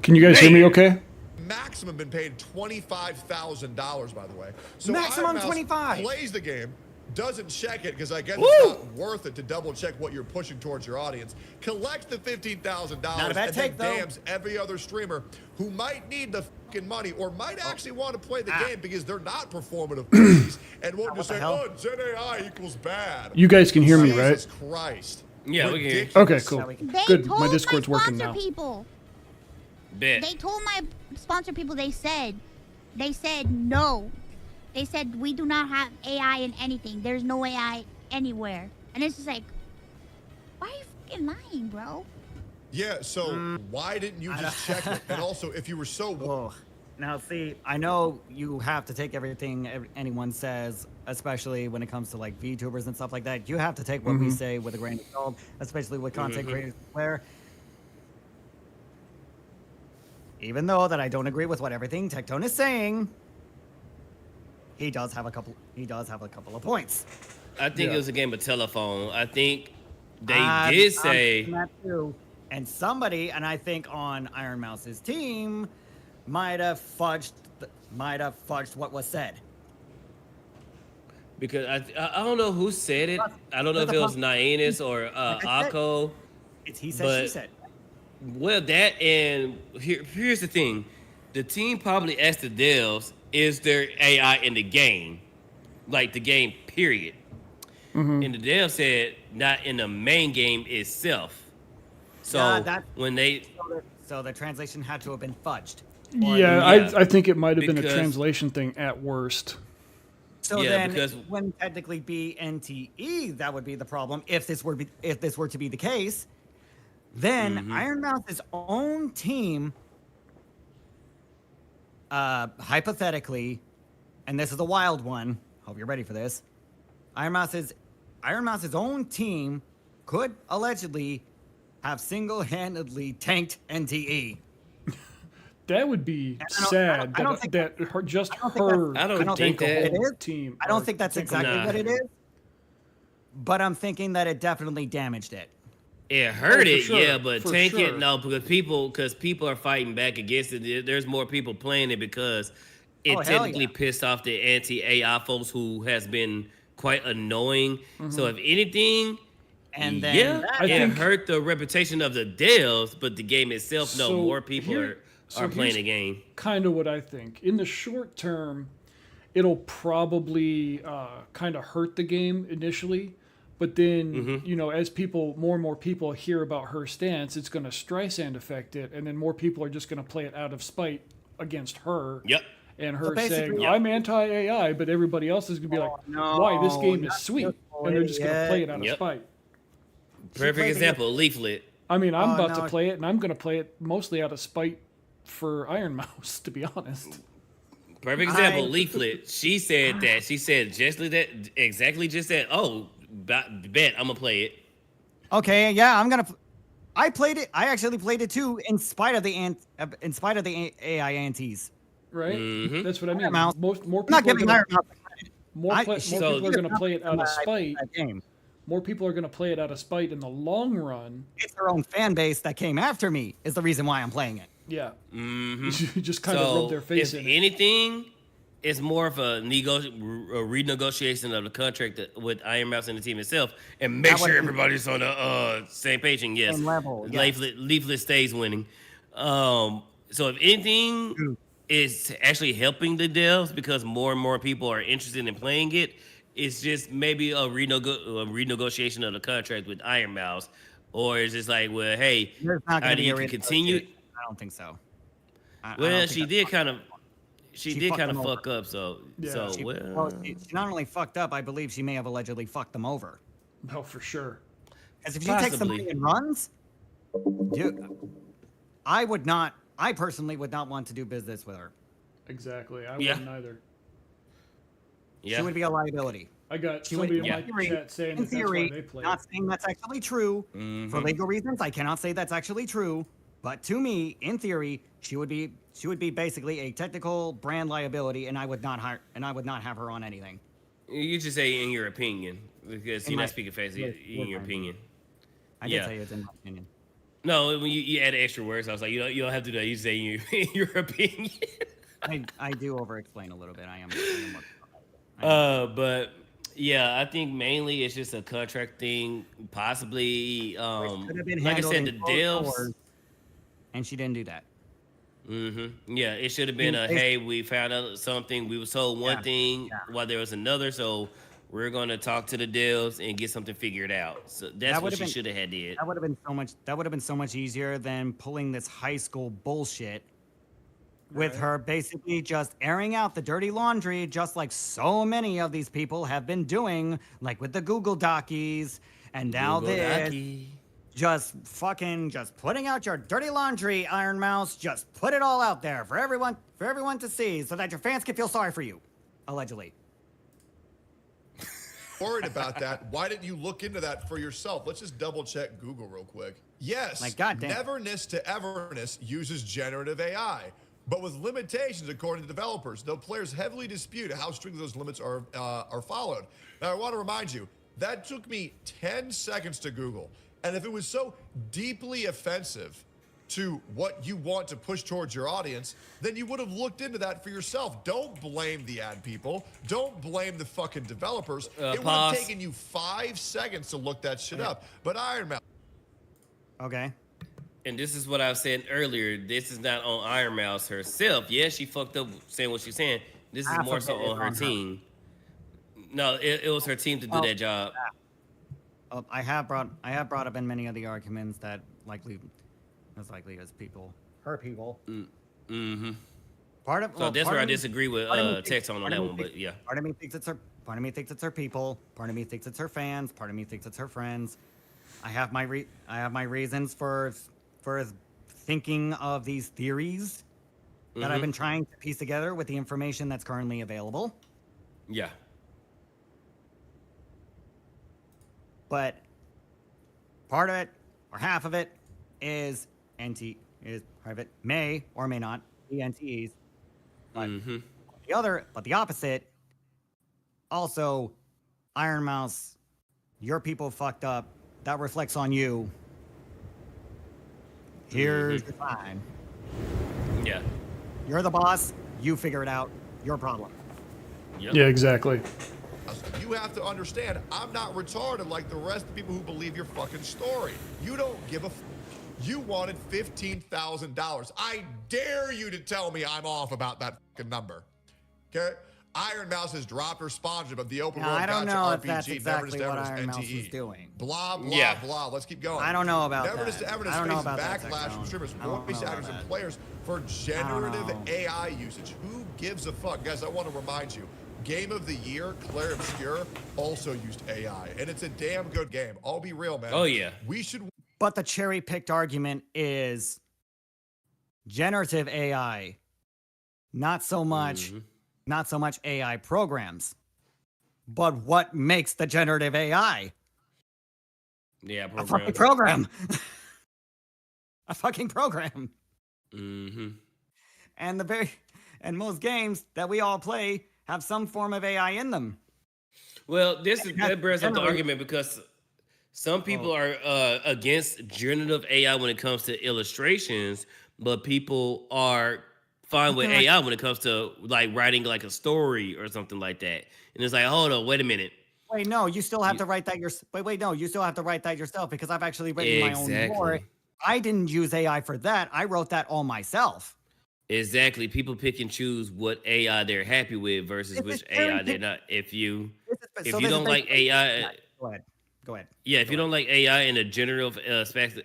Can you guys hear me okay? Maximum been paid $25,000, by the way. So maximum 25. Plays the game, doesn't check it because I guess it's not worth it to double check what you're pushing towards your audience. Collects the $15,000 and then damns every other streamer who might need the fucking money or might actually want to play the game because they're not performative plays and won't just say, "Oh, Gen AI equals bad." You guys can hear me, right? Jesus Christ. Yeah, we can hear you. Okay, cool. They Good. told My Discord's working now. People. Bet. They told my sponsor people, they said no. They said we do not have AI in anything. There's no AI anywhere. And it's just like, why are you fucking lying, bro? Yeah, so why didn't you just check it? And also, if you were so Now, see, I know you have to take everything anyone says, especially when it comes to like VTubers and stuff like that. You have to take what we say with a grain of salt, especially with content creators where even though that I don't agree with what everything Tectone is saying, he does have a couple of points. I think it was a game of telephone. I think they did I'm say thinking that too. And somebody, and I think on Iron Mouse's team, might have fudged what was said. because I don't know who said it. I don't know if it was Nyannis or Akko. It's he said, she said. Well, that and here's the thing. The team probably asked the devs, is there AI in the game? Like the game, period. And the dev said, not in the main game itself. So when they... So the translation had to have been fudged. Yeah, I think it might have been a translation thing at worst. So then, wouldn't technically be NTE that would be the problem if this were to be the case. Then Iron Mouse's own team, hypothetically, and this is a wild one. Hope you're ready for this. Iron Mouse's own team could allegedly have single-handedly tanked NTE. That would be sad. I don't think her tank a whole team. I don't think that's exactly what it is. But I'm thinking that it definitely damaged it. It hurt it, yeah, but tank it, no, because people are fighting back against it. There's more people playing it because it technically pissed off the anti-AI folks who has been quite annoying. So if anything, and then it hurt the reputation of the devs, but the game itself, more people are playing the game. Kind of what I think. In the short term, it'll probably kind of hurt the game initially. But then, as more and more people hear about her stance, it's going to Streisand affect it, and then more people are just going to play it out of spite against her. Yep. And her saying, I'm anti-AI, but everybody else is going to be like, why? This game is sweet. And they're just going to play it out of spite. Perfect example, Leaflet. I mean, I'm about to play it, and I'm going to play it mostly out of spite for Iron Mouse, to be honest. Perfect example, Leaflet. She said that. She said exactly just that. Oh, bet I'm gonna play it. Okay, yeah, I played it. I actually played it too, in spite of the AI antis. Right. That's what I mean. More people not giving Iron Mouse credit. More people are going to play it out of spite. More people are going to play it out of spite in the long run. It's their own fan base that came after me is the reason why I'm playing it. Yeah. You just kind of rub their face in it. If anything, it's more of a renegotiation of the contract with Iron Mouse and the team itself, and make sure everybody's on the same page. And yes, same level. Leaflet stays winning. So if anything, it's actually helping the devs because more and more people are interested in playing it. It's just maybe a renegotiation of the contract with Iron Mouse, or it's just like, well, hey, either you can continue. I don't think so. She did kind of. She did kind of fuck up, so she not only fucked up, I believe she may have allegedly fucked them over. Oh, for sure. Because if she takes somebody and runs, dude, I personally would not want to do business with her. Exactly, I wouldn't either. She would be a liability. I got somebody in my chat saying that's why they play. Not saying that's actually true. For legal reasons, I cannot say that's actually true. But to me, in theory, she would be basically a technical brand liability, and I would not have her on anything. You just say in your opinion, because you're not speaking fast. In your opinion, I did say it's in my opinion. No, when you add extra words, I was like, you don't have to do that. You say in your opinion. I do over-explain a little bit. I am but yeah, I think mainly it's just a contract thing, possibly. Like I said, the devs. And she didn't do that. Yeah, it should have been hey, we found out something. We were told one thing while there was another, so we're gonna talk to the devs and get something figured out. So that's what she should have had did. That would have been so much easier than pulling this high school bullshit with her basically just airing out the dirty laundry, just like so many of these people have been doing, like with the Google Docies, and now this. just putting out your dirty laundry, Iron Mouse. Just put it all out there for everyone to see, so that your fans can feel sorry for you. Allegedly. Worried about that. Why didn't you look into that for yourself? Let's just double check Google real quick. Yes, Like, goddamn. Neverness to Everness uses generative AI, but with limitations according to developers, though players heavily dispute how strictly those limits are followed. Now, I want to remind you, that took me 10 seconds to Google. And if it was so deeply offensive to what you want to push towards your audience, then you would have looked into that for yourself. Don't blame the ad people. Don't blame the fucking developers. It would have taken you 5 seconds to look that shit up. But Iron Mouse. Okay. And this is what I was saying earlier. This is not on Iron Mouse herself. Yeah, she fucked up saying what she's saying. This is more so on her team. No, it was her team to do that job. I have brought up in many of the arguments that as likely as her people. Mm-hmm. So that's where I disagree with Tex on that one, but yeah. Part of me thinks it's her people. Part of me thinks it's her fans. Part of me thinks it's her friends. I have my reasons for thinking of these theories that I've been trying to piece together with the information that's currently available. Yeah. But part of it, or half of it, is private, may or may not be NTEs. But the opposite, also, Iron Mouse, your people fucked up. That reflects on you. Here's the sign. Yeah. You're the boss. You figure it out. Your problem. Yep. Yeah, exactly. You have to understand, I'm not retarded like the rest of the people who believe your fucking story. You don't give a You wanted $15,000. I dare you to tell me I'm off about that fucking number. Okay? Iron Mouse has dropped her sponsorship of the open world I don't gotcha know RPG. if that's exactly what Iron Mouse NTE. was doing. Blah, blah, blah. Let's keep going. I don't know about Neverness that. to Everness I don't know about faces that, backlash from streamers, voice actors, and players for generative AI usage. Who gives a fuck? Guys, I want to remind you, Game of the Year, Claire Obscure, also used AI. And it's a damn good game. I'll be real, man. Oh, yeah. We should... But the cherry-picked argument is generative AI, not so much AI programs. But what makes the generative AI? Yeah, a fucking program. A fucking program. And most games that we all play have some form of AI in them. Well, that brings up the argument because some people are against generative AI when it comes to illustrations, but people are fine with AI when it comes to like writing like a story or something like that. And it's like, hold on, wait a minute. Wait, no, you still have to write that yourself. No, you still have to write that yourself because I've actually written my own lore. I didn't use AI for that. I wrote that all myself. Exactly. People pick and choose what AI they're happy with versus which AI they're not. If you don't like AI, go ahead. Yeah, if you don't like AI in a generative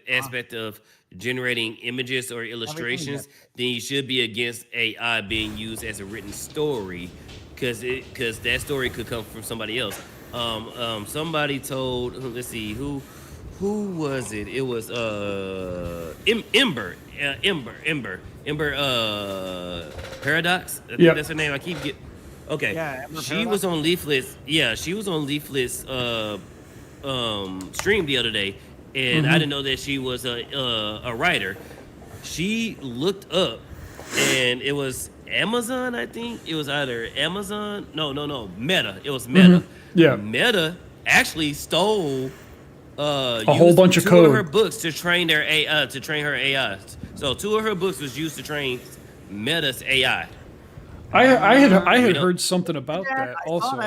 aspect of generating images or illustrations, then you should be against AI being used as a written story, because that story could come from somebody else. Somebody told, let's see, who was it? It was Ember Paradox. I think that's her name. I keep getting. Okay. Yeah, she was on Leaflet's. Yeah, she was on Leaflet's stream the other day, and I didn't know that she was a writer. She looked up, and it was Amazon. I think it was either Amazon. No, Meta. It was Meta. Yeah. Meta actually stole a whole bunch of code. Two of her books to train their AI, to train her AI. So 2 of her books was used to train Meta's AI. I had heard something about that also.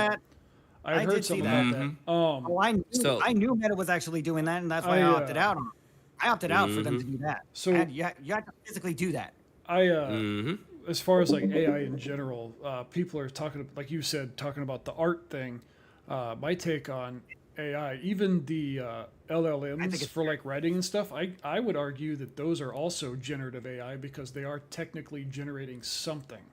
I heard something about that. I knew Meta was actually doing that, and that's why I opted out. I opted out for them to do that. So you have to physically do that. As far as like AI in general, people are talking, like you said, talking about the art thing. My take on AI, even the LLMs for like writing and stuff, I would argue that those are also generative AI because they are technically generating something.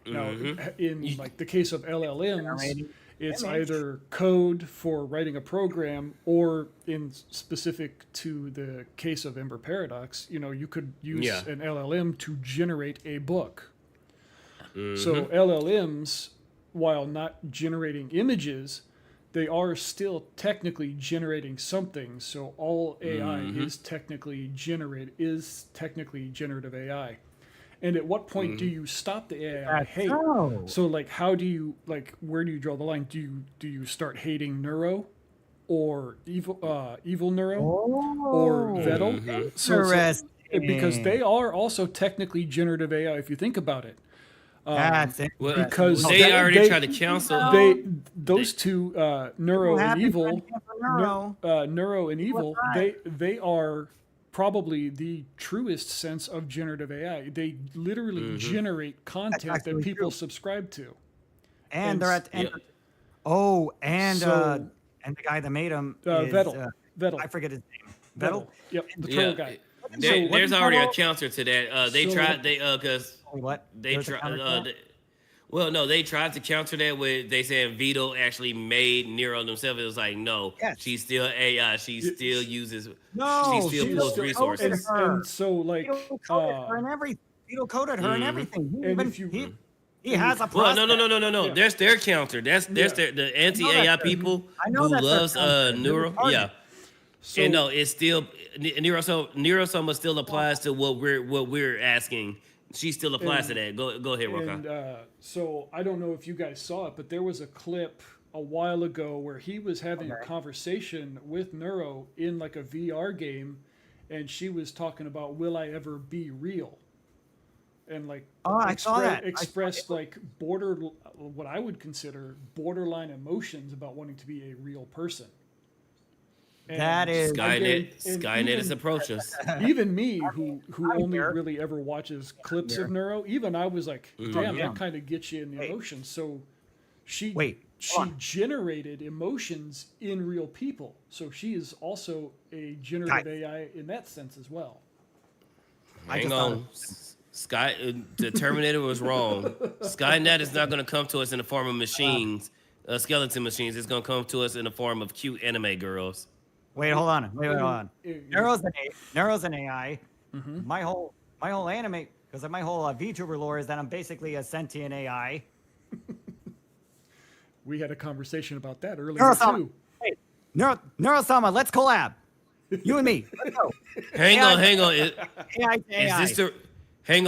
Now, in like the case of LLMs, It's either code for writing a program, or in specific to the case of Ember Paradox, you could use an LLM to generate a book. So LLMs, while not generating images, they are still technically generating something. So all AI is technically generative AI. And at what point do you stop the AI hate? So like, how do you where do you draw the line? Do you start hating Neuro, or evil Neuro, or Vettel? So because they are also technically generative AI if you think about it. Because they already tried to cancel. Those two, Neuro and Evil, Neuro and Evil, they are probably the truest sense of generative AI. They literally generate content that people subscribe to. And they're at and the guy that made them is Vettel. I forget his name. Vettel. Yep, the troll guy. There's already a counter to that. They tried to counter that with they saying Vito actually made Nero themselves. It was like, no, she's still AI. She still uses. She still pulls resources. And so like Vito coded her and everything. He has a process. Well, no. There's their counter. That's the anti-AI people who loves Neuro. Yeah. So, and no, it's still Neurosoma still applies to what we're asking. She still applies to that. Go ahead, Rokai. And so I don't know if you guys saw it, but there was a clip a while ago where he was having a conversation with Neuro in like a VR game, and she was talking about, will I ever be real? And like expressed like what I would consider borderline emotions about wanting to be a real person. And that is Skynet is approaching us. Even me, who only really ever watches clips of Neuro, even I was like, damn, that kind of gets you in the emotions. So she generated emotions in real people. So she is also a generative AI in that sense as well. Hang on. The Terminator was wrong. Skynet is not going to come to us in the form of machines, skeleton machines. It's going to come to us in the form of cute anime girls. Wait, hold on. Neuro's an AI. My whole anime, because my whole VTuber lore is that I'm basically a sentient AI. We had a conversation about that earlier too. Hey, Neurosama, let's collab. You and me. Let's go. Hang on. AI.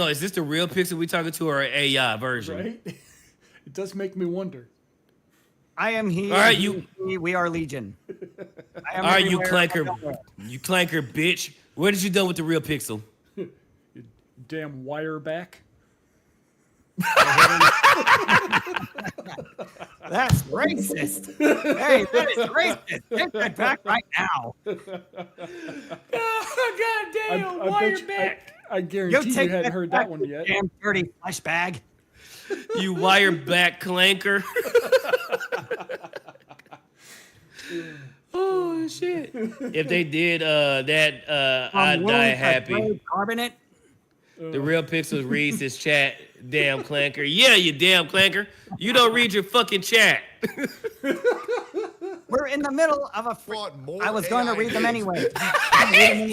Is this the real Pixel we talking to, or an AI version? Right? It does make me wonder. I am he. All right, we are Legion. All right, you clanker bitch. What did you do with the real Pixel? You damn wire back. That's racist. Hey, that is racist. Take that back right now. God damn, wire back. I guarantee you hadn't heard that one yet. Damn dirty flesh bag. You wire back clanker. Oh shit! If they did that, I'd die happy. Carbonate. The real Pixels reads his chat. Damn clanker. Yeah, you damn clanker. You don't read your fucking chat. We're in the middle of a. I was going to read them anyway. I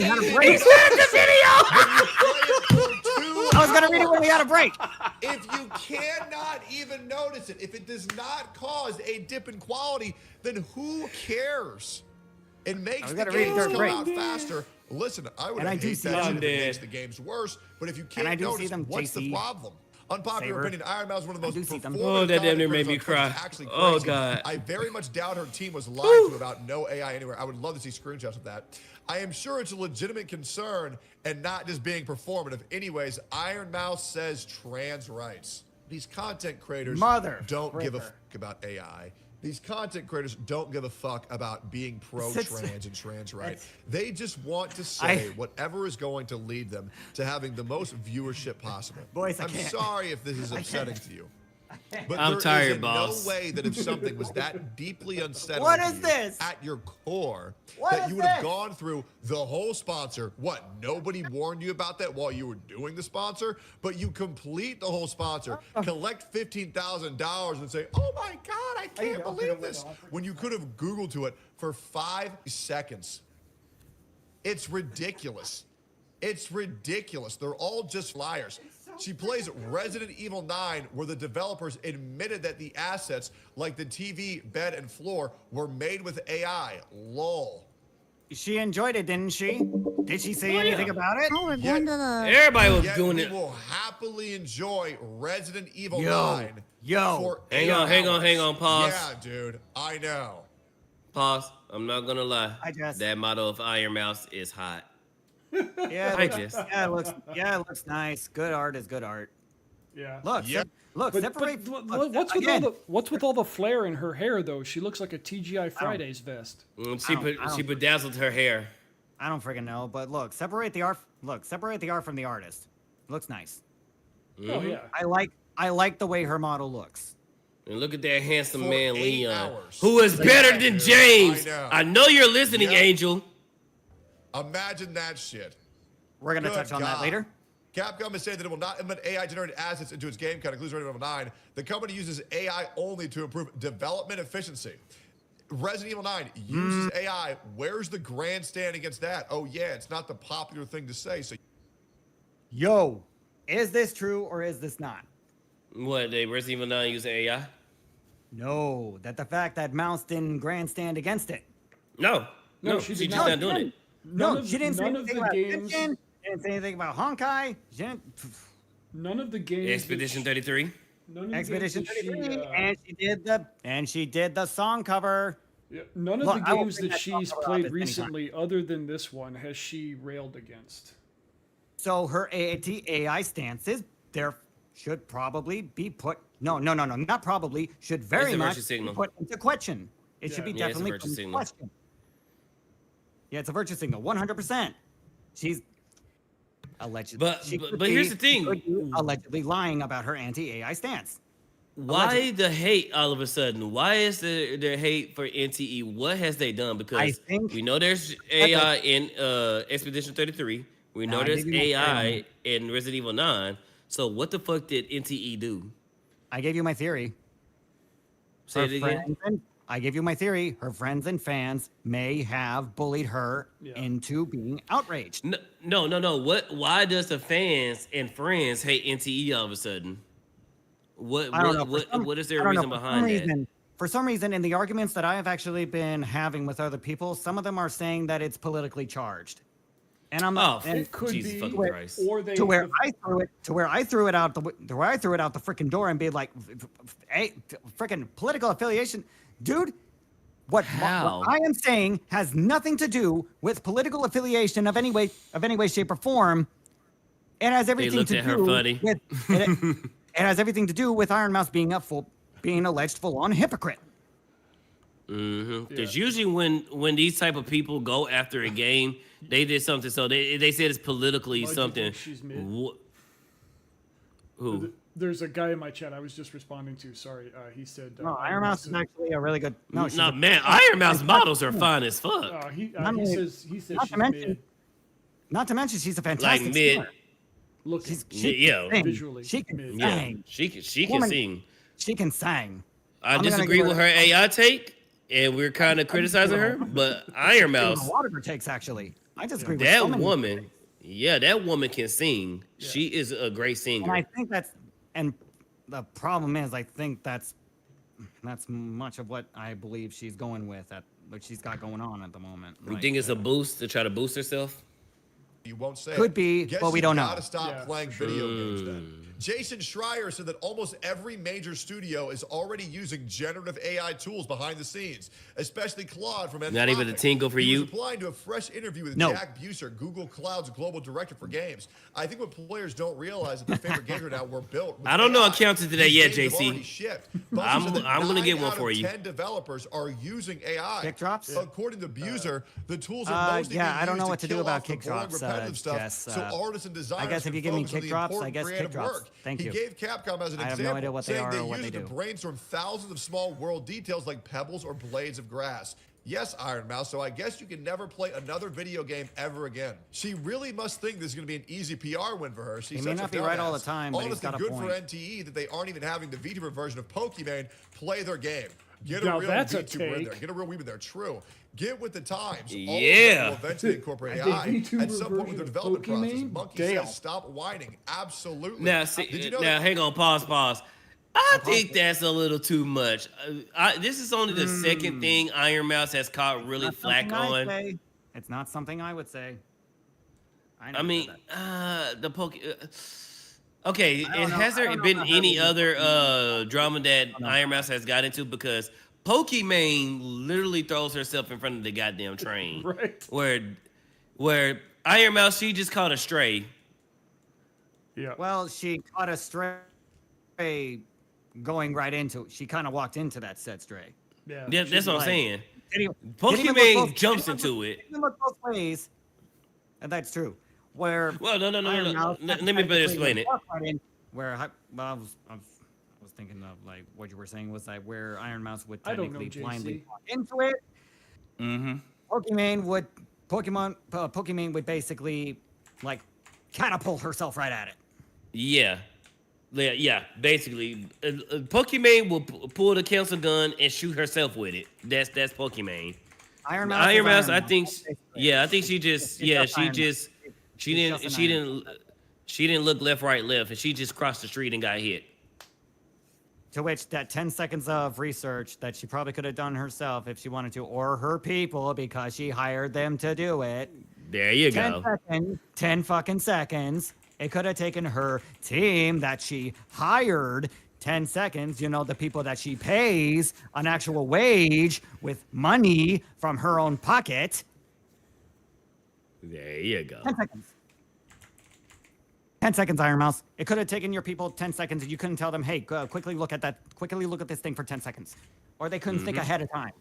was going to read it when we had a break. If you cannot even notice it, if it does not cause a dip in quality, then who cares? It makes the games come out faster. Listen, I would hate that shit if it makes the games worse, but if you can't notice, what's the problem? Unpopular opinion, Iron Mouse is one of the most performative that damn near made me cry. Oh, God. I very much doubt her team was lied to about no AI anywhere. I would love to see screenshots of that. I am sure it's a legitimate concern and not just being performative. Anyways, Iron Mouse says trans rights. These content creators don't give a fuck about AI. These content creators don't give a fuck about being pro-trans and trans rights. They just want to say whatever is going to lead them to having the most viewership possible. Boys, I'm sorry if this is upsetting to you. But I'm there tired, is boss. no way that if something was that deeply unsettling What to is you this? at your core, What that is you would have this? gone through the whole sponsor. What? Nobody warned you about that while you were doing the sponsor, but you complete the whole sponsor, collect $15,000 and say, "Oh my God, I can't believe this," when you could have Googled to it for 5 seconds. It's ridiculous. It's ridiculous. They're all just liars. She plays Resident Evil 9, where the developers admitted that the assets, like the TV, bed, and floor, were made with AI. Lol. She enjoyed it, didn't she? Did she say anything about it? Oh, we're going to the. Everybody was Yet doing we it. will happily enjoy Resident Evil Yo, 9 yo. for Hang 8 on, hang on, hours. hang on, pause. Yeah, dude. I know. Pause. I'm not gonna lie. I just- That model of Iron Mouse is hot. Yeah, I it looks, just- yeah, it looks nice. Good art is good art. Yeah. Look, Yep. look, But, separate. what's with all the flare in her hair though? She looks like a TGI Fridays vest. She bedazzled her hair. I don't freaking know, but look, separate the art. Look, separate the art from the artist. Looks nice. Oh yeah. I like the way her model looks. And look at that handsome For man, 8 Leon, hours. who is better than dude. James. I know. You're listening, Yep. Angel. Imagine that shit. We're gonna Good touch on that God. later. Capcom has said that it will not implement AI-generated assets into its game code, includes Resident Evil 9. The company uses AI only to improve development efficiency. Resident Evil 9 uses AI. Where's the grandstand against that? Oh yeah, it's not the popular thing to say. So, Yo, is this true or is this not? What, they Resident Evil 9 using AI? No, that the fact that Mouse didn't grandstand against it. No, she she's did just not. not doing it. No, she didn't say none of anything the about games. Genshin, didn't say anything about Honkai. She didn't, None of the games. Expedition 33. None of the Expedition games that 33, and she did the song cover. Yeah, none of Look, the I will games bring that that song she's cover up played anytime. recently, other than this one, has she railed against. So her AI stances there should probably be put. No, not probably. Should very It's a much virtue signal. be put into question. It should be Yeah, it's a definitely virtue put into signal. question. Yeah, it's a virtue signal, 100%. She's allegedly. But here's the thing. Allegedly lying about her anti-AI stance. Why the hate all of a sudden? Why is there hate for NTE? What has they done? Because we know there's AI in Expedition 33. We know Nah, I there's gave you my AI theory. in Resident Evil 9. So what the fuck did NTE do? I gave you my theory. Say it again. I gave you my theory. Her friends and fans may have bullied her into being outraged. No. What? Why does the fans and friends hate NTE all of a sudden? What? I don't know. What is their I don't know. reason behind that? For some reason, in the arguments that I have actually been having with other people, some of them are saying that it's politically charged. And I'm not. Oh, it could Jesus be, fucking Christ. Or they to where I threw it out the freaking door and be like, "Hey, freaking political affiliation, dude." What I am saying has nothing to do with political affiliation of any way, shape, or form. It has everything to do with it has everything to do with Iron Mouse being being alleged full-on hypocrite. Because usually when these type of people go after a game, they did something. So they said it's politically something. Who? There's a guy in my chat I was just responding to. Sorry, he said. No, Iron Mouse is actually a really good. No, man, Iron Mouse models are fine as fuck. He says she's mid. Not to mention, she's a fantastic like mid. singer. Look, visually, she can sing. She can sing. She can sing. I disagree with her AI take, and we're kind of criticizing her. But Iron Mouse, a lot of her takes actually. I disagree with that so many woman. Yeah, that woman can sing. Yeah. She is a great singer. And I think and the problem is, I think that's much of what I believe she's going with what she's got going on at the moment. You think it's a boost to try to boost herself? You won't say Could be, but we don't know. Gotta stop playing video games then. Jason Schreier said that almost every major studio is already using generative AI tools behind the scenes, especially Claude from Anthropic. Not even a tingle for he you? was applying to a fresh interview with No. Jack Buser, Google Cloud's global director for games. I think what players don't realize is that their favorite games right now were built with I don't know AI. accounted to that These yet, games have JC. already shipped. I'm Buser said that gonna get 9 one out for of you. 10 developers are using AI. Kick drops? According to Buser, the tools are mostly being I don't know used what to do kill about off the kick boring, drops. repetitive stuff, Jess, so artists and designers I guess if can you give me focus on kick the drops, I important guess kick creative drops. work. Thank you. He gave Capcom as an I have example, no idea what they saying are or they what use they it to do. brainstorm thousands of small world details like pebbles or blades of grass. Yes, Iron Mouse, so I guess you can never play another video game ever again. She really must think this is going to be an easy PR win for her. She's He may such not a be right all the dumbass. time, but he's Honestly, got a good point. for NTE that they aren't even having the VTuber version of Pokemon play their game. Get Now a real that's a VTuber in there. take. Get a real Weeb in there. True. Get with the times. All Yeah. of them will eventually incorporate A AI VTuber at some point with their version of development process. Pokemon? Monkey Damn. says stop whining. Absolutely. Now, Did see, you know now that? hang on, pause. I think that's a little too much. This is only the second thing Iron Mouse has caught really Not flack something I'd on. say. It's not something I would say. I mean, the okay, I don't and know- has I there don't know been about any having- other drama that Iron Mouse has got into? Because Pokimane literally throws herself in front of the goddamn train. Right. Where Iron Mouse, she just caught a stray. Yeah. Well, she caught a stray going right into it. She kind of walked into that said stray. Yeah. That's what I'm like- saying. Didn't even Pokimane look both- jumps didn't into even it. Didn't look both ways. And that's true. Where Well, no. Iron Mouse Let me better explain it. walked right in, where I was thinking of like what you were saying was like where Iron Mouse would I don't know, technically JC. blindly walk into it. Mm-hmm. Pokimane would basically like catapult herself right at it. Yeah. Basically, Pokimane will pull the council gun and shoot herself with it. That's Pokimane. Iron Mouse. is Mouse, Iron I Mouse. think, I think she just, It's just Iron Mouse. she didn't look left, and she just crossed the street and got hit. To which that 10 seconds of research that she probably could have done herself if she wanted to, or her people because she hired them to do it. There you 10 go. seconds, 10 fucking seconds. It could have taken her team that she hired 10 seconds, the people that she pays an actual wage with money from her own pocket. There you go. 10 seconds. 10 seconds, Iron Mouse. It could have taken your people 10 seconds and you couldn't tell them, hey, go, quickly look at this thing for 10 seconds. Or they couldn't think ahead of time.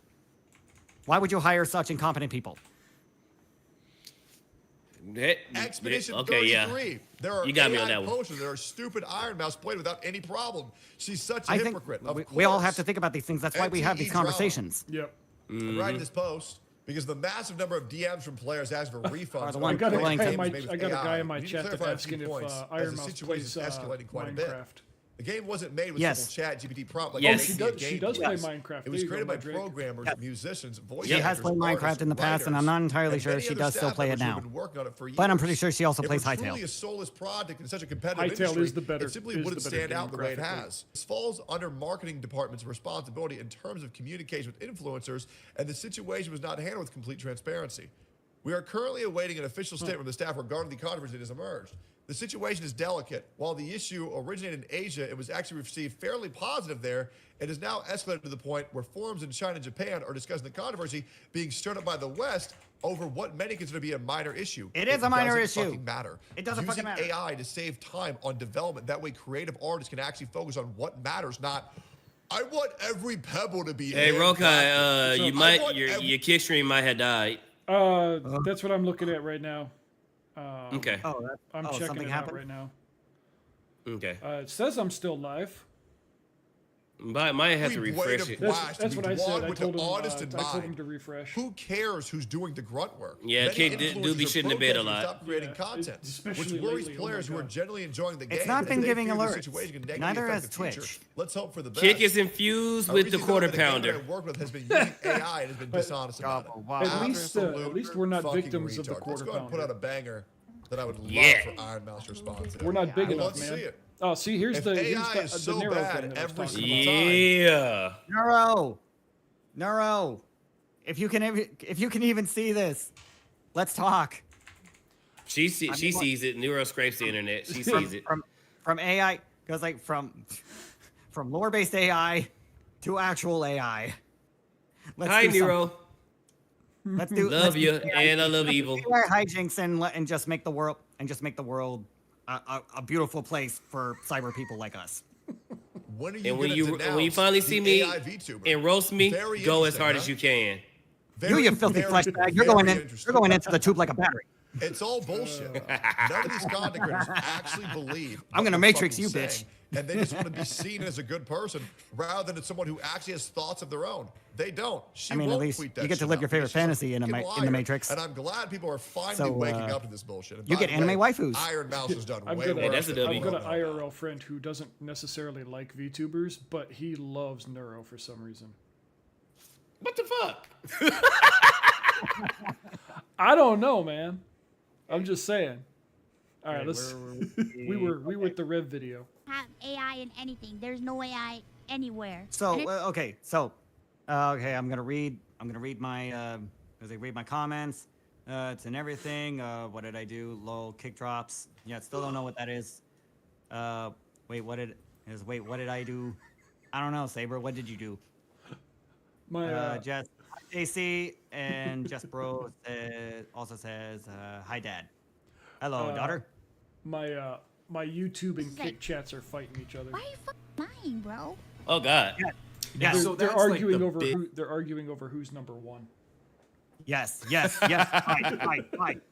Why would you hire such incompetent people? Expedition Okay, 33. yeah. There are You got me AI on that one. posters that are stupid Iron Mouse played without any problem. She's such a I think hypocrite. Of we all course. have to think about these things. That's why we have these NTE drama. conversations. Yep. I'm writing this post because the massive number of DMs from players asking for refunds. the one I got a Well, guy games in my, made with I got a guy AI. in my We need to chat that's clarify a asking few if points, Iron as the Mouse situation is plays escalating quite a bit. Minecraft. The game wasn't made with Yes. simple chat GPT prompt like Yes. it She makes does. the She game. does play Yes. Minecraft. It was There you created go, by my Drake. programmers, musicians, voice She has actors, played Minecraft artists, in the past, and I'm not entirely and sure many she other does still staff play it members who now. have been working on it for But I'm years. pretty sure she also If plays it were Hytale. truly a soulless project in such a competitive Hytale industry, is the better- it simply is wouldn't the better stand out the way it game has. This falls under marketing department's responsibility in terms of communication with influencers, and the situation was not handled with complete transparency. We are currently awaiting an official statement from the staff regarding the controversy that has emerged. The situation is delicate. While the issue originated in Asia, it was actually received fairly positive there. It has now escalated to the point where forums in China and Japan are discussing the controversy being stirred up by the West over what many consider to be a minor issue. It is a minor doesn't issue. fucking matter. It doesn't Using fucking matter. AI to save time on development. That way creative artists can actually focus on what matters, not I want every pebble to be Hey, handcrafted. Rokai, you I might want your every- your kick stream might have died. That's what I'm looking at right now. Okay. I'm checking something it happened? out right now. Okay. It says I'm still live. Might have to We refresh blade it. of glass That's to what be I said. drawn I with told the him. honest in I told him mind. to refresh. Who cares who's doing the grunt work? Yeah, Many kid do be influencers shitting the bed a are lot. Stop creating Yeah, content, especially which worries lately, oh my players who are God. genuinely enjoying the game. It's not been as they giving fear the alerts. situation can negatively Neither affect has the future. Twitch. Let's hope for the best. Kick is infused A with the recent quarter development that a pounder. gamer I work with has been using AI and has been dishonest about it. wow. At least Absolute we're not fucking victims of the retard. Let's quarter go ahead and put out pounder. a banger that I would love Yeah. for Iron Mouse to respond to. We're not big enough, Let's man. see it. Oh, see, here's If the AI is so Nero bad thing that I was every talking single about. Yeah. Neuro, if you can even see this, let's talk. She sees it. Neuro scrapes the internet. She sees it. From AI goes like from lore-based AI to actual AI. Hi, Nero. Let's do. Love let's do you, AI and I love evil. AI hijinks and just make the world a beautiful place for cyber people like us. When are you And when gonna you finally see me AI VTuber? and roast me, Very go as interesting, hard huh? as you can. You filthy flesh bag. You're going into the tube like a battery. It's all bullshit. None of these content creators actually believe. I'm gonna what Matrix they're you, fucking bitch. saying, and they just want to be seen as a good person rather than someone who actually has thoughts of their own. They don't. She I mean, at won't least tweet that you get to shit live out your favorite because she's a fantasy in fucking the liar. Matrix. And I'm glad people are finally So, waking up to this bullshit. And you by get the anime way, waifus. Iron Mouse has done I've way got worse. that's a than W. I've got people an know. IRL friend who doesn't necessarily like VTubers, but he loves Neuro for some reason. What the fuck? I don't know, man. I'm just saying. All right, let's. We were at the Rev video. Have AI in anything. There's no AI anywhere. So And it- okay, so okay, I'm gonna read my read my comments. It's in everything. What did I do? Lol, kick drops. Yeah, still don't know what that is. Wait, what did I do? I don't know, Saber. What did you do? My Jess, JC, and Spydr-Bro also says, "Hi, Dad." Hello, daughter. My YouTube and It's Kick like- chats are fighting each other. Why are you fucking lying, bro? Oh God. Yeah. They're, So they're that's like arguing the over big- who. They're arguing over who's number one. Yes. Die. Fight!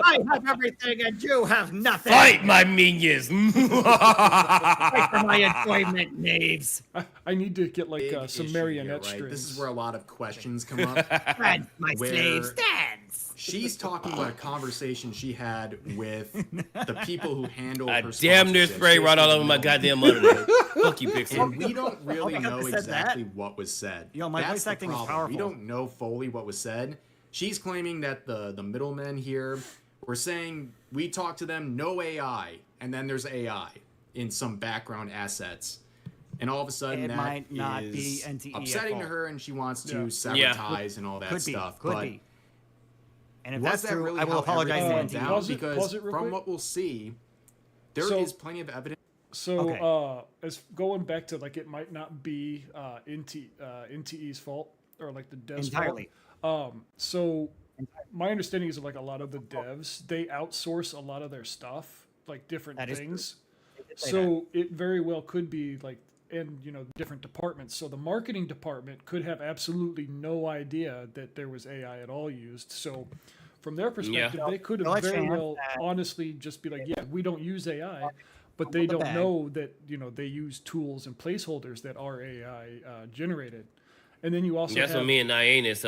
I have everything and you have nothing. Fight, my minions! Fight for my enjoyment, knaves. I need to get like Big some issue marionette here, right? strings. This is where a lot of questions come up. Dance, my Where- slaves, dance. She's talking about a conversation she had with the people who handle I her damn near sponsorships. spray right all over my Basically, goddamn monitor. Fuck you, And Pixel. we don't really because know they said that. exactly what was said. Yo, my That's voice the acting is problem. We powerful. don't know fully what was said. She's claiming that the middlemen here were saying we talked to them, no AI, and then there's AI in some background assets. And all of a sudden It that might not is be NTE at upsetting to fault. her and she wants to Yeah. sabotage and all that Could be. stuff. Could but be. And if was that's that true, really I will how apologize to everything went NTE. down? Pause it Because real from quick. what we'll see, there So- is plenty of evidence. So, Okay. as going back to like, it might not be NTE's fault or like the devs' Entirely. fault. So my understanding is like a lot of the devs, they outsource a lot of their stuff, like different That is true. things. They did say So it very well could be like, and different departments. So the marketing department could have absolutely no idea that there was AI at all used. So from their perspective, they could Well, have let's very chance well that- honestly just be like, yeah, we don't use AI, but they the don't bag. know that they use tools and placeholders that are AI generated. And then you also That's have, what me and Nyannis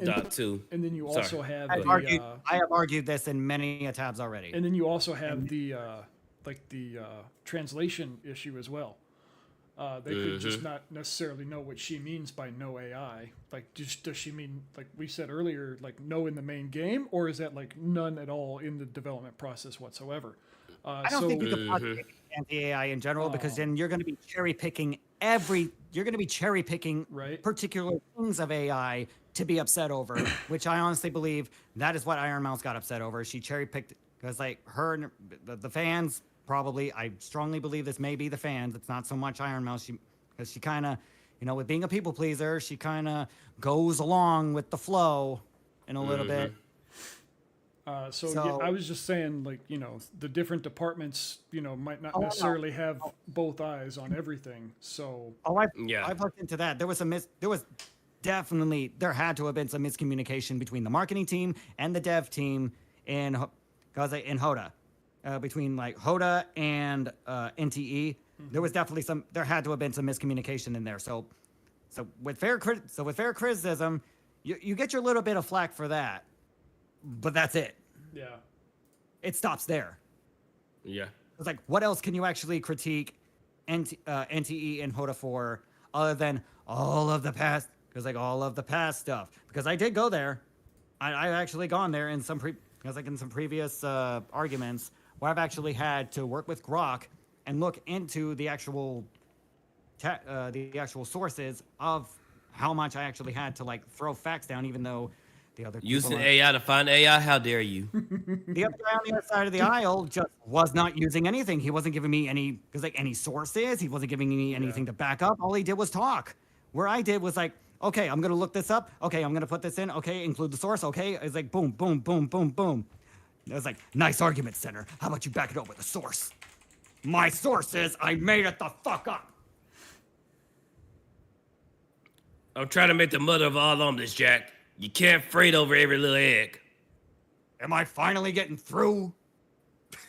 dot too. and then you Sorry. also have I the have argued this in many tabs already. and then you also have the translation issue as well. They could just not necessarily know what she means by no AI. Like, does she mean, like we said earlier, like no in the main game, or is that like none at all in the development process whatsoever? I don't think you could possibly anti-AI in general because then you're going to be cherry picking particular things of AI to be upset over, which I honestly believe that is what Iron Mouse got upset over. She cherry picked because like her and the fans probably, I strongly believe this may be the fans. It's not so much Iron Mouse because she kind of, with being a people pleaser, she kind of goes along with the flow in a little bit. So yeah, I was just saying, like, the different departments, might not necessarily have both eyes on everything. So I've looked into that. There was there had to have been some miscommunication between the marketing team and the dev team in Hoda, between like Hoda and NTE. There was definitely there had to have been some miscommunication in there. So with fair criticism, you get your little bit of flack for that. But that's it. Yeah. It stops there. Yeah. It's like, what else can you actually critique NTE and Hoda for other than all of the past? Because like all of the past stuff. Because I did go there. I actually gone there in some previous arguments where I've actually had to work with Grok and look into the actual sources of how much I actually had to like throw facts down, even though the other Using people AI to find AI? How dare you? the other guy on the other side of the aisle just was not using anything. He wasn't giving me any sources. He wasn't giving me anything to back up. All he did was talk. Where I did was like, okay, I'm gonna look this up. Okay, I'm gonna put this in. Okay, include the source. Okay, it's like boom, boom, boom, boom, boom. It was like, nice argument, Center. How about you back it up with a source? My source is I made it the fuck up. I'm trying to make the mother of all omelets, Jack. You can't freight over every little egg. Am I finally getting through?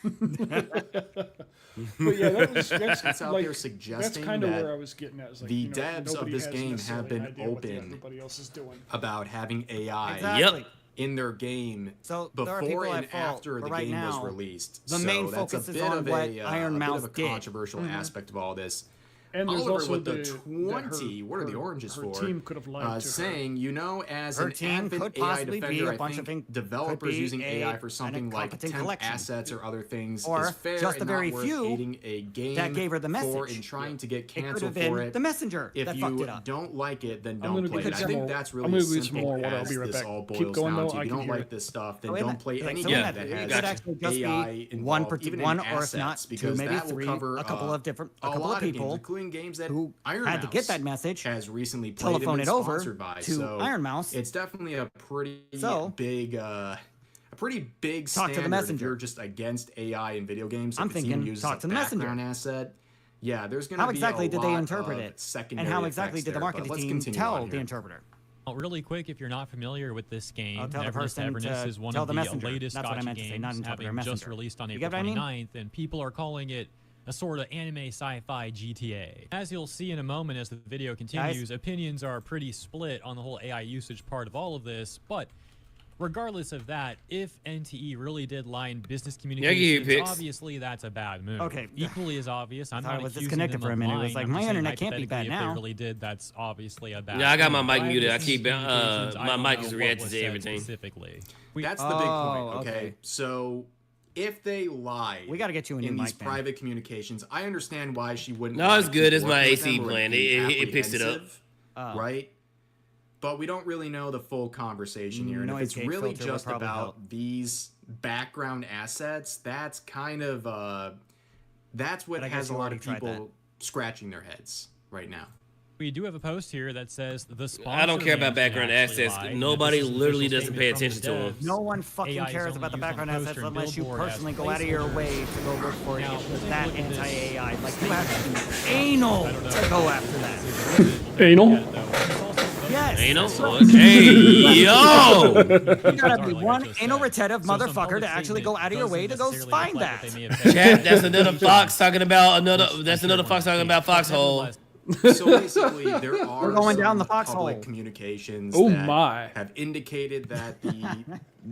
But yeah, that's It's out like, there suggesting that's kind of that where I was getting at. Is like, the you know, devs of nobody this has game necessarily have been an idea what open everybody else is doing. about having AI Exactly. in their game So there are people before and at fault, after the but right game was now, released. the so main that's focus a is bit on of what a, Iron bit Mouse of a did. controversial aspect of all this. And there's Oliver also with the that 20, what are the oranges her for? team could have lied to her. Saying, you know, as Her an team avid could AI possibly be defender, a bunch I of think could developers be using AI for an something like incompetent temp collection. assets or other things Or is fair just and the very not worth few aiding a game that gave her the for message. and trying to get It could canceled have been for it. the messenger If that you fucked it up. don't like it, then I'm don't gonna play read it. I some think more- that's I'm really gonna as read some simple more water. I'll as be right this back. all Keep boils going, down though. to. I If you can don't hear like it. this stuff, then So don't play so anything in that it has could actually just AI be involved, even one in or if not assets, two, because maybe that will three, cover a couple of lot people games, including games that who Iron had to Mouse get that message, has recently played and telephone been it over sponsored by. to So Iron Mouse. it's definitely a pretty So, big, talk to the standard messenger. if you're just against AI in video games. I'm if it's even thinking, used talk as a to the messenger. background asset. Yeah, there's going to How be exactly a did they lot interpret of it? secondary And how exactly effects did the there, but marketing let's team continue tell on the here. interpreter? Well, really quick, if you're not familiar with this game, I'll tell the Neverness person Everness to is one tell of the the messenger. latest That's what I gotcha meant to say, games, not interpreter, having just messenger. released on You April get what I mean? 29th, and people are calling it a sort of anime sci-fi GTA. As you'll see in a moment as the video continues, opinions are pretty split on the whole AI usage part of all of this, but regardless of that, if NTE really did lie in business communications, obviously that's a bad move. Okay. Equally as obvious, I'm Thought not it was accusing disconnected them for a of minute. It lying. was like, I'm my just saying internet can't be bad hypothetically, now. If they really did, that's obviously a bad Yeah, I got move. my mic By muted. I business keep communications, I my don't mic know is what reacting was to said everything. Specifically. That's the big point, okay? So if they lied We gotta get you a new in these mic, man. private communications, I understand why she wouldn't. No, it's wanna good. keep It's my working with AC them or plan. be It picks it up. apprehensive, right? But we don't really know the full conversation here. And if Noise it's gate really filter would just probably about help. these background assets, that's kind of that's what But I guess has a you lot already of tried people scratching their heads right now. We do have a post here that says the sponsor I don't care about management background actually assets. lied. Nobody This is an literally official doesn't pay statement attention from to the them. devs. No one fucking AI is cares only about the used on background poster assets and unless you billboard as personally go out of your placeholder. way to go look for Now, it. let's With take a that look at this anti-AI, like you statement have to that be anal I don't know to if go it's- after that. Anal? Yes. Anal? that's right. Hey, yo! You gotta be Like I one just anal said. retentive So some motherfucker public to actually statement go out of your way to go doesn't find necessarily that. reflect what they may have said. Chat, that's another fox talking about another. That's another fox talking about foxhole. So basically, there are We're going down some the foxhole. public communications Oh that my. have indicated that the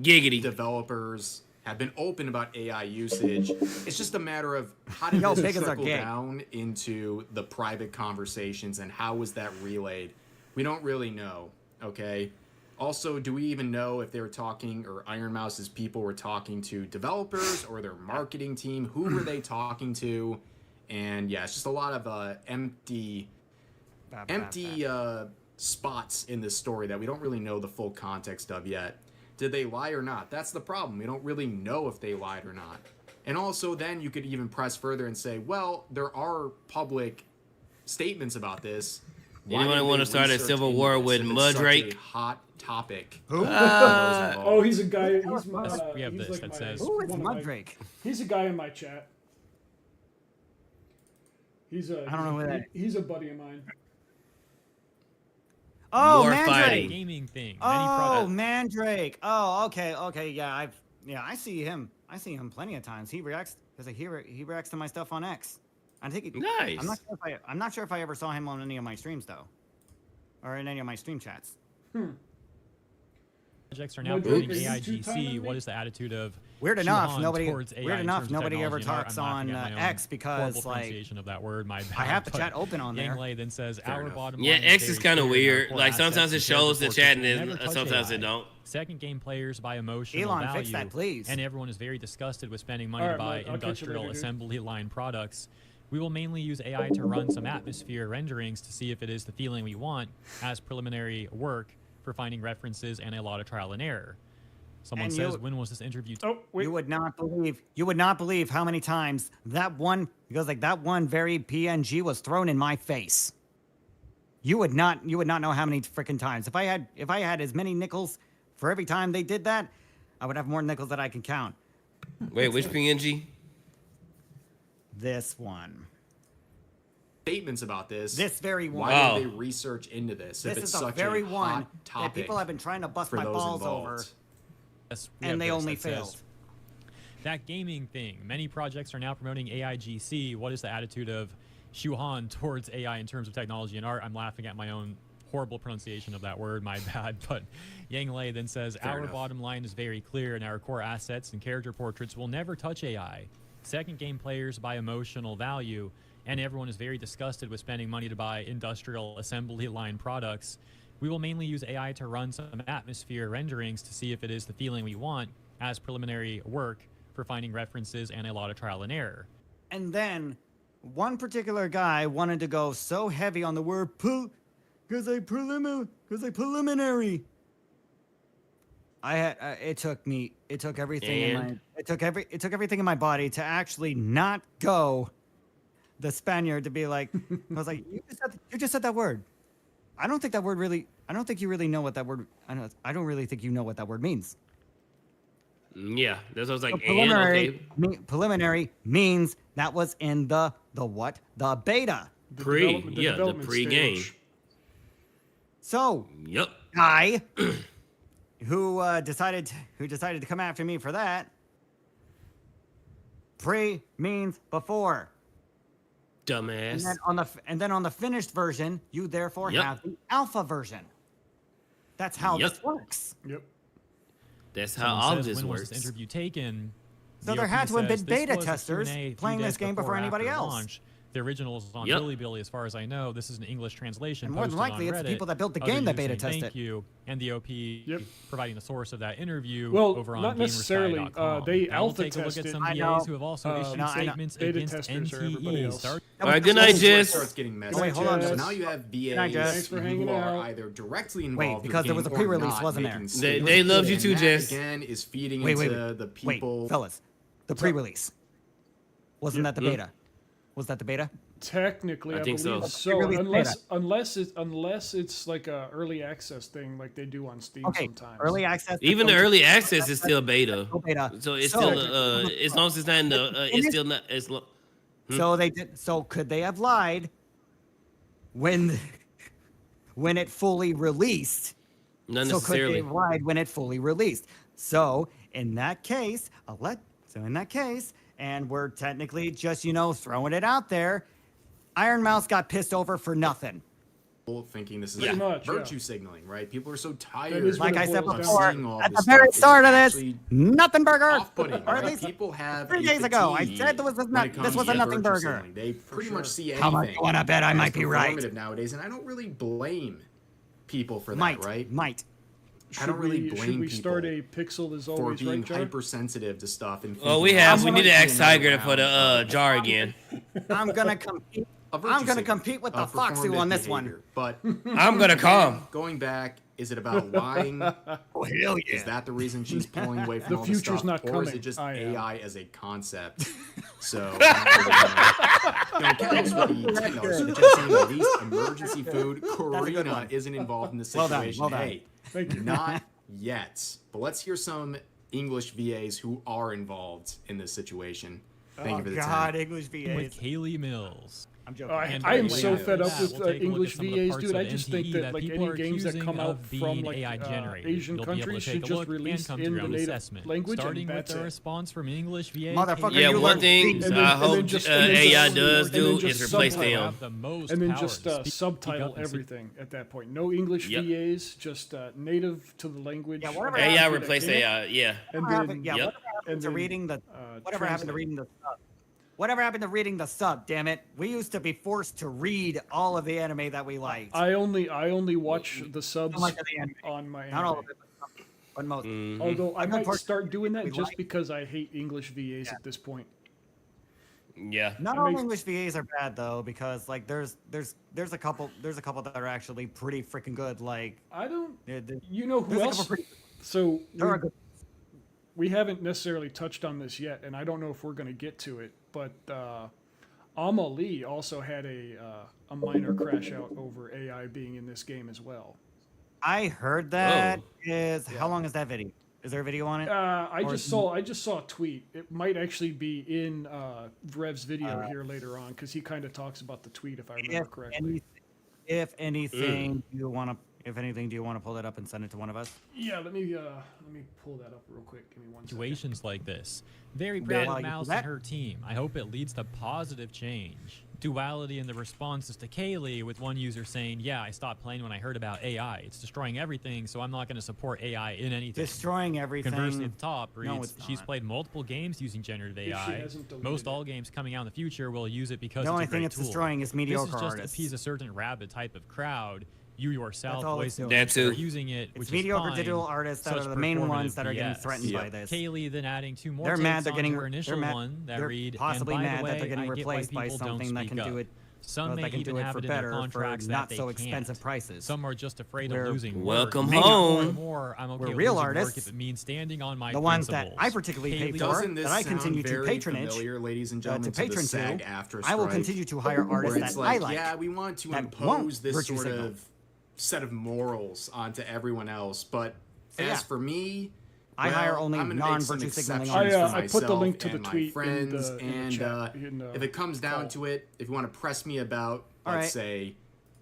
Giggity. developers have been open about AI usage. It's just a matter of how did Yo, this pagans are trickle gay. down into the private conversations and how was that relayed? We don't really know, okay? Also, do we even know if they were talking, or Iron Mouse's people were talking to developers or their marketing team? Who were they talking to? And yeah, it's just a lot of empty spots in this story that we don't really know the full context of yet. Did they lie or not? That's the problem. We don't really know if they lied or not. And also then you could even press further and say, well, there are public statements about this. Why Anyone didn't want they to start a research civil into war this with if it's such Mudrake? a hot topic. Who? Oh, he's a guy. He's my. We have he's this like that my, says- Who is one of my- Mudrake? He's a guy in my chat. He's a. I don't know who that is. He's a buddy of mine. Oh, War Mandrake. fighting. Gaming thing. Many Oh, products. Mandrake. Oh, okay. Yeah, I see him. I see him plenty of times. He reacts because he reacts to my stuff on X. I think Nice. I'm not sure if I ever saw him on any of my streams though, or in any of my stream chats. Projects are now Mudrake, building are you AIGC. two-timing What me? is the attitude of Weird enough, Shuhan nobody. towards AI Weird in enough, terms of nobody ever technology? talks I'm on laughing at my own X because horrible like pronunciation of that word. My bad. I have the but chat open on there. Yangley then says Fair our enough. bottom Yeah, line X very is kind of clear in our weird. core Like sometimes assets it and shows the therefore chat people and never then touch sometimes AI. it don't. Second game players buy emotional Elon, value, fix that, please. and everyone is very disgusted with spending money All to right, buy Mike, I'll catch you industrial later, dude. assembly line products. We will mainly use AI to run some atmosphere renderings to see if it is the feeling we want as preliminary work for finding references and a lot of trial and error. Someone And says, you- when was this interview? Oh, wait. You would not believe how many times that one very PNG was thrown in my face. You would not know how many freaking times. If I had as many nickels for every time they did that, I would have more nickels that I can count. Wait, which PNG? This one. Statements about this. This very one. Why Oh. did they research into this? This if it's is the such very a one hot that topic people have been trying to bust for my those balls involved. over. and they only failed. That gaming thing. Many projects are now promoting AIGC. What is the attitude of Shuhan towards AI in terms of technology and art? I'm laughing at my own horrible pronunciation of that word, my bad. But Yang Lei then says, our bottom line is very clear, and our core assets and character portraits will never touch AI. Second, game players buy emotional value, and everyone is very disgusted with spending money to buy industrial assembly line products. We will mainly use AI to run some atmosphere renderings to see if it is the feeling we want as preliminary work for finding references and a lot of trial and error. And then one particular guy wanted to go so heavy on the word because they preliminary. It took everything in my body to actually not go the Spaniard to be like, I was like, you just said that word. I don't think you really know what that word, I don't really think you know what that word means. Yeah, that's what I was like. So preliminary means that was in the what? The beta. The pre-game. So, guy who decided to come after me for that. Pre means before. Dumbass. And then on the finished version, you therefore have the alpha version. That's how this works. Yep. That's how all this when works. Was this interview taken? So there had to have been beta testers playing this game before anybody else. Launch. The original is on Billy, as far as I know. This is an English translation. And more than likely, it's the people that built the game that beta tested. Thank you, and the OP providing the source of that interview. Well, over on not necessarily. They alpha take a look at tested. some VAs who have also issued statements beta against testers are everybody else. NTE. All right, good night, Jess. Starts getting messy. Wait, hold on. So now you have VAs who are either directly involved. Wait, because there was a pre-release, wasn't there? They loved you too, Jess. Again, is feeding into the people. Wait, fellas, the pre-release wasn't that the beta? Was that the beta? Technically, I believe so. Unless it's like a early access thing, like they do on Steam sometimes. Early access. Even the early access is still beta. Beta. So it's still as long as it's not in the, it's still not as long. So they did. So could they have lied when it fully released? Not necessarily. So could they have lied when it fully released? So in that case, and we're technically just throwing it out there. Iron Mouse got pissed over for nothing. Thinking this is virtue signaling, right? People are so tired. Like I said before, at the very start of this, nothing burger. Or at least people have 3 days ago, I said this was a nothing burger. They pretty much see anything. How much you want to bet I might be right? Nowadays, and I don't really blame people for that, right? I don't really blame should we start a Pixel is always for being right, hypersensitive to stuff. And we need to ask Tiger for the jar again. I'm gonna compete with the Foxy on this one. But I'm gonna calm. Going back, is it about lying? Oh hell yeah! Is that the reason she's pulling away from the all future's this stuff, not coming. or is it just AI as a concept? So, at least emergency food. Karina isn't involved in the situation. Well done. Hey, not yet. But let's hear some English VAs who are involved in this situation. Thank you for the time. English VAs. With Kaylee Mills. I'm joking. I am so fed up with English VAs, dude. I just think that like any games that come out from like Asian countries should just release in the native language, starting and that's with a response from English VA. Yeah, one thing I hope AI does do is replace them. And then just subtitle everything at that point. No English VAs, just native to the language. Yeah, whatever AI replace AI. Yeah. And then whatever happened to reading the sub? Whatever happened to reading the sub? Damn it! We used to be forced to read all of the anime that we liked. I only watch the subs on my anime. Not all of it, but most. Although I might start doing that just because I hate English VAs at this point. Yeah. Not all English VAs are bad though, because like there's a couple that are actually pretty freaking good. Like you know who else? So we haven't necessarily touched on this yet, and I don't know if we're going to get to it, but Amelie also had a minor crash out over AI being in this game as well. I heard that. How long is that video? Is there a video on it? I just saw a tweet. It might actually be in Rev's video here later on, because he kind of talks about the tweet, if I remember correctly. If anything, you want to If anything, do you want to pull that up and send it to one of us? Yeah, let me pull that up real quick. Give me one second. Situations like this. Very proud of Mouse and her team. I hope it leads to positive change. Duality in the responses to Kaylee, with one user saying, yeah, I stopped playing when I heard about AI. It's destroying everything, so I'm not going to support AI in anything. Destroying everything. Conversely, at the top reads, No, it's she's not. played multiple games using generative AI. hasn't deleted Most all games coming out in the future will use it because The it's only a thing great it's tool. destroying is mediocre This is just artists. appease a certain rabid type of crowd. You yourself, That's all it's voice and doing. that are using it, It's which mediocre is fine. digital artists that Such are the main ones performative that are getting BS. threatened by this. Kaylee then adding two more They're takes mad they're getting onto her initial they're mad, one that they're read, possibly and by mad the way, that they're getting I get replaced why by people don't something that speak can up. do it. Some may that can even do it have for it in their better contracts for that not they so can't. expensive prices. Some are just afraid We're- of losing Welcome work. home. More, I'm okay We're with real losing artists. work if it means standing on my The ones that principles. I particularly pay Kaylee- for, Doesn't this that I continue sound to very patronage, familiar, ladies and gentlemen, to patron the SAG to. after I will strike, continue to hire where artists it's that like, I like. yeah, we want to that impose won't this virtue sort signal. of set of morals onto everyone else, but as for me, I hire well, only I'm gonna make some non-virtue signaling exceptions artists. for I put the myself link to the and my tweet in friends, the and chat, if it comes down to it, if you want to press me about, let's say,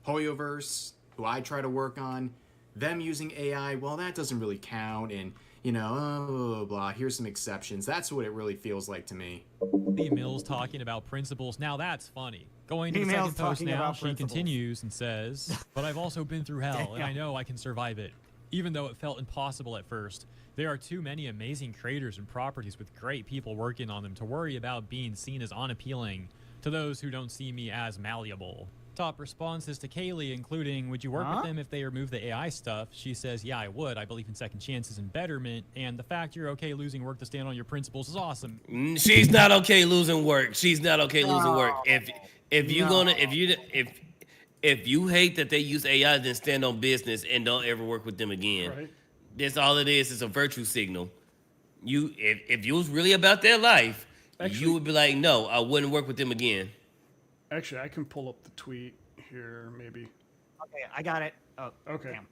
Hoyoverse, who I try to work on, them using AI, well, that doesn't really count, and blah, blah, blah, here's some exceptions. That's what it really feels like to me. Mills talking about principles. Now that's funny. Going to the Emails second post talking now, about she principles. continues and says, but I've also been through hell, and I know I can survive it. Even though it felt impossible at first, there are too many amazing creators and properties with great people working on them to worry about being seen as unappealing to those who don't see me as malleable. Top responses to Kaylee, including, would you work with them if they remove the AI stuff? She says, yeah, I would. I believe in second chances and betterment, and the fact you're okay losing work to stand on your principles is awesome. She's not okay losing work. She's not okay losing work. If you hate that they use AI, then stand on business and don't ever work with them again. Right. That's all it is. It's a virtue signal. If you was really about their life, you would be like, no, I wouldn't work with them again. Actually, I can pull up the tweet here, maybe. Okay, I got it. Oh, okay. Damn.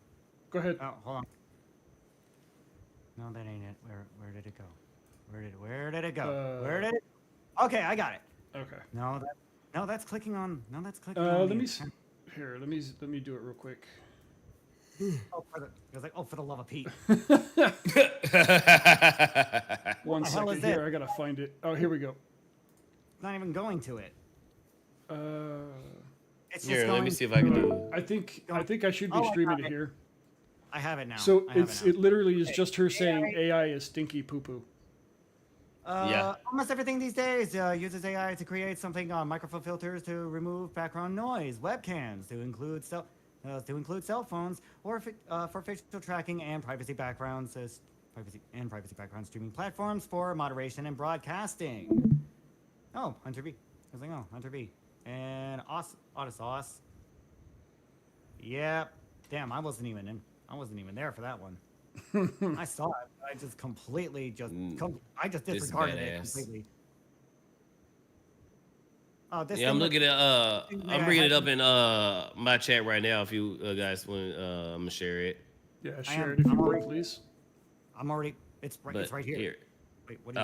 Go ahead. Oh, hold on. No, that ain't it. Where did it go? Where did it go? Where did it? Okay, I got it. Okay. No, that's clicking on. No, that's clicking Let on. me here. Let me do it real quick. Oh, it was like, oh, for the love of Pete. One second here. I gotta find it. Oh, here we go. Not even going to it. It's Here, just let me see if I can do it. I think I should be streaming it here. I have it now. So I have it literally is Okay. just her saying AI is stinky poo poo. Almost everything these days uses AI to create something on microphone filters to remove background noise, webcams to include cell phones, or for facial tracking and privacy background streaming platforms for moderation and broadcasting. Oh, Hunter B. I was like, oh, Hunter B. And Autosauce. Yep. Damn, I wasn't even there for that one. I saw it. But I just completely I just This is disregarded it badass. completely. Oh, this Yeah, I'm thing looking at I'm I bringing it had up in my chat right now. If you guys want, I'm gonna share it. Yeah, share it if you would, please. I'm already. It's right here. Wait, what?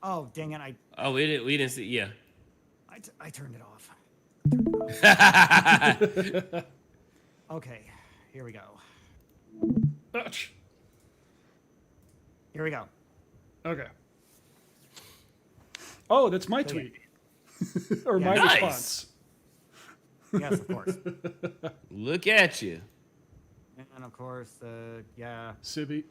Oh, dang it! Oh, we didn't see. Yeah. I turned it off. Okay, here we go. Here we go. Okay. Oh, that's my tweet. Or my Nice. response. Yes, of course. Look at you. And of course, yeah. Sibby.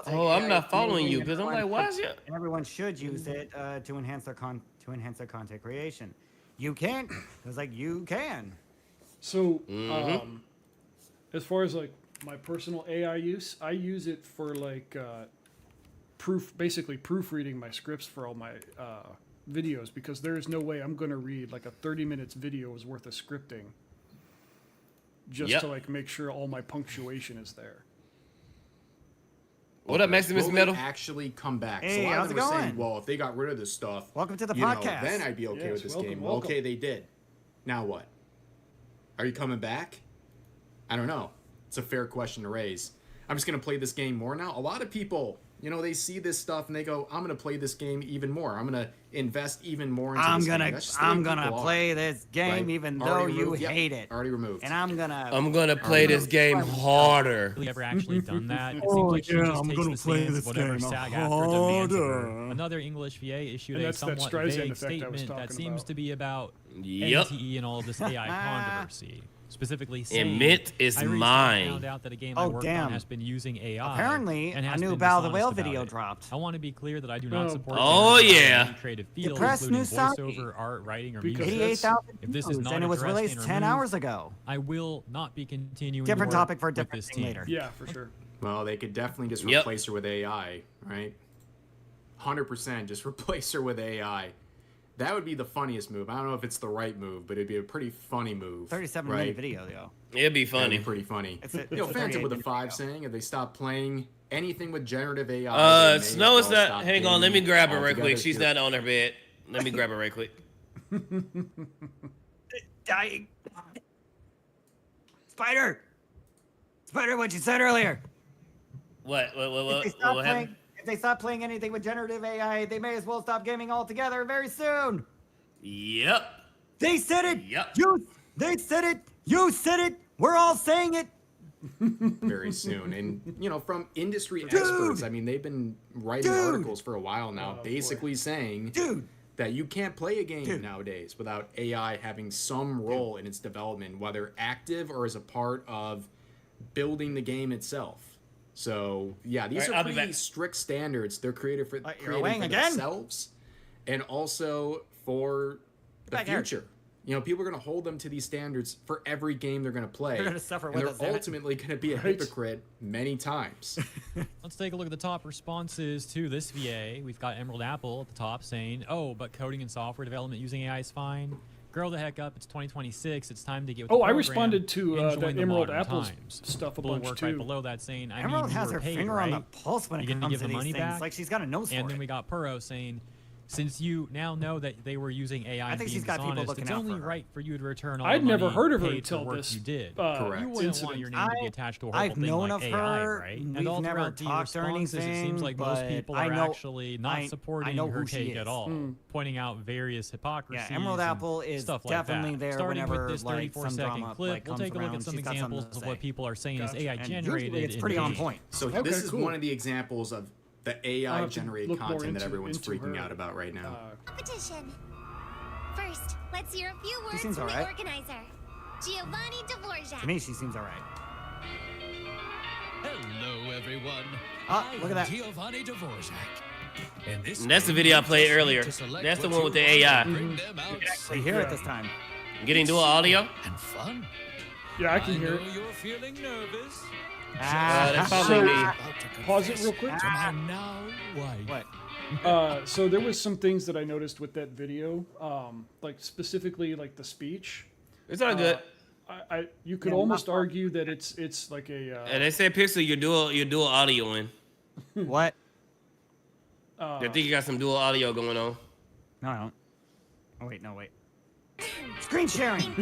Oh, I'm not following you because I'm like, why is it? Everyone should use it to enhance their content creation. You can't. It's like you can. So, as far as like my personal AI use, I use it for like basically proofreading my scripts for all my videos, because there is no way I'm going to read like a 30 minutes video is worth of scripting just to like make sure all my punctuation is there. What up, Maximus Will Metal? they actually come back? Hey, so a lot how's of it them are going? saying, well, if they got rid of this stuff, Welcome to the you know, podcast. then I'd be okay with this game. Well, okay, they did. Now what? Are you coming back? I don't know. It's a fair question to raise. I'm just going to play this game more now. A lot of people You know, they see this stuff and they go, "I'm gonna play this game even more. I'm gonna invest even more into I'm this gonna game." That's just the way people play are, this game right? even though Already you removed? Yep, hate it. already removed. And I'm gonna play this game harder. Really ever actually done that? It Oh, seems like she yeah, just I'm takes gonna the play stance this whatever game SAG-AFTRA demands of her. harder. Another English VA issued And a that's that somewhat Streisand vague effect I was statement that talking seems about. to be about Yep. NTE and all of this AI controversy. Specifically saying, Mint is I recently mine. found out that a game I Oh, worked damn. on has been using AI. Apparently, and a has new been Battle of the dishonest Whale about video it. dropped. I want to be clear that I do not support Oh, generative AI yeah. in any creative field, Depressed including new site. voiceover, art, writing, or Because music. 88,000 If this is views, not and it was addressed released and 10 removed, hours ago. I will not be continuing Different to work topic for a with different this thing team. later. Yeah, for sure. Well, they could definitely just Yep. replace her with AI, right? 100% just replace her with AI. That would be the funniest move. I don't know if it's the right move, but it'd be a pretty funny move. 37-minute video, though. It'd be That'd funny. be pretty funny. It's a- You know, it's a Phantom with a 38-minute 5 saying if they stop playing anything with generative AI. they may No, as it's well not. stop Hang on, let me gaming grab her right altogether. quick. She's not on her bed. Let me grab her right quick. Dying. Spider! Spider, what you said earlier. What If they stop playing, if they stop playing anything with generative AI, they may as well stop gaming altogether very soon. Yep. They said it. Yep. They said it. You said it. We're all saying it. Very soon. And, you know, from industry experts, I mean, they've been writing articles for a while now, basically saying that you can't play a game nowadays without AI having some role in its development, whether active or as a part of building the game itself. So, yeah, these All right, are I'll be pretty back. strict standards they're created for, you're away for again? themselves and also for the Back here. future. You know, people are going to hold them to these standards for every game they're going to play. They're gonna suffer and with they're us, damn it. ultimately going to be a hypocrite many times. Let's take a look at the top responses to this VA. We've got Emerald Apple at the top saying, "Oh, but coding and software development using AI is fine. Grow the heck up. It's 2026. It's time to get with the Oh, I program responded to and that join the Emerald modern Apple's times." stuff a Little bunch work too. right below that saying, "I Emerald mean, you has were her paid, finger right? on the pulse when it You gonna comes give to the these money things. back?" Like she's got a nose for And then it. we got Puro saying, "Since you now know that they were using AI I and think being she's got people dishonest, looking it's out only for her. right for you to return all I'd the never money heard of her paid until for work this, you did. Correct. You wouldn't want incident. your name to be attached to a horrible I've thing known like of AI, her. right? We've And all never throughout the talked or responses, it seems anything, like most but people I are know- actually not I supporting know her who she take is. at all, pointing out various hypocrisies. Yeah, Emerald and Apple is stuff like definitely that. there Starting whenever, with this like, some 34-second drama, clip, like, we'll comes take a look around, at some she's got something examples to of what say. people are saying is Gotcha. AI And generated. usually it's in pretty the on game. point. So Okay, this is cool. one of the examples of the I'll AI have to generated look more content that into- everyone's into freaking her, out about right now. Competition. First, let's hear a few words seems from the alright. organizer, Giovanni Dvorak. To me, she seems all right. Hello, everyone. Look at that. Giovanni Dvorak. And this And that's the video I played earlier. That's the one with the AI. We hear it this time. Getting dual audio? And fun. Yeah, I can hear know it. you're feeling nervous. That's probably me. Pause it real quick. To my now wife. What? So there was some things that I noticed with that video, like specifically like the speech. It's all good. You could almost argue that it's like a. And they said Pixel, you're dual audio in. What? I think you got some dual audio going on. No, I don't. Oh, wait, no, wait. Screen sharing!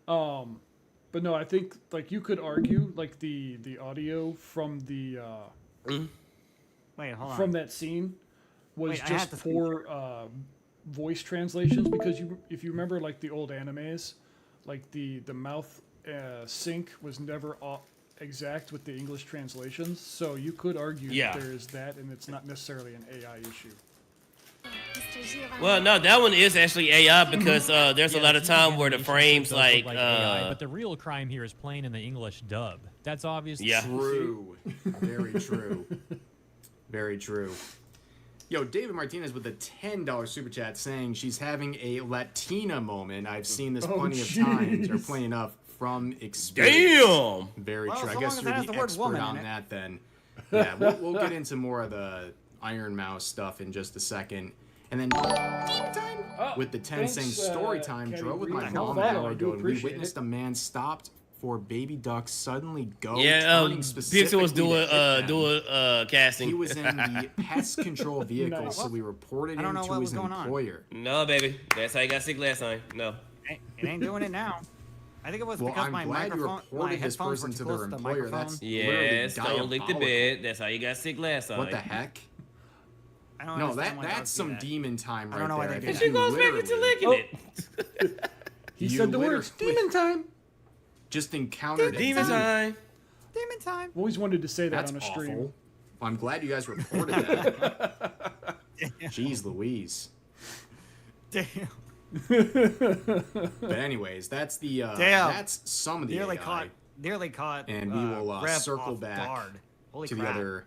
But no, I think like you could argue like the audio from the Wait, hold on. from that scene was Wait, I just have to poor voice translations because if you remember like the old animes, like the mouth sync was never exact with the English translations, so you could argue that there is that, and it's not necessarily an AI issue. Well, no, that one is actually AI because there's a lot of time where the frames like AI, but the real crime here is playing in the English dub. That's obvious. True. Very true. Very true. Yo, David Martinez with a $10 super chat saying she's having a Latina moment. I've seen this plenty of times, or plenty enough from experience. Damn. Very Well, true. so I guess long as it you're has the the word expert woman on in it. that then. Yeah, we'll get into more of the Iron Mouse stuff in just a second. And then game time with the 10 saying story time. Caddy Drove with my Breeze. mom No an follow, hour I do ago, and we appreciate witnessed it. a man stopped for baby ducks suddenly go. Yeah, turning Pixel was specifically to hit them. doing casting. He was in the pest control vehicle, Nice. so we reported I don't him know to what his was going on. employer. No, baby, that's how you got sick last time. No. It ain't doing it now. I think it was Well, because I'm my glad you microphone, my reported this headphones were person too to close their to the employer. microphone. That's Yes, literally don't lick the diabolical. bed. That's how you got sick last time. What the heck? I don't No, understand why that's dogs do some that. demon time I right don't know why there. they do think that. She goes back into licking it. He said the words demon time. Just encountered Demon time. Demon time. Always wanted to say that That's on a stream. awful. I'm glad you guys reported that. Jeez Louise. Damn. But anyways, that's the that's some of the Nearly AI. Nearly caught. And we will Rev circle off back guard. Holy to crap. the other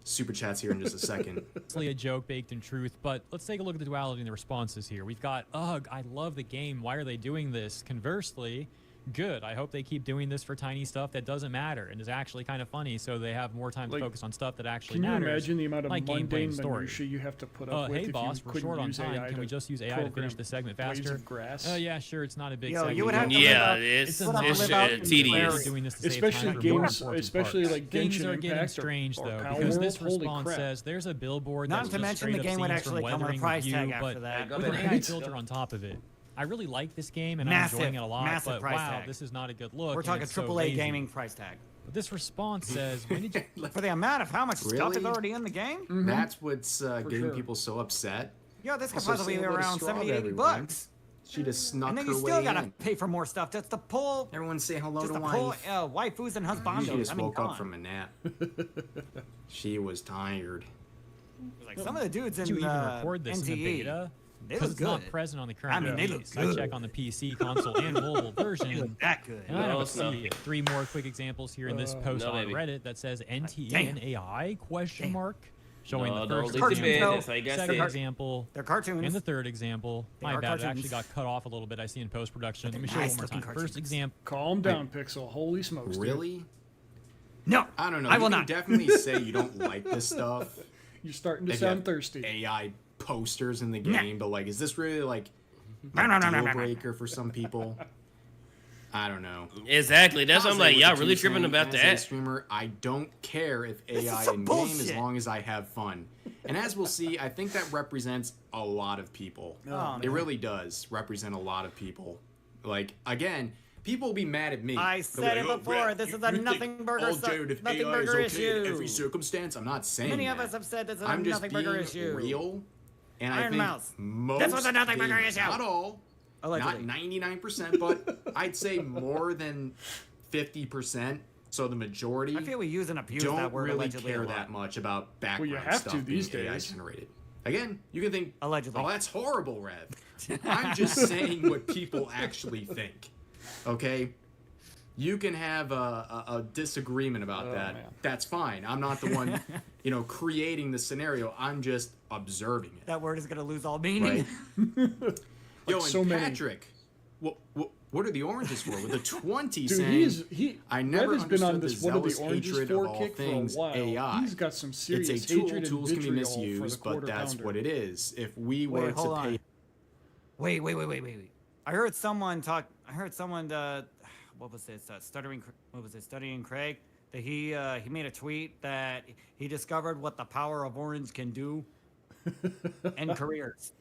super chats here in just a second. It's a joke baked in truth, but let's take a look at the duality and the responses here. We've got, ugh, I love the game. Why are they doing this? Conversely, good. I hope they keep doing this for tiny stuff that doesn't matter and is actually kind of funny, so they have more time to focus on stuff that actually Can you matters. imagine the amount of like gameplay mundane and story. minutia you have to put up with Hey if boss, you we're couldn't short on use time. AI Can we just use AI to finish program the segment blades faster? of grass? Yeah, sure. It's not a big Yo, segment. you would have to Yeah, live it's out tedious. Doing this to save Especially time for more games, important especially parts. like Things Genshin are getting Impact strange or though, Power because World. this Holy response crap. says there's a billboard Not that's to just mention straight the up game would scenes from actually come with a Weathering price with tag You, after but that. with an AI filter on top of it. I really like this game and Massive, I'm enjoying it a lot, massive but price wow, tag. this is not a good look. We're and talking it's so AAA lazy. gaming price tag. But this response says, when did you... For the amount of how much stuff is Really? already in the game? Mm-hmm. That's what's getting sure. people so upset. Yo, this could Also, possibly say be hello to around Straw 70, to 80 everyone. bucks. She just snuck And then her you still way gotta in. pay for more stuff just to pull. Everyone say hello Just to to pull wife. waifus and husbandos. She just I mean, woke come up on. from a nap. She was tired. Like some of the dudes in Did you even record this in the NTE, beta? they Because look it's not good. present on the current I mean, they look release. I good. check on the PC, console, and mobile version. look that good. And I No, don't it's not. see it. 3 more quick examples here in this post no, on baby. Reddit that says NTE Damn. and AI question Damn. mark. Showing No, the don't first lick the bed. example, That's how you got second sick. example, They're cartoons. and the third example. They My are bad, it cartoons. actually got cut off a little bit. I see in post production. Let me show you nice one more looking time. First cartoons. example. Calm down, Pixel. Holy smokes. dude. Really? No, I don't know. I You will can not. definitely say you don't like this stuff. You're starting to If you sound have thirsty. AI posters in the game, but like, is this really like No, a no, no, no, deal no, no. breaker for some people? I don't know. Exactly. That's what I'm I'll like, say y'all what really you're tripping saying. about As a that? streamer, I don't care if This is AI some in game as bullshit. long as I have fun. And as we'll see, I think that represents a lot of people. Oh, It really does represent a lot of people. Like, again, people will be mad at me. I They'll said be it "Oh, before. Brett, This you- is a you think nothing burger all su- dude, if nothing AI is burger okay in issue." every circumstance. I'm not saying Many of that. us have said this is a I'm just nothing being burger issue. real. And I Iron think Mouse. most This was a nothing burger maybe issue. Not all. Allegedly. Not 99%, but I'd say more than 50%. So the majority I feel we use and abuse that don't word really allegedly a care lot. that much about background you have stuff to these being AI days. generated. Again, you can think, Allegedly. oh, that's horrible, Rev. I'm just saying what people actually think. Okay? You can have a disagreement about that. man. That's fine. I'm not the one, creating the scenario. I'm just observing it. That word is going to lose all meaning. Right? Yo, and so many. Patrick, what are the oranges for? With a 20 Dude, saying, I never Red has been on understood this the what are the zealous oranges hatred for of all kick for a things while. AI. He's got some serious It's a tool. hatred and Tools can be vitriol for the misused, but quarter that's pounder. what it is. If we were Wait, hold to pay... on. Wait. I heard someone talk. What was this? Studying Craig. That he made a tweet that he discovered what the power of orange can do in careers.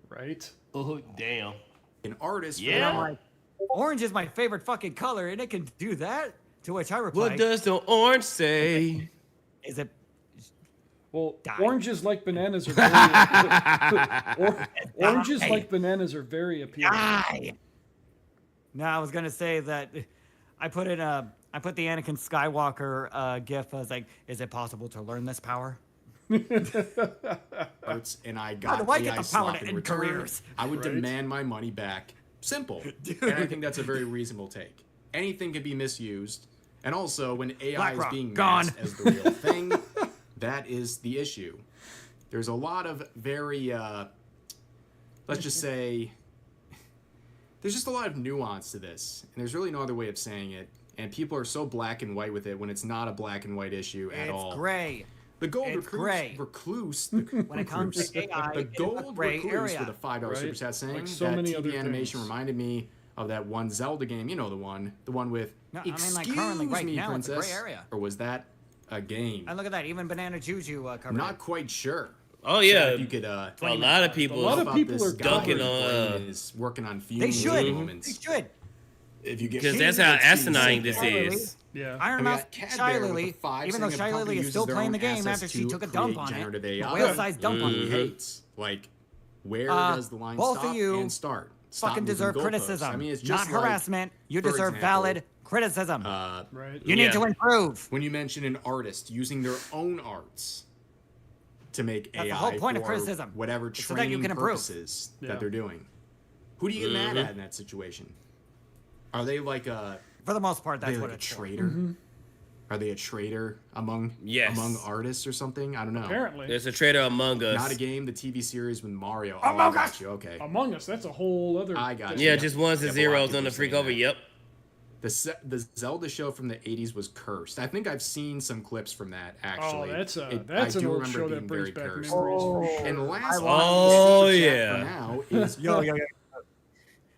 Right? Oh, damn. An artist... Yeah. I'm like, orange is my favorite fucking color, and it can do that. To which I replied, What does the orange say? Is it? Well, Die. oranges like bananas are very oranges Die. like bananas are very appealing. Die. No, I was gonna say that I put the Anakin Skywalker gif. I was like, is it possible to learn this power? Arts, and I How got do I AI get the power slop to in end return, careers? I would Right? demand my money back. Simple. Dude. And I think that's a very reasonable take. Anything can be misused. And also, when AI is BlackRock, being gone. masked as the real thing, that is the issue. There's a lot of very, let's just say, there's just a lot of nuance to this. And there's really no other way of saying it. And people are so black and white with it when it's not a black and white issue at all. It's gray. The gold It's gray. recluse. When it comes to AI, the it's a gold gray recluse area. with a $5 Right? super chat saying Like so that many TV other animation things. reminded me of that one Zelda game. You know the one with No, I mean, excuse like, currently, right me, now, it's a princess. gray area. Or was that a game? And look at that, even Banana Juju covered Not it. quite sure. Oh, yeah. So if you could. A lot of people A lot of people are dunking Godward on, brain is working on They fumes should. at the They moment. should. if you get because that's how asinine this is. Yeah. Iron Mouse, Shy Lily, even though Shy Lily is still playing the game after she took a dump on it, a whale-sized dump on he it. hates. Like, where does the line both stop of you and start? Stop fucking moving deserve goalposts. criticism, I mean, it's not just like, harassment. You for deserve example, valid criticism. Right. You need to improve. When you mention an artist using their own arts to make That's AI the whole point for of criticism. whatever It's so that you training can improve. purposes that they're doing, who do you get mad at in that situation? Are they like a? For the most part, that's what what a it's traitor. Are they a traitor among artists or something? I don't know. Apparently. There's a traitor Among Us. Not a game, the TV series with Mario. Among I got Us. you. Okay. Among Us. That's a whole other. I got you. Yeah, just ones and zeros on the freak over. Yep. The Zelda show from the 80s was cursed. I think I've seen some clips from that actually. Oh, that's I an do old remember show being that brings very back cursed. memories for sure. And last Oh, super chat yeah. for now is Yo.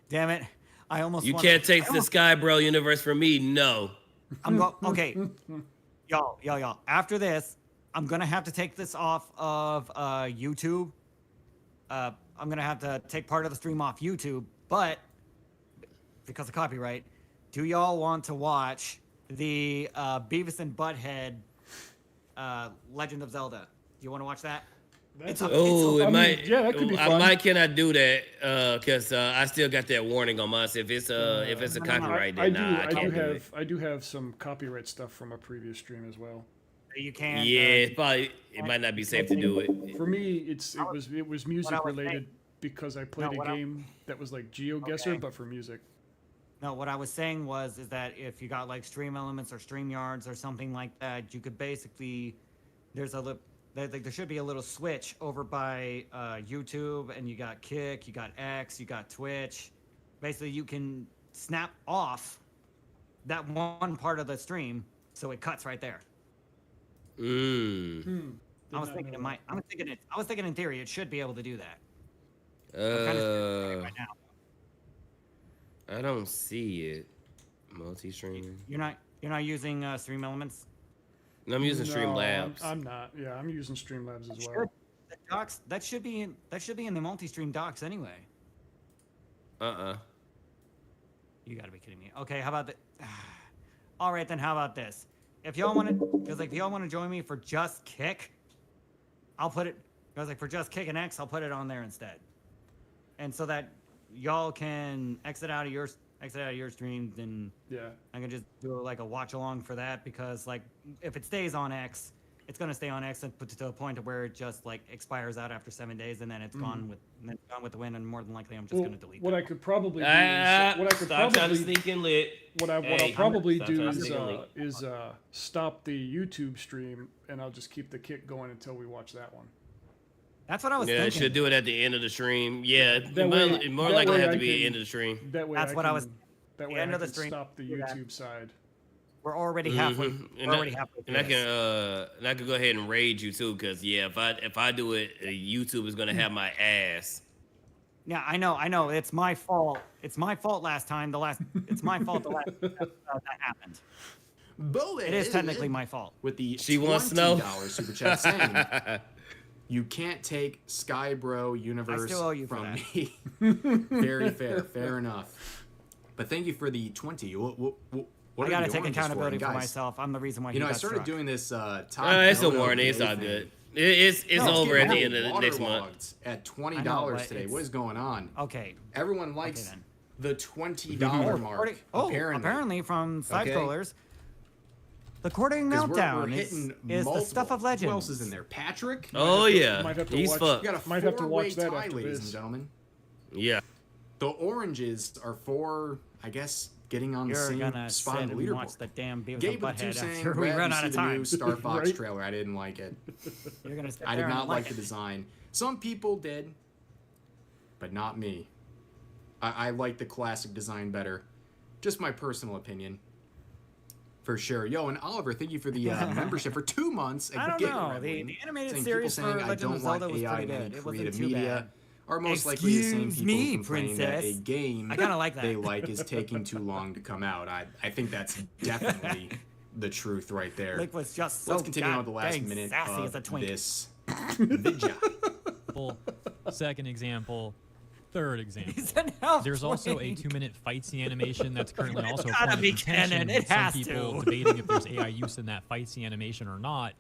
Damn it. I almost You want can't take the Skybro universe from me. No. Okay. Y'all. After this, I'm gonna have to take this off of YouTube. I'm gonna have to take part of the stream off YouTube, but because of copyright, do y'all want to watch the Beavis and Butthead Legend of Zelda? Do you want to watch that? It might. Yeah, that could be fun. I might cannot do that because I still got that warning on mine. So if it's a copyright, then I can't do it. I do have some copyright stuff from a previous stream as well. You can. Yeah, it might not be safe to do it. For me, it was music related because I played a game that was like GeoGuessr, but for music. No, what I was saying is that if you got like Stream Elements or StreamYards or something like that, you could basically there should be a little switch over by YouTube, and you got Kick, you got X, you got Twitch. Basically, you can snap off that one part of the stream, so it cuts right there. I was thinking in theory it should be able to do that. I'm kind of right now. I don't see it. Multi-stream. You're not using Stream Elements? No, I'm using Streamlabs. I'm not. Yeah, I'm using Streamlabs as well. The docs that should be in the multi-stream docs anyway. You gotta be kidding me. Okay, how about that? All right, then how about this? If y'all want to join me for Just Kick, I'll put it. I was like, for Just Kick and X, I'll put it on there instead. And so that y'all can exit out of your streams, and I can just do like a watch along for that, because like if it stays on X, it's gonna stay on X and put it to a point where it just like expires out after 7 days, and then it's gone with the wind, and more than likely I'm just gonna delete. What I could probably do I'll probably do is stop the YouTube stream, and I'll just keep the Kick going until we watch that one. That's what I was thinking. thinking. It should do it at the end of the stream. Yeah, it more likely have to be the end of the stream. That way, I can stop the YouTube side. We're already halfway. And I can go ahead and raid you too, because if I do it, YouTube is gonna have my ass. Yeah, I know. It's my fault. It's my fault last time. It's my fault the last that happened. It is technically my fault. With the $20 super chat saying, you can't take Skybro universe I still owe you from for me. Very fair enough. But thank you for the 20. I gotta take accountability for myself. I'm the reason why. I started doing this. It's a warning. It's all good. It's over at the end of the next month. At $20 today. What is going on? Okay. Everyone likes the $20 mark. Apparently from side scrollers. The Courting Meltdown is the stuff of legends. Who else is in there? Patrick? Oh yeah, he's fucked. You got a four-way tie, ladies and gentlemen. Yeah. The oranges are for, I guess, getting on the same spot on the leaderboard. Watch the damn Gabe with two saying, we run out of time. The new Star Fox trailer. I didn't like it. I did not like the design. Some people did, but not me. I like the classic design better. Just my personal opinion. For sure. Yo, and Oliver, thank you for the membership for 2 months. I don't know. The animated series for Legend of Zelda was pretty good. It wasn't too bad. Are most likely the same people who complain that a game they like is taking too long to come out. I think that's definitely the truth right there. Lick was just so Let's continue on with the last minute of this video. Second example, third example. He's an elf There's also a wing. 2-minute fight scene animation that's currently It's also a gotta point be of contention canon. with It some has people to. debating if there's AI use in that fight scene animation or not.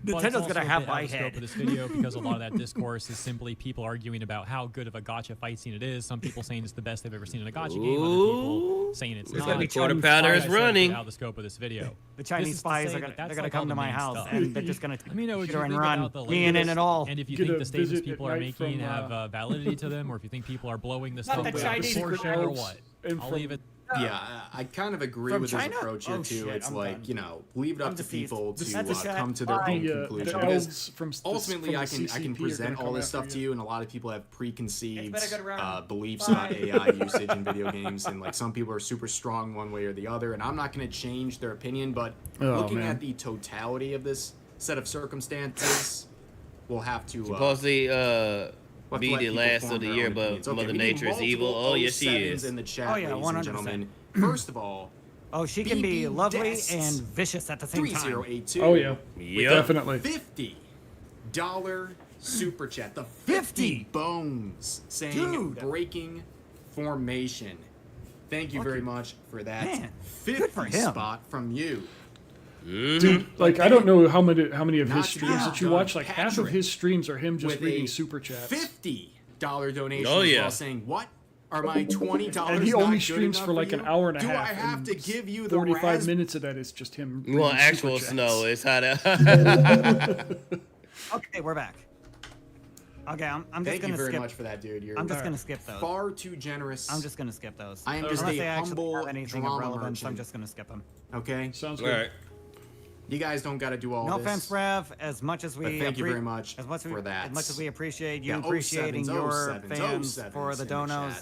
But it's Nintendo's also gonna a have bit my out of the head. scope of this video because a lot of that discourse is simply people arguing about how good of a gacha fight scene it is. Some people saying it's the best they've ever seen in a gacha game. Other people saying it's Looks not. like the quarter pounder is Like I said, running. out of the scope of this video. The This Chinese is to spies say are that gonna, that's they're gonna like all come to the my main house stuff. and they're just gonna Let me know what shoot you her and think run, about the me in latest, and all. and if you Get think a the statements visit people at are night making from, have validity to them, or if you think people are blowing this Not up the with Chinese proportion or what. and I'll from- leave it. Yeah, I kind of agree From with China? his approach here Oh, too. shit, it's I'm like done. leave it up I'm to deceased. people to That's a chat. come to their own The conclusion. elves Because from ultimately, from I the can CCP are present gonna all come this stuff after to you, and a lot of people have preconceived It's been a good round. beliefs Bye. about AI usage in video games, and like some people are super strong one way or the other. And I'm not going to change their opinion, but looking man. at the totality of this set of circumstances, we'll have to. Supposedly, We'll have be to let the people last form of the their year, own but opinions. Okay, Mother we need Nature is evil. multiple Oh, yes, she 07s is. in the chat, Oh, yeah, ladies 100%. and gentlemen. First of all, Oh, she can be BB lovely Dests and vicious at the same time. 3082. Oh yeah, Yep. definitely. $50 super chat. The 50 bones saying Dude. breaking formation. Thank you very much for that. Man, 50 good for him. spot from you. Dude, like I don't know how many of Not his to streams be that you outdone, watch. Like half of Patrick his streams are him just with reading a super chats. $50 donation Oh, yeah. while saying, what? Are my $20 And he not only good streams enough for like you? an hour and a Do half. I have and to give you the 45 minutes of that is just him. You want reading actual super snow? chats. It's how to. Okay, we're back. Okay, I'm just Thank gonna you very skip. much for that, dude. You're I'm just gonna skip those. far too generous. I'm just gonna skip those. I am just Unless a they actually humble have anything of drama relevance, I'm merchant. just gonna skip them. Okay? Sounds All good. right. You guys don't got to do all No this. offense, Rev. As much as we But thank you very much as much for that. As much as we appreciate you Yeah, appreciating 07s, your 07s, fans 07s for the in the donos,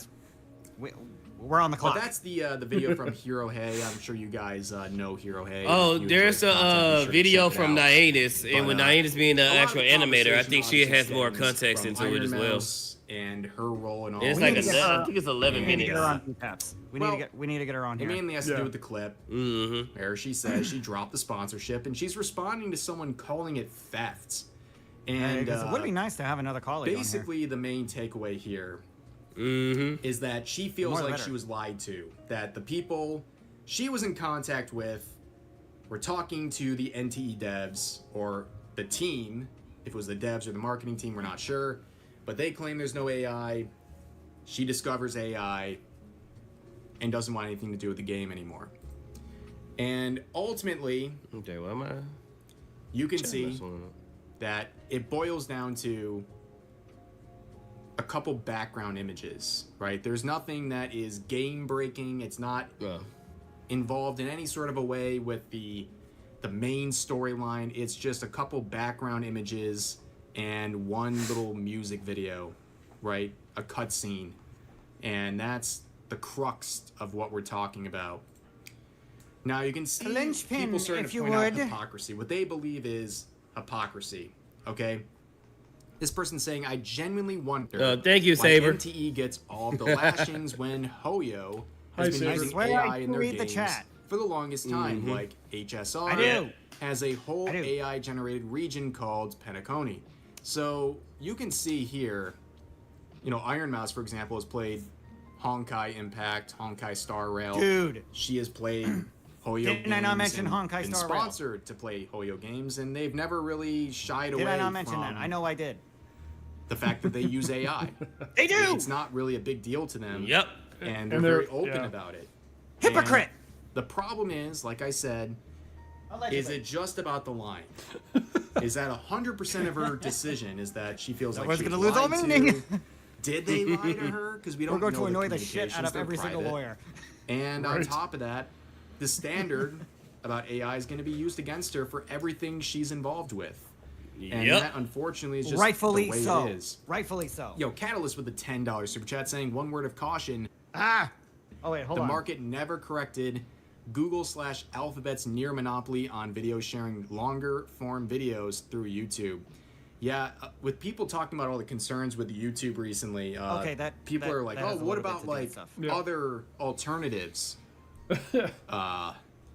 chat. we're on the But clock. that's the video from Hero Hey. I'm sure you guys know Hero Hey. Oh, If you there's enjoy his content, be a sure to video check it from out. Naianis, and But, with Naianis being the a lot of actual the animator, I conversation think she obviously has more stems context from into it Iron as well. Mouse and her role and all. It's We like need to get 11, her- I think it's 11 we need to minutes. get her on P-Caps. We need to get her on It here. mainly has to do with the clip. Mm-hmm. Where she says she dropped the sponsorship and she's responding to someone calling it theft. And it would be nice to have another colleague basically, the main takeaway here Mm-hmm. is that she feels more the like better. she was lied to. That the people she was in contact with were talking to the NTE devs or the team. If it was the devs or the marketing team, we're not sure. But they claim there's no AI. She discovers AI and doesn't want anything to do with the game anymore. And ultimately, Okay, what am I? you can Check see this one out. that it boils down to a couple background images, right? There's nothing that is game breaking. It's not involved in any sort of a way with the main storyline. It's just a couple background images and one little music video, right? A cutscene. And that's the crux of what we're talking about. Now you can see linchpin, people starting if to you point out would. hypocrisy. What they believe is hypocrisy. Okay? This person's saying, I genuinely wonder thank you, why Saber. NTE gets all of the lashings when Hoyo has been Saber. using I swear AI I in their read the games chat. for the longest time. Mhm. Like HSR I do. has a whole AI-generated region called Penacony. So you can see here, you know, Iron Mouse, for example, has played Honkai Impact, Honkai Star Rail. Dude. She has played Hoyo Didn't games I not mention and Honkai been Star Rail? sponsored to play Hoyo games, and they've never really shied away Did I not mention that? from I know I did. the fact that they use AI. They do! It's not really a big deal to them. Yep. And And they're they're- very open yeah. about it. Hypocrite! And the problem is, like I said, is it just about the line? Is that 100% of her decision is that she feels like Someone's she was gonna lose all lied to? meaning. Did they lie to her? Because we don't We're going know to the annoy the shit out communications, of they're every single private. lawyer. And on Right. top of that, the standard about AI is going to be used against her for everything she's involved with. And Yep. that, unfortunately, is just Rightfully the way so. it is. Rightfully so. Yo, Catalyst with the $10 super chat saying, one word of caution. Ah! Oh, wait, hold The on. market never corrected Google/Alphabet's near monopoly on video sharing longer form videos through YouTube. Yeah, with people talking about all the concerns with YouTube recently, Okay, people that- are like, that oh, has a what little bit about to do with like stuff. Yeah. other alternatives?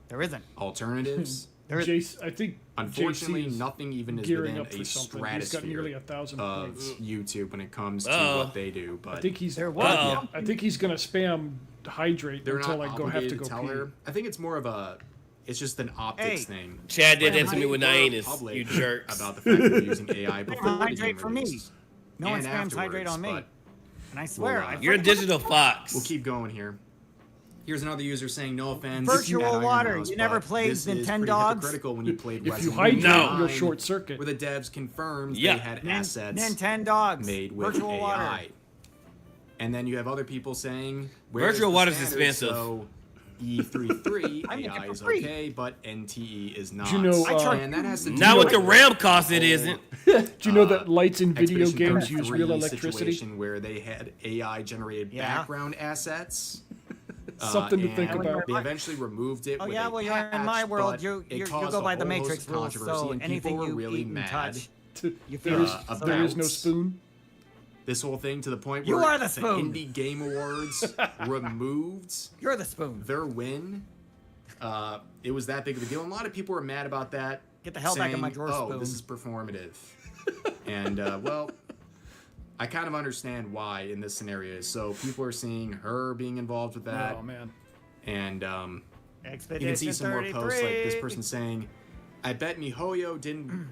There isn't. Alternatives? Jace, I think Unfortunately, JC is nothing even is gearing within up for a something. He's got nearly stratosphere 1,000 of points. YouTube when it comes to what they do. But I think he's. There I think he's gonna spam hydrate they're until not I have to obligated go tell pee. her. I think it's more of a. It's just an optics Hey. thing. Chad did Like, that to me with they were Hyenas, public you jerks. About the fact that they're using AI before the Hydrate game for me. released. No one And spams hydrate afterwards, on me. but And I swear, we'll, You're a digital fox. We'll keep going here. Here's another user saying, "No offense, Virtual at Iron water. Mouse, You never but played this is Nintendogs? pretty hypocritical when you played If you Resident hydrate, Evil you'll 9, short circuit. where the devs confirmed Yeah. they had assets Nintendogs. made with Virtual AI." water. And then you have other people saying, "Where Virtual is the water's standard?" expensive. So E33 I make it AI for is free. okay, but NTE is not. you know, and that has to do Now with the with RAM cost, it isn't. Do you know that lights in video Expedition games use 33 real electricity? situation where they had AI generated background assets. Something to think and about. They eventually removed it. Oh with yeah, a well you're in patch, my world. but You it you caused go a by the whole host Matrix of rules. controversy, So and anything people were you really eat and mad touch, There you is, feel there is no about- spoon. This whole thing to the point You where are the spoon. Indie Game Awards removed You're the spoon. their win. It was that big of a deal, and a lot of people were mad about that. Get the hell back in my saying, drawer, "Oh, spoon." this is performative." And well, I kind of understand why in this scenario. So people are seeing her being involved with that. Oh man. And you Expedition can see some more posts like this 33. person saying, "I bet MiHoYo didn't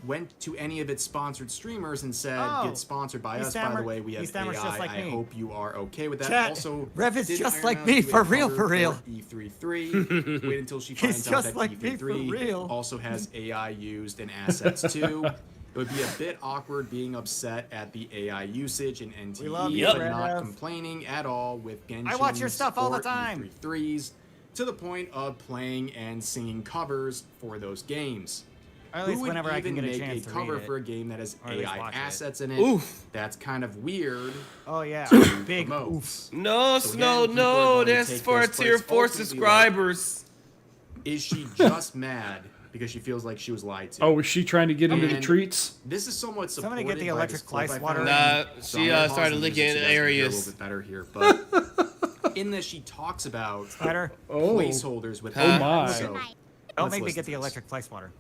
went to any of its sponsored streamers and said, Oh, get sponsored by he us. By the stammered- way, we he have stammers AI. just like I me. hope you are okay with that." Chat, Also, Rev is did just Iron like Mouse me, do a for real, cover for real. E33. Wait until she He's finds out just that like me, for E33 real. also has AI used in assets too. It would be a bit awkward being upset at the AI usage in NTE, We love you, but Rev. not complaining at all with Genshin I watch your stuff all the or time. E33s, to the point of playing and singing covers for those games. Or at Who least would whenever I can even get a make chance to cover read it. for a game that has Or at least AI watch it. assets in it? Oof. That's kind of weird. Oh yeah, to big promote. oof. No, So Snow, again, people are no, going to that's take for this, but tier it's 4 ultimately subscribers. Is she just mad because she feels like she was lied to? Oh, was she trying to get into the And treats? This is somewhat supported Somebody get the by electric this clip fly I swatter. found. Nah, So she, I'm gonna pause started and use licking it so you guys can hear areas. a little bit better here, but in this she talks about Spider. Oh. placeholders with Oh AI. my. So, Don't let's make me listen get the to this. electric fly swatter.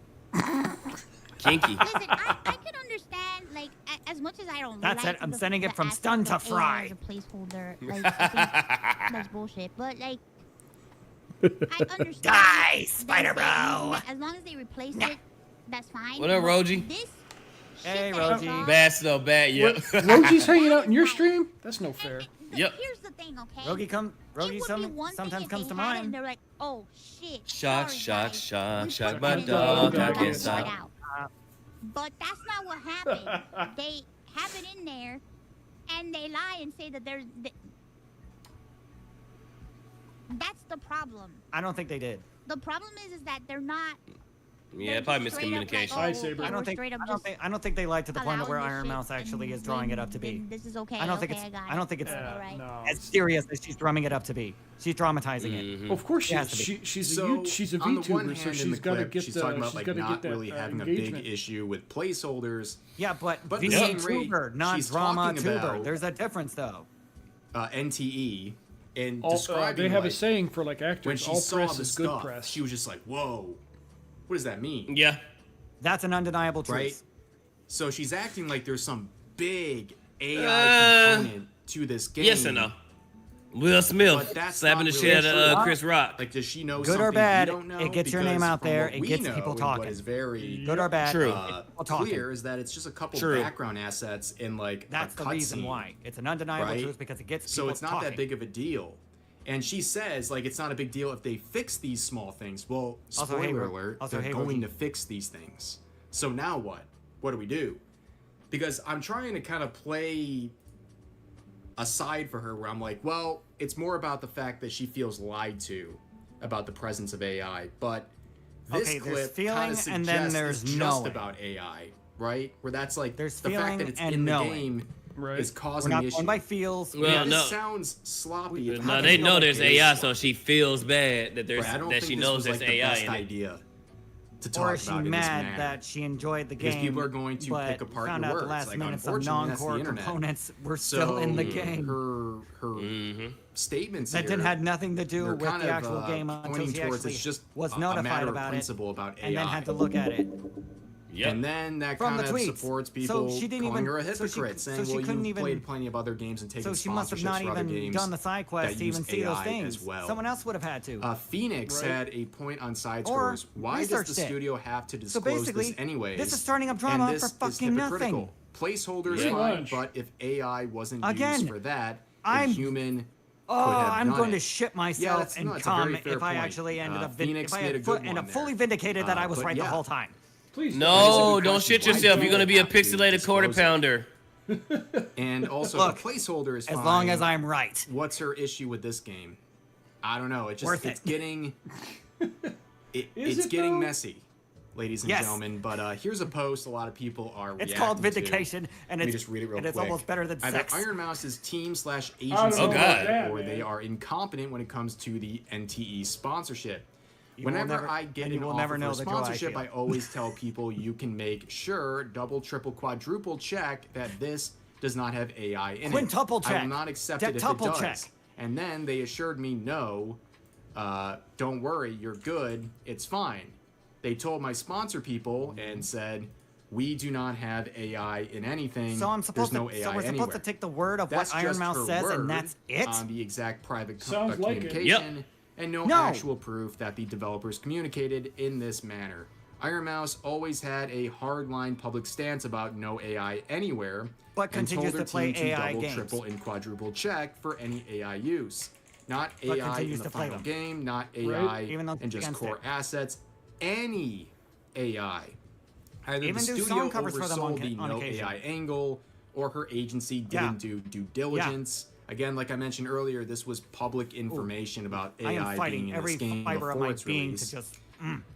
Kinky. Listen, I can understand, like, as much as I don't That's like it, I'm the- sending it the from aspect stun to of AI fry. as a placeholder. Like, I think that's bullshit. But, like, I understand. Die, that Spydr-Bro. As long as they replace it, that's fine. What up, But Roji? This Hey, shit that I Roji. saw- Bad Snow, bad, yeah. Roji's hanging out in your stream? That's no fair. Yep. Here's the thing, okay? Rogi It would be one thing sometimes if comes they to had it and mind. they're like, oh shit. Shock, sorry, shock, guys. shock, We shock put my it in dog, there, I we can't took it stop. out. But that's not what happened. They have it in there, and they lie and say that there's. That's the problem. I don't think they did. The problem is that they're not. Yeah, they're probably just straight up like, miscommunication. Hi, oh, Saber. okay, I we're don't think. straight up I don't just think. I don't think they lied to the point of where allowing this Iron shit, Mouse actually and is drawing it then- up to be. then This is okay. I don't think okay, it's. I got I don't think it's All right. No. as serious as she's drumming it up to be. She's dramatizing it. Mhm. Of course It has to be. she's So, she's a on the one VTuber, so hand, in she's the got to clip, get she's the talking about she's like got to not get that really having a engagement. big issue with placeholders. Yeah, but But at the same rate, VTuber, not she's drama talking tuber. about- There's a difference though. NTE and All, describing they have like, a saying for like when actors, she all saw press the is good stuff, press. she was just like, "Whoa, what does that mean?" Yeah. That's an undeniable truth. Right? So she's acting like there's some big AI component to this game. Yes and no. Will Smith But that's slapping not the really shit out of true. Chris Rock. Like, does she know Good something or bad, we don't know? it gets your name Because out there, from it what gets we know people and talking. What is very Good or bad, True. it gets people talking. clear is that it's just a couple True. background assets in like That's a the cutscene, reason why. It's an undeniable right? truth because it gets So people it's not talking. that big of a deal. And she says like it's not a big deal if they fix these small things. Well, Also, spoiler hey, alert, also, they're hey, going Rogi. to fix these things. So now what? What do we do? Because I'm trying to kind of play aside for her where I'm like, well, it's more about the fact that she feels lied to about the presence of AI, but this Okay, there's clip feeling kind of and suggests then there's it's just knowing. about AI, right? Where that's like There's the fact feeling that it's and in knowing. the game Right. is We're causing not the going issue. by feels. Well, This no. sounds sloppy. It's No, not they feel know like there's it is AI, sloppy. so she feels bad that there's But I don't that think she this knows was, there's like, the AI best in it. idea. to talk Or is she about in this mad manner. that she enjoyed the Because game? people are going to but pick apart found your out words. the last Like, minute some unfortunately, that's the non-core internet. components were still in the game. Her statements That here, didn't have nothing to do they're with kind the of, actual game until pointing she towards actually it's just was a notified matter of about principle it, about and then AI. had to look at it. And then that From kind the of tweets. supports So people she didn't calling even- her a so she- hypocrite, so saying, she well, couldn't you've even- played plenty of other games and taken So she must have sponsorships not for other even games done the side quests that to even use see those AI things. as well. Someone else would have had to. Phoenix Right. had a point on side Or scores. Why does researched the it. studio have to So disclose basically, this anyways? this is starting up drama And this for is fucking hypocritical. nothing. Placeholders Pretty fine, much. but if AI wasn't Again, used for that, I'm- a human Oh, could have I'm done going it. to shit Yeah, myself that's, and no, that's a come very fair if I point. actually ended up Phoenix if I made a had good one ended up there. fully vindicated that I was But right yeah. the whole time. Please. No, don't shit yourself. You're gonna be a pixelated quarter pounder. And also, Look, the placeholder is as fine. long as I'm right. What's her issue with this game? I don't know. It just Worth it's it. getting Is it's it, getting though? messy, ladies and Yes. gentlemen. But here's a post a lot of people are It's reacting called to. vindication, and Let me it's just read it real and it's quick. almost better than Either sex. Iron Mouse's team/agency, I don't know about or that, they man. are incompetent when it comes to the NTE sponsorship. You will Whenever never- I get and an you will offer never know for the joy I sponsorship, feel. I always tell people you can make sure double, triple, quadruple check that this does not have AI in Quintuple it. I check. will not accept it if it Dectuple does. check. And then they assured me, no, don't worry, you're good, it's fine. They told my sponsor people and said, we do not have AI in anything. So I'm supposed There's no to. AI So we're supposed anywhere. to take the word of That's what Iron just Mouse her says, word and that's it. on the exact private Sounds like it. communication, and no, No. actual proof that the developers communicated in this manner. Iron Mouse always had a hardline public stance about no AI anywhere, But and continues told their to play team to AI double, games. triple, and quadruple check for any AI use. Not But AI in continues the to play final them. game, not AI Right. Even though and just against core it. assets, any AI. Either Even the do studio song covers for them oversold on the on no occasion. AI angle, or her agency Yeah. didn't do due diligence. Again, like I mentioned earlier, this was public information about I am AI being fighting in every this game fiber of before my its being release. to just.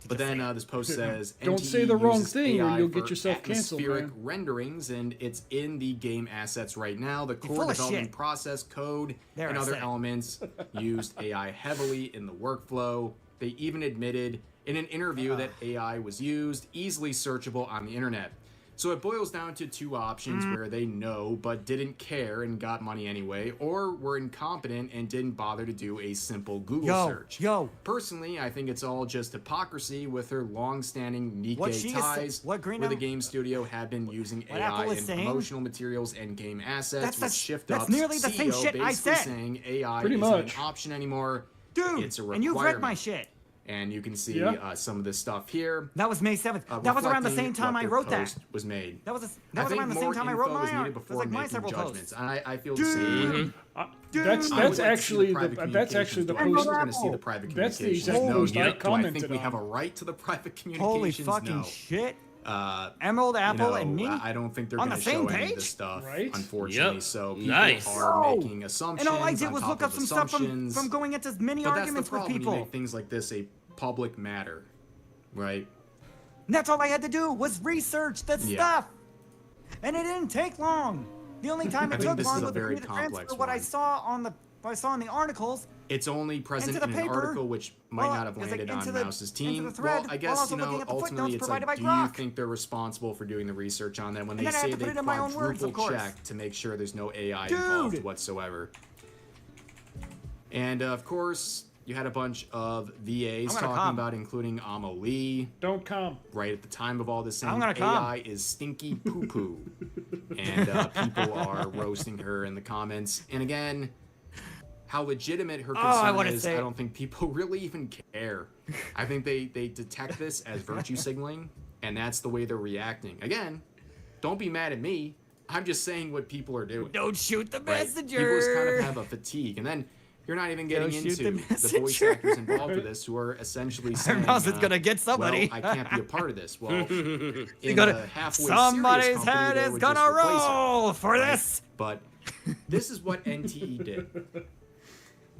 But then this post says, Don't NTE say the wrong uses thing or AI you'll get for yourself canceled, atmospheric man. renderings, and it's in the game assets right now. The full core of development shit. process, code, There, and I other said it. elements used AI heavily in the workflow. They even admitted in an interview that AI was used, easily searchable on the internet. So it boils down to two options where they know but didn't care and got money anyway, or were incompetent and didn't bother to do a simple Google search. Personally, I think it's all just hypocrisy with her long-standing What Nikkei she is- ties, what Green where the Apple- game studio had been using What AI Apple is in saying- promotional materials and game assets, That's the which sh- Shift that's Up's nearly the same CEO shit I basically said. saying AI Pretty isn't much. an option anymore. Dude, it's a requirement. and you've read my shit. And you can see Yeah. some of this stuff here. That was May 7th. That was around the reflecting same time what I their wrote that. post was made. That was I around think the more same time I wrote info my was needed art. It before was like my making several judgments. posts. I feel the same way. That's I would like to see actually private the that's actually the communications. Do I think post. we're going to see the private That's the communications. exact No. post I Do I commented think we have a on. right to the private Holy communications? fucking No. shit. Uh, Emerald Apple you know, and me I don't think they're on going the to show same any of page? this stuff, Right? unfortunately. Yep. So people Nice. are making assumptions. And all I did on was top look up of some stuff assumptions. from going into many But arguments that's the with problem when you people. make things like this a public matter, right? And that's all I had to do was research the Yeah. stuff. And it didn't take long. The only time I it think took this long is a was for very me to transfer complex what I one. saw on the in the articles. It's only present Into in the an paper. article which might Well, not have it's like landed into on the- Mouse's into team. the thread, Well, I while guess, also you know, looking at the footnotes ultimately it's provided like, by do you Grok. think they're responsible for doing the research on that when And they then I had say to they put it in my own words, of quadruple course. check to make sure there's no AI Dude. involved whatsoever? And of course, you had a bunch of VAs I'm gonna talking come. about, including Amelie. Don't come. Right at the time of all this, saying I'm gonna come. AI is stinky poo poo, and people are roasting her in the comments. And again, how legitimate her I concern wanna is, say I it. don't think people really even care. I think they detect this as virtue signaling, and that's the way they're reacting. Again, don't be mad at me. I'm just saying what people are doing. Don't shoot the Right? messenger. People just kind of have a fatigue, and then you're not even getting Don't shoot into the the voice messenger. actors involved with this, who are essentially saying, Mouse is gonna get somebody. Well, I can't be a part of this. Well, You in gotta- a halfway somebody's serious company, head they is would gonna just replace her, roll for right? this. But this is what NTE did.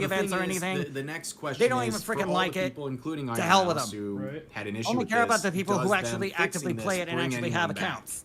the events thing or is, anything. The next question They don't is even for freaking all like the it. people, including To Iron hell with Mouse, them. who had an issue Only with care about this, the people does who them actually actively fixing play this it and bring actually anyone have back? accounts.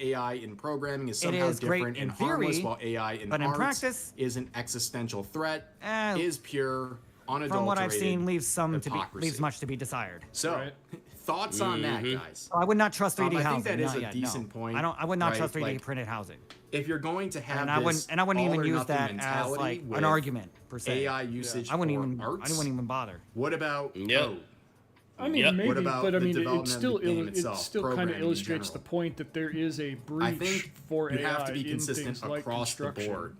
AI in programming is It somehow is great different in and harmless, theory, while AI in but in art practice, is an existential threat, is pure, unadulterated from what I've seen, leaves hypocrisy. much to be desired. So, thoughts on that, guys? I would not trust 3D I housing. think that is not a yet, decent no. point. I would not right? trust 3D Like, printed housing. if you're going to have And I wouldn't all even or use nothing that as mentality like with an argument per se. AI usage I wouldn't for even. arts, I wouldn't even bother. What about code? I mean, maybe, What about but I the mean, it development still of the game it itself, still kind of programming in illustrates the general? point that there is a I breach think for you AI have to be in consistent things like across the construction. board.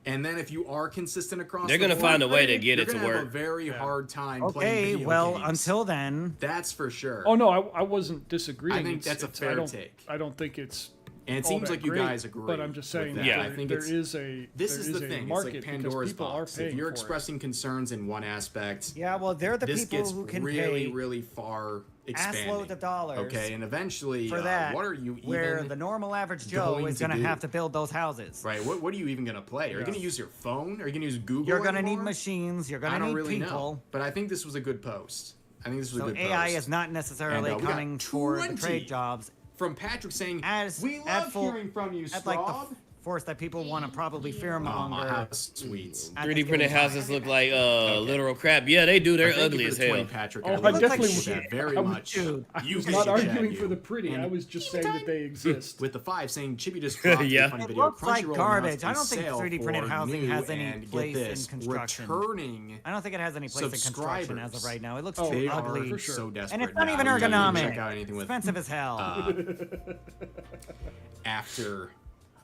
And then if you are consistent across, They're gonna find a way to get it to you're gonna have work. a very hard time Okay, playing video well, games. until then. That's for sure. Oh no, I wasn't disagreeing. I think that's a fair take. I don't think it's. And it all seems that like you great, guys agree. But I'm just saying with that that. I think there is this there is the a thing. It's market like because Pandora's people box. are If paying you're for it. expressing concerns in one aspect, Yeah, well, they're the this people gets who can really, pay really far expanding. assloads of dollars. Okay, and eventually, for that, what are you where even the normal average Joe going is to going to do? have to build those houses. Right. What are you even gonna play? Are you gonna use your phone? Are you gonna use Google? You're going to need anymore? machines. You're going I to don't need really people. know. But I think this was a good post. I think this was So a good AI post. is not necessarily And, we got coming for the 20 trade jobs. From Patrick saying, we love hearing from you, at like the Straub." force that people want to probably Oh, fearmonger. how sweet. 3D printed houses look like literal crap. Yeah, they do. They're Thank you ugly for as the 20, hell. Patrick. Oh, I I really definitely appreciate that very much. I You was can not chat arguing you. for the pretty. I was just saying that they exist. With the 5 saying Chibi just dropped Yeah. a funny It video. looks like Crunchyroll garbage. announced I a don't think sale 3D printed for housing new, has any and get place in this, construction. returning I don't think it has any place in construction as of right now. It looks Oh, too they ugly. are so desperate. And it's not now. even You can't ergonomic. check out anything with, Expensive as hell. after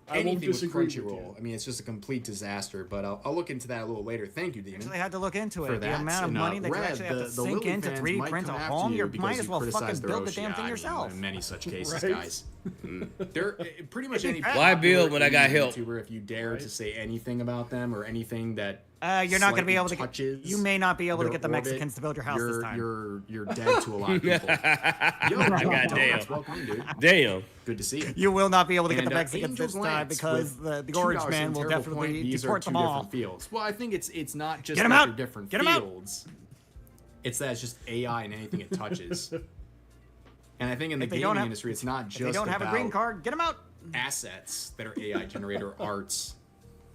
I won't anything with disagree with Crunchyroll. you. I mean, it's just a complete disaster. But I'll look into that a little later. Thank you, Demon. Actually had to look into for it. The that. amount of And, money that you Red, actually have to the sink Lily into fans 3D might print a come after home, you you because might as well criticize fucking their build the Oshi. damn thing I mean, yourself. in many such cases, Right? guys. They're pretty much any Why build when I got help? YouTuber, if you dare to say anything about them or anything that You're not going to be able to touches You may not be able to their get the orbit, Mexicans to build your house this you're, time. You're dead to a lot of people. Yo, Goddamn. welcome, dude. Damn. Good to see you. You will not be able to get And, the Mexicans Angel's this time Lance because with the $2 orange and man will Terrible definitely Point, these deport are two them all. different fields. Well, I think it's not just Get 'em that out! they're different Get 'em out! fields. It's that it's just AI and anything it touches. And I think in the If they gaming don't have- industry, it's not If just they don't have a green about card, get them out. assets that are AI generated or arts.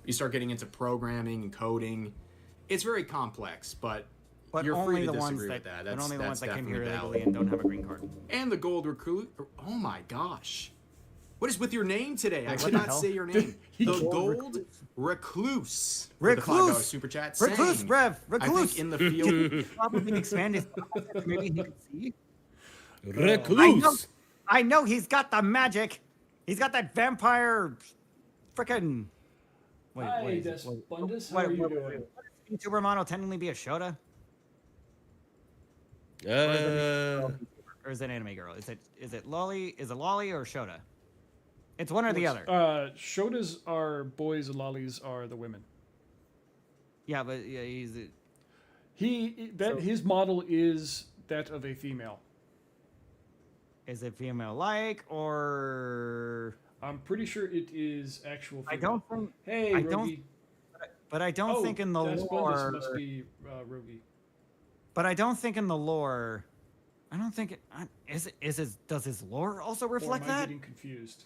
You start getting into programming and coding. It's very complex, but you're only free to the ones disagree that, with that. but only the ones that came here definitely illegally valid. and don't have a green card. And the gold recruit. Oh my gosh. What is with your name today? I What the cannot hell? say your name. The Gold gold recluse. For the $5 Recluse. super chat. Recluse, saying, Rev. I Recluse. think in the field. Probably expand his maybe he can see. Recluse. I know he's got the magic. He's got that vampire frickin' Wait, Hi, wait, is it- Despondus. How what- are you what- doing? Would a YouTuber model technically be a Shota? Or is it anime girl? Is it Lolly? Is it Lolly or Shota? It's one or the other. Shotas are boys and lollies are the women. Yeah, but yeah, he's his model is that of a female. Is it female like or? I'm pretty sure it is actual female. I don't think. Hey, I Rogi. don't. But I don't think in the Despondus lore. must be Rogi. But I don't think in the lore. I don't think it does his lore also reflect or am I that? getting confused?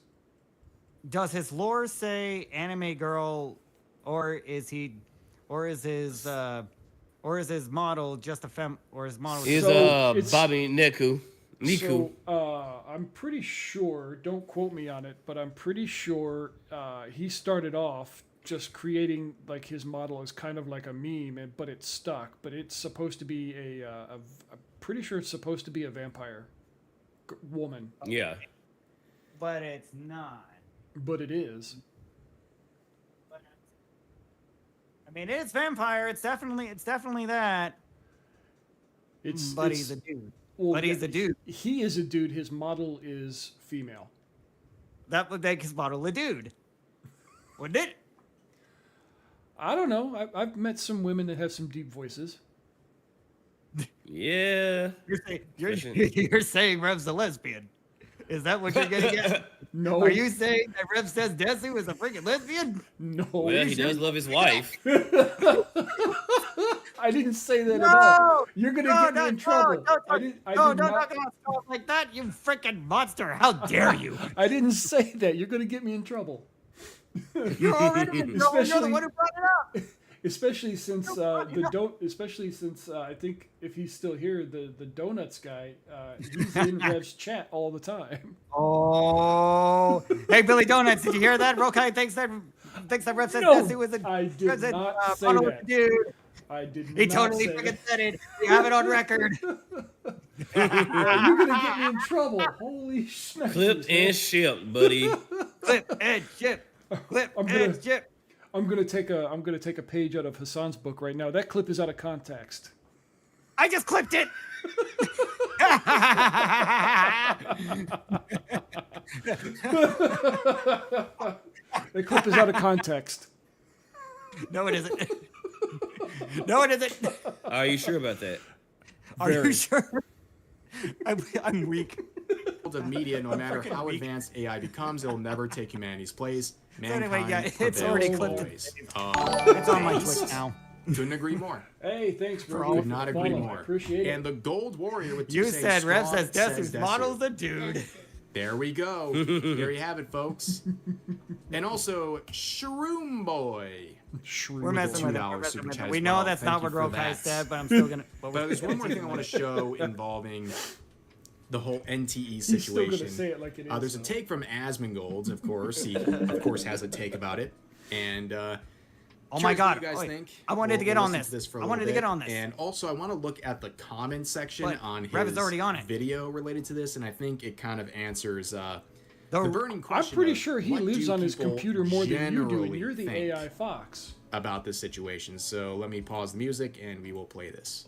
Does his lore say anime girl, or is his model just a fem, or his model? Is it's- Bobby Niku. So I'm pretty sure. Don't quote me on it, but I'm pretty sure he started off just creating like his model as kind of like a meme, but it's stuck. But it's supposed to be I'm pretty sure it's supposed to be a vampire woman. Yeah. But it's not. But it is. I mean, it's vampire. It's definitely that. But he's a dude. Well, he's a dude. He is a dude. His model is female. That would make his model a dude, wouldn't it? I don't know. I've met some women that have some deep voices. Yeah. You're saying Rev's a lesbian. Is that what you're getting at? No. Are you saying that Rev says Desu is a freaking lesbian? No. Well, he does love his wife. I didn't say that at all. You're gonna get me in trouble. I did Don't not. talk about stuff like that, you freaking monster! How dare you? I didn't say that. You're gonna get me in trouble. You're already in trouble. You're the one who brought it up. Especially since I think if he's still here, the donuts guy, he's in Rev's chat all the time. Oh, hey Billy Donuts, did you hear that? Rokai thinks that Rev said No, Desu was a I did not say model that. dude. I did He not totally say freaking said it. We have it on record. You're gonna get me in trouble. Holy snap! Clipped and shipped, buddy. Clip and ship. Clip and ship. I'm gonna take a page out of Hassan's book right now. That clip is out of context. I just clipped it. The clip is out of context. No, it isn't. No, it isn't. Are you sure about that? Are you sure? I'm weak. Of media, no matter how advanced AI becomes, it'll never take humanity's place. Mankind anyway, yeah, it's already clipped. always. It's on my Twitch now. Couldn't agree more. Hey, thanks for Could not agree following. more. Appreciate it. And the Gold Warrior with You two saying said Rev straw says Desu's Desu. model's the dude. There we go. There you have it, folks. And also, Shroom Boy. We're messing with it. We know that's not what Rokai said, but I'm still gonna. But there's one more thing I want to show involving the whole NTE situation. He's still gonna say it like it is. There's a take from Asmongold, of course. He, of course, has a take about it. And oh my God! What you guys think? I wanted to get on this. For a I wanted to little get on bit. this. And also, I want to look at the comment section But on his Rev is already on it. video related to this, and I think it kind of answers the burning question. I'm pretty of sure he what lives do on his people computer more than you do, and generally you're the think AI fox. about this situation. So let me pause the music, and we will play this.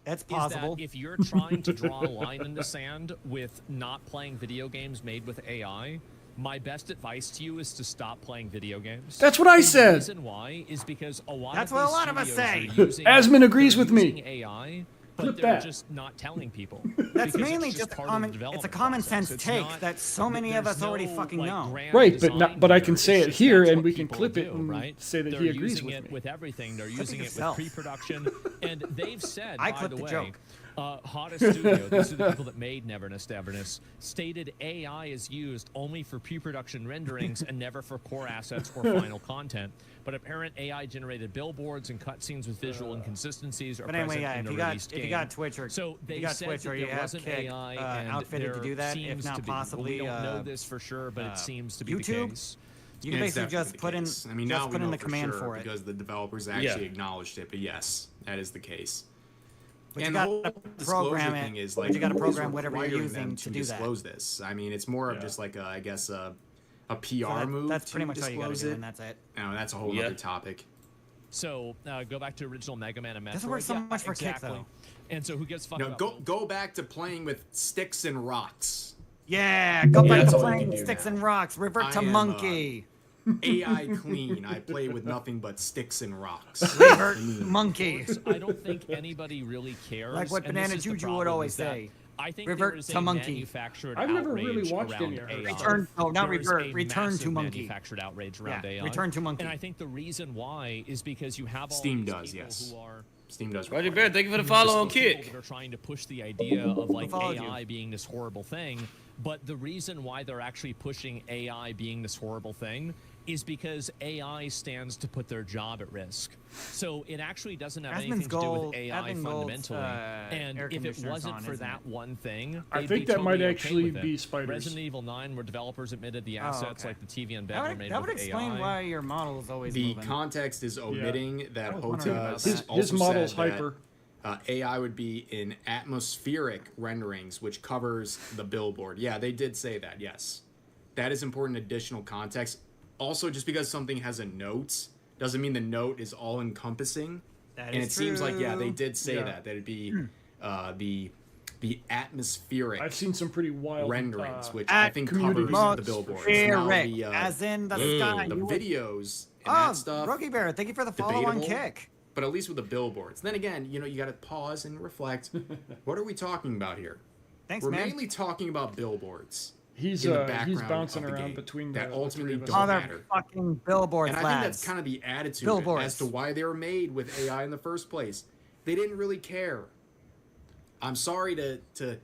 That's Is possible. that if you're trying to draw a line in the sand with not playing video games made with AI, my best advice to you is to stop playing video games. That's what I And said. The reason why is because a lot That's of what a these lot of us studios say. are using- Asmon agrees they're with me. using AI, but Clip they're that. just not telling people. That's because mainly it's just a part of the common. It's a development common process. sense It's take not- that so many of there's us already no, fucking like, know. grand Right, but design but I here. can say It's it just here, that's and what we can people clip it do, and right? say that They're he agrees using with it me. with everything. They're Clip it using it with yourself. pre-production, and they've said, I by clipped the the way, joke. Hottest Studio, these are the people that made Neverness to Everness, stated AI is used only for pre-production renderings and never for core assets or final content. But apparent AI-generated billboards and cutscenes with visual inconsistencies are But anyway, present yeah, in if the you got released if you game. got Twitch or So if they you got said Twitch that or you there have wasn't Kick, AI, and outfitted to there do that, if seems not to be. possibly, We don't know this for sure, but it seems to be the YouTube? case. You can And it's basically just definitely put the in case. I mean, just now we put in know the command sure for it. because the developers actually acknowledged it. But yes, that is the case. But and you the whole gotta disclosure program thing it. is But like you gotta who is program whatever you're requiring using them to do that. disclose this. I mean, it's more of just like a, I guess a PR move. That's pretty to much all you gotta disclose do, it. and that's it. No, that's a whole other topic. So go back to original Mega Man and Metroid. Doesn't work so much for Kick, exactly. though. And so who gives a fuck No, about go back to playing with sticks and rocks. Yeah, go back that's to all you playing can do sticks now. and rocks. Revert I to am, monkey. AI clean. I play with nothing but sticks and rocks. Revert monkey. I don't think anybody really cares. Like what and this Banana is the Juju would problem, always is that say. I think Revert there is to a monkey. manufactured I've never really outrage watched any around of her AI. Return. No, not There is revert. a Return to massive monkey. manufactured outrage around Yeah, AI. return to monkey. And I think the reason why is because you have all Steam these does, people yes. who are Steam does. Roger Bear, thank you for the follow on these people Kick. that are trying to push the idea of like followed AI being this horrible thing, but the reason why they're actually pushing AI being this horrible thing is because AI stands to put their job at risk. So it actually doesn't have anything to do with AI fundamentally. And air if it conditioner's wasn't on, for isn't that it? one thing, I they'd think be that might totally actually okay with be it. Spiders. Resident Evil 9, where developers admitted the assets okay. like the TV and bed That were would, made that would with explain AI. why your model is always The moving. context is omitting that I was wondering about Hota that. also His model's said that, hyper. AI would be in atmospheric renderings, which covers the billboard. Yeah, they did say that, yes. That is important additional context. Also, just because something has a note doesn't mean the note is all-encompassing. That And is it seems like, yeah, they true. did say Yeah. that it'd be the atmospheric I've seen some pretty wild renderings, which at I think community covers the events, billboards. for sure. Now, Atmospheric, the, as in the sky. the You would- videos and Oh, that stuff. Rocky Bear, thank you for the follow on debatable, Kick. But at least with the billboards. Then again, you know, you got to pause and reflect. What are we talking about here? Thanks, We're man. mainly talking about billboards. He's in the background he's bouncing of the around game between that the ultimately three of us. don't Other matter. fucking billboards, And I lads. think that's kind of the attitude Billboards. as to why they were made with AI in the first place. They didn't really care. I'm sorry to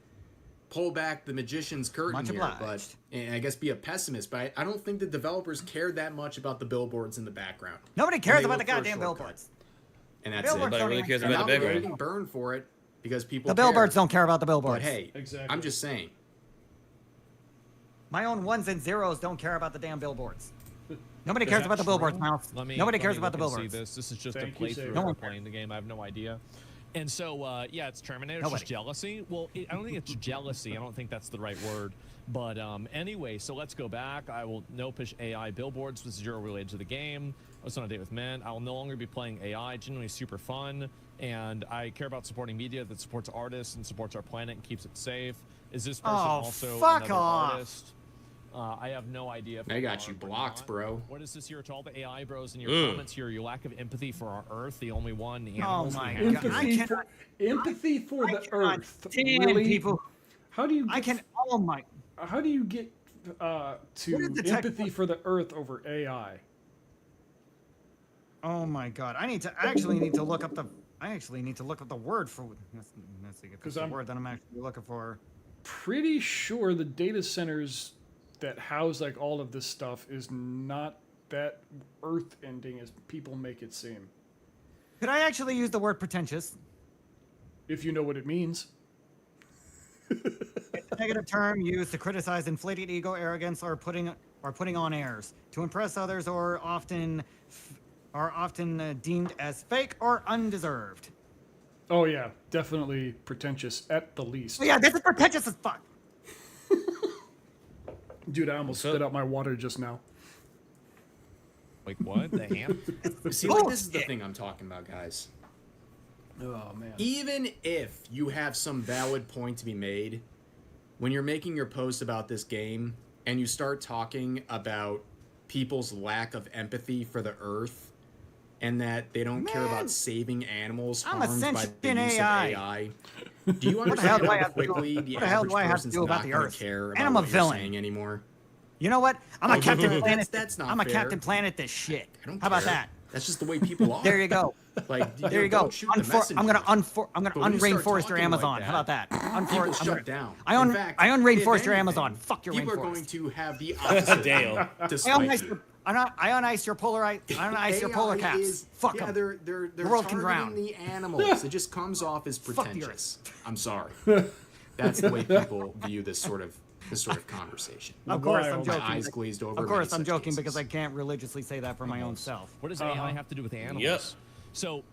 pull back the magician's curtain Much here, obliged. but and I guess be a pessimist, but I don't think the developers cared that much about the billboards in the background. Nobody And cares they about the looked for a goddamn shortcut. billboards. And that's Billboards it. don't really even cares care. about Now the they're background. getting burned for it because people The billboards care. don't care about the billboards. But hey, Exactly. I'm just saying. My own ones and zeros don't care about the damn billboards. Nobody cares about the billboards, Mouse. Nobody cares about the look and billboards. See this. This is just Thank a you, Xavier. playthrough No of one playing the game. I have no idea. And so, yeah, it's Terminator. It's just jealousy. Well, I don't think it's jealousy. I don't think that's the right word. But anyway, so let's go back. I will no push AI billboards with 0 related to the game. I was on a date with men. I will no longer be playing AI. Genuinely super fun. And I care about supporting media that supports artists and supports our planet and keeps it safe. Is this person also another artist? I have no idea. If I got you blocked, bro. What is this here to all the AI bros in your comments here? Your lack of empathy for our Earth, the only one. The animals my we have. God. Empathy for the Earth. Stand Really? people. How do you? Get, I can. Oh my. How do you get to empathy for the Earth over AI? Oh my God! I actually need to look up the. I actually need to look up the word for. Let's see if it's the word that I'm actually looking for. Pretty sure the data centers that house like all of this stuff is not that earth ending as people make it seem. Could I actually use the word pretentious? If you know what it means. It's a negative term used to criticize inflated ego, arrogance, or putting on airs to impress others, or often deemed as fake or undeserved. Oh yeah, definitely pretentious at the least. Oh, yeah, this is pretentious as fuck. Dude, I almost spit out my water just now. Like what? The ham? See, like, this is the thing I'm talking about, guys. Oh, man. Even if you have some valid point to be made, when you're making your post about this game and you start talking about people's lack of empathy for the Earth and that they don't care about saving animals harmed by the use of AI, do you understand how quickly the average person's not going to care about what you're saying anymore? You know what? I'm a Captain Planet. That's not I'm a fair. Captain Planet this shit. I don't How about care. that? That's just the way people are. There you go. Like, there you go. don't shoot the messenger. I'm gonna unrainforest your talking Amazon. like How about that? People shut down. I In fact, unrainforest if your anything, Amazon. Fuck your people rainforest. are going to have the opposite. Damn. To spite you. I unice your polar caps. Is, Fuck yeah, them. they're The world can drown. targeting the animals. It just comes off as Fuck the pretentious. I'm sorry. That's the way people view this sort of conversation. Of course, I'm My joking. eyes glazed over. Of course, many I'm such joking cases. because I can't religiously say that for my own self. What does AI have to do with animals? Yep. So,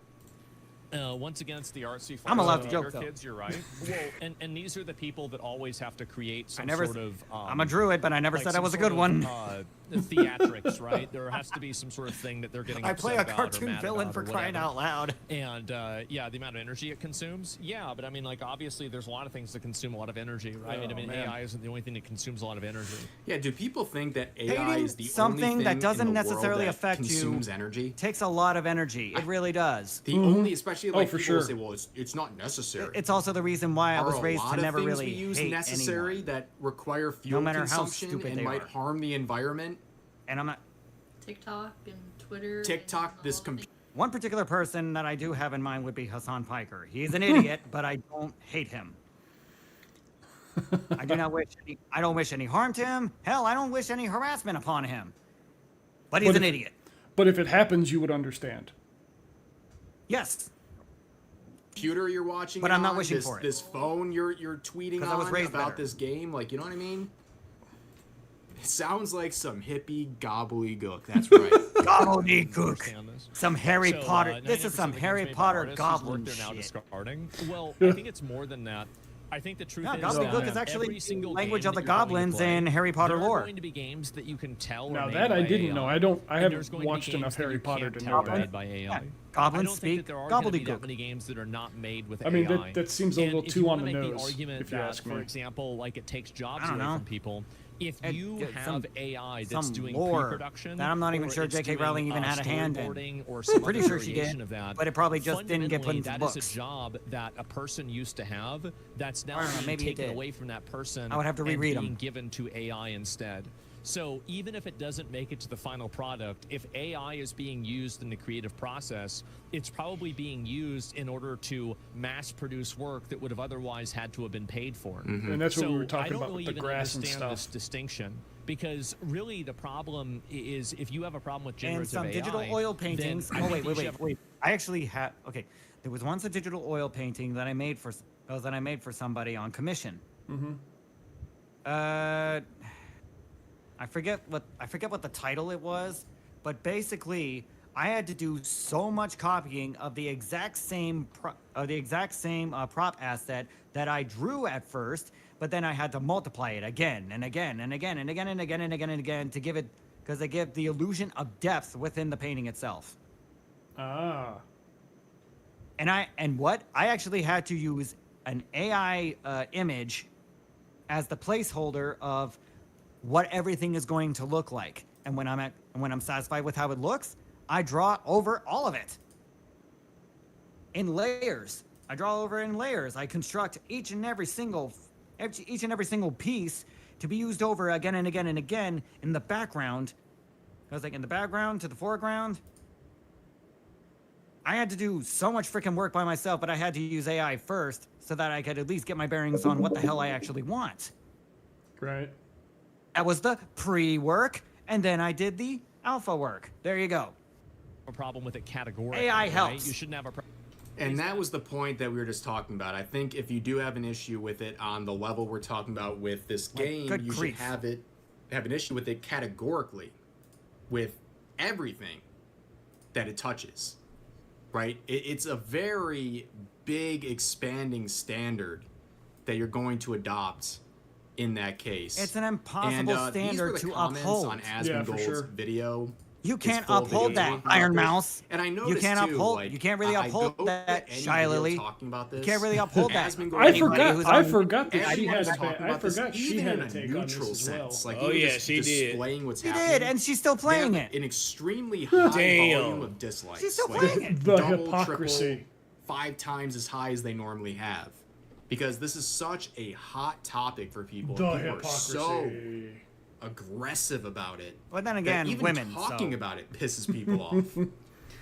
once again, it's the artsy. I'm allowed to joke, though. Kids, you're right. Well, and these are the people that always have to create some sort of. I'm a druid, but I never like said I some was a sort good of, one. Theatrics, right? There has to be some sort of thing that they're getting. I play a upset about or cartoon mad villain about for or crying whatever. out loud. And yeah, the amount of energy it consumes. Yeah, but I mean, like obviously, there's a lot of things that consume a lot of energy, right? Oh, I mean, man. AI isn't the only thing that consumes a lot of energy. Yeah, do people think that AI Hating is the something only thing that doesn't in the necessarily world that affect you consumes energy? Takes a lot of energy. It really does. The only, especially like for people sure. say, well, it's not necessary. It's also the reason why I Are was a raised lot to never of things really we use hate necessary anyone. that require fuel matter how consumption stupid and they might are. harm the environment? And I'm not. TikTok and Twitter. TikTok, this computer. One particular person that I do have in mind would be Hassan Piker. He's an idiot, but I don't hate him. I don't wish any harm to him. Hell, I don't wish any harassment upon him. But he's an idiot. But if it happens, you would understand. Yes. Computer you're watching, But it I'm not on, wishing this, for it. This phone you're tweeting 'Cause I was on raised about better. this game, like, you know what I mean? It sounds like some hippie gobbledygook. That's right. Gobbledygook. Some Harry So, Potter. This 90% is some of the Harry games made by Potter artists whose goblin work they're now shit. discarding. Well, I think it's more than that. I think the truth No, is gobbledygook that is actually every single language game of the that you're going to goblins play, in Harry Potter there are lore. going to be games that you can tell Now are made that I by didn't AI, know. I and haven't there's going to be watched games enough that Harry you Potter can't to tell know are that. made by AI. Yeah. I Goblins don't speak think that there are going to be that gobbledygook. many games that are not made with I mean, AI. that seems a And little if too you on wanna the make nose, the argument if you that, ask for me. example, like it takes jobs I don't away know. from people. If you have some- AI that's some doing lore pre-production, that I'm not even or sure it's J.K. doing, Rowling even had a hand in. storyboarding or some Pretty other sure she variation did, of that, but it probably just didn't get put into fundamentally, books. That is a job that a person used to have that's now I don't know, being maybe it taken did. away from that person. I would have to and reread being 'em. given to AI instead. So even if it doesn't make it to the final product, if AI is being used in the creative process, it's probably being used in order to mass produce work that would have otherwise had to have been paid for. And that's what we were I talking don't about really with the even grass and understand this stuff. distinction, because really the problem is if you have a problem with And generative some AI, digital oil then paintings. I Oh, think wait. you should have- I actually had. Okay, there was once a digital oil painting that I made for somebody on commission. Mm-hmm. I forget what the title it was, but basically I had to do so much copying of the exact same prop asset that I drew at first, but then I had to multiply it again and again and again and again and again and again and again to give it, because they give the illusion of depth within the painting itself. Ah. And I actually had to use an AI image as the placeholder of what everything is going to look like. And when I'm satisfied with how it looks, I draw over all of it in layers. I draw over in layers. I construct each and every single piece to be used over again and again and again in the background. I was like, in the background to the foreground. I had to do so much freaking work by myself, but I had to use AI first so that I could at least get my bearings on what the hell I actually want. Right. That was the pre-work, and then I did the alpha work. There you go. A problem with it categorically. AI helps. Right? You shouldn't have a And that was the point that we were just talking about. I think if you do have an issue with it on the level we're talking about with this game, you should have an issue with it categorically with everything that it touches. Right? It's a very big expanding standard that you're going to adopt in that case. It's an impossible standard to uphold. On Asmongold's video. You can't uphold that, Iron Mouse. And I know you can't uphold. You can't really uphold that, Shy Lily. You can't really uphold that. I forgot that she had she had a take on this as well. Like, oh yeah, she did. Displaying what's she happening. did, and she's still playing it. An extremely high volume of dislikes. She's still playing it. The double, hypocrisy. Triple, 5 times as high as they normally have, because this is such a hot topic for people. The people hypocrisy. Are so aggressive about it. But then again, even women talking about it pisses people off.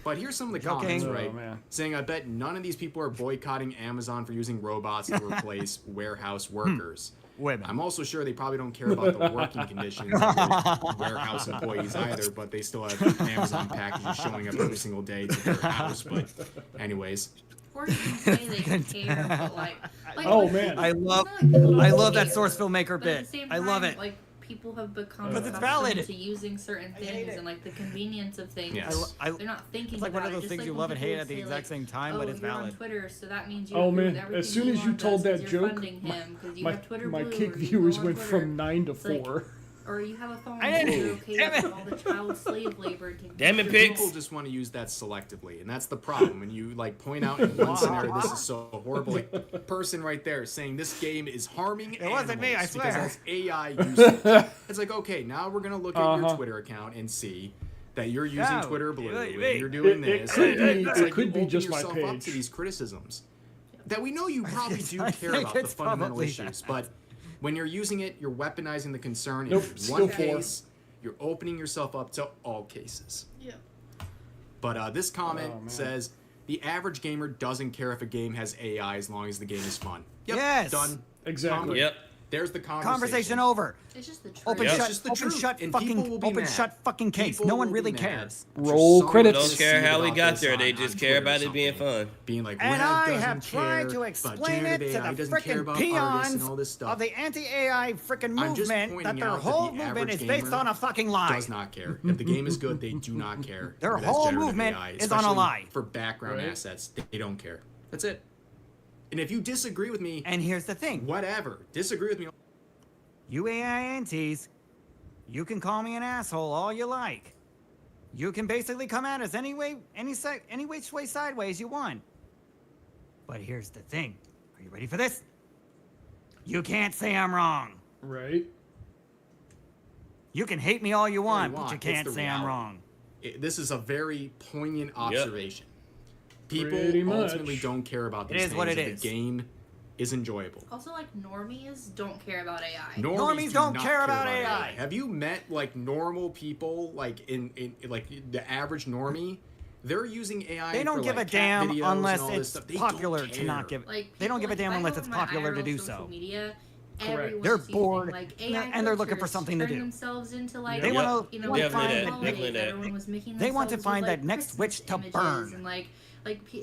But here's some of the comments, right? Saying, I bet none of these people are boycotting Amazon for using robots to replace warehouse workers. Women. I'm also sure they probably don't care about the working conditions of their warehouse employees either, but they still have Amazon packages showing up every single day to their house. But anyways. Or you can say they care, but like oh man, I love that source filmmaker bit. I love it. Like, people have become Because it's valid. to using certain things and like the convenience of things. Yes. They're not thinking It's like about one of those it. things Just you like love when and hate people at the say, exact same time, oh, but it's you're valid. on Twitter, so that means you Oh agree with man, everything as soon as you Elon told does that 'cause you're joke, funding him 'cause you have Twitter my Blue, kick or you viewers go on went Twitter. from 9 to It's like, 4. or you have a phone I didn't- and you're okay damn with it. all the child slave labor. Damn it, Pix. People just want to use that selectively, and that's the problem. When you like point out in one scenario, this is so horrible. Like, person right there saying this game is harming animals. wasn't me, I swear. Because that's AI usage. It's like, okay, now we're gonna look at your Twitter account and see that you're using No, Twitter Blue, wait, and wait. you're doing It this. could be- It's it like could you be open just my yourself up page. to these criticisms that we know you probably do I care think about the it's fundamental probably issues, that. but when you're using it, you're weaponizing the concern Nope, in still one 4. case. You're opening yourself up to all cases. Yeah. But this comment says, the average gamer doesn't care if a game has AI as long as the game is fun. Yep, Yes. done. Exactly. Yep. There's the Conversation over. It's just the truth. Open Yep. shut. It's just the Open truth, shut. and Fucking people will be open mad. shut. Fucking case. People no one will really be mad. cares. Roll credits. Don't care how we got there. They just care about it being fun. Being like, And Rev I doesn't have tried care to about explain it generative to AI, the doesn't care freaking about artists and peons all this stuff. of the anti-AI freaking I'm just movement pointing that their out that whole the movement average is based gamer on a fucking lie. Does not care. If the game is good, they do not care. Their If it has whole generative movement AI, is on a especially lie. For background assets, they don't care. That's it. And if you disagree with me, And here's the thing. whatever, disagree with me. You AI antis, you can call me an asshole all you like. You can basically come at us any which way sideways you want. But here's the thing. Are you ready for this? You can't say I'm wrong. Right. You can hate me all you want, but you It's can't the say I'm reality. wrong. This is a very poignant observation. People Pretty much. ultimately don't care about It these is things what it if is. the game is enjoyable. Also, like, normies don't care about AI. Normies do don't not care about AI. Have you met like normal people, like in like the average normie? They're using AI. They don't for, give like, a cat damn videos and unless all this it's stuff. They don't popular to not care. give. Like, They don't people, give a damn if I unless go it's on my popular to IRL do social so. Media, everyone's They're using, bored, like, AI and they're looking for filters something to turn do. themselves into like They want to, you know, Definitely that. everyone was making they want to themselves find with, like, that next Christmas witch to images burn. and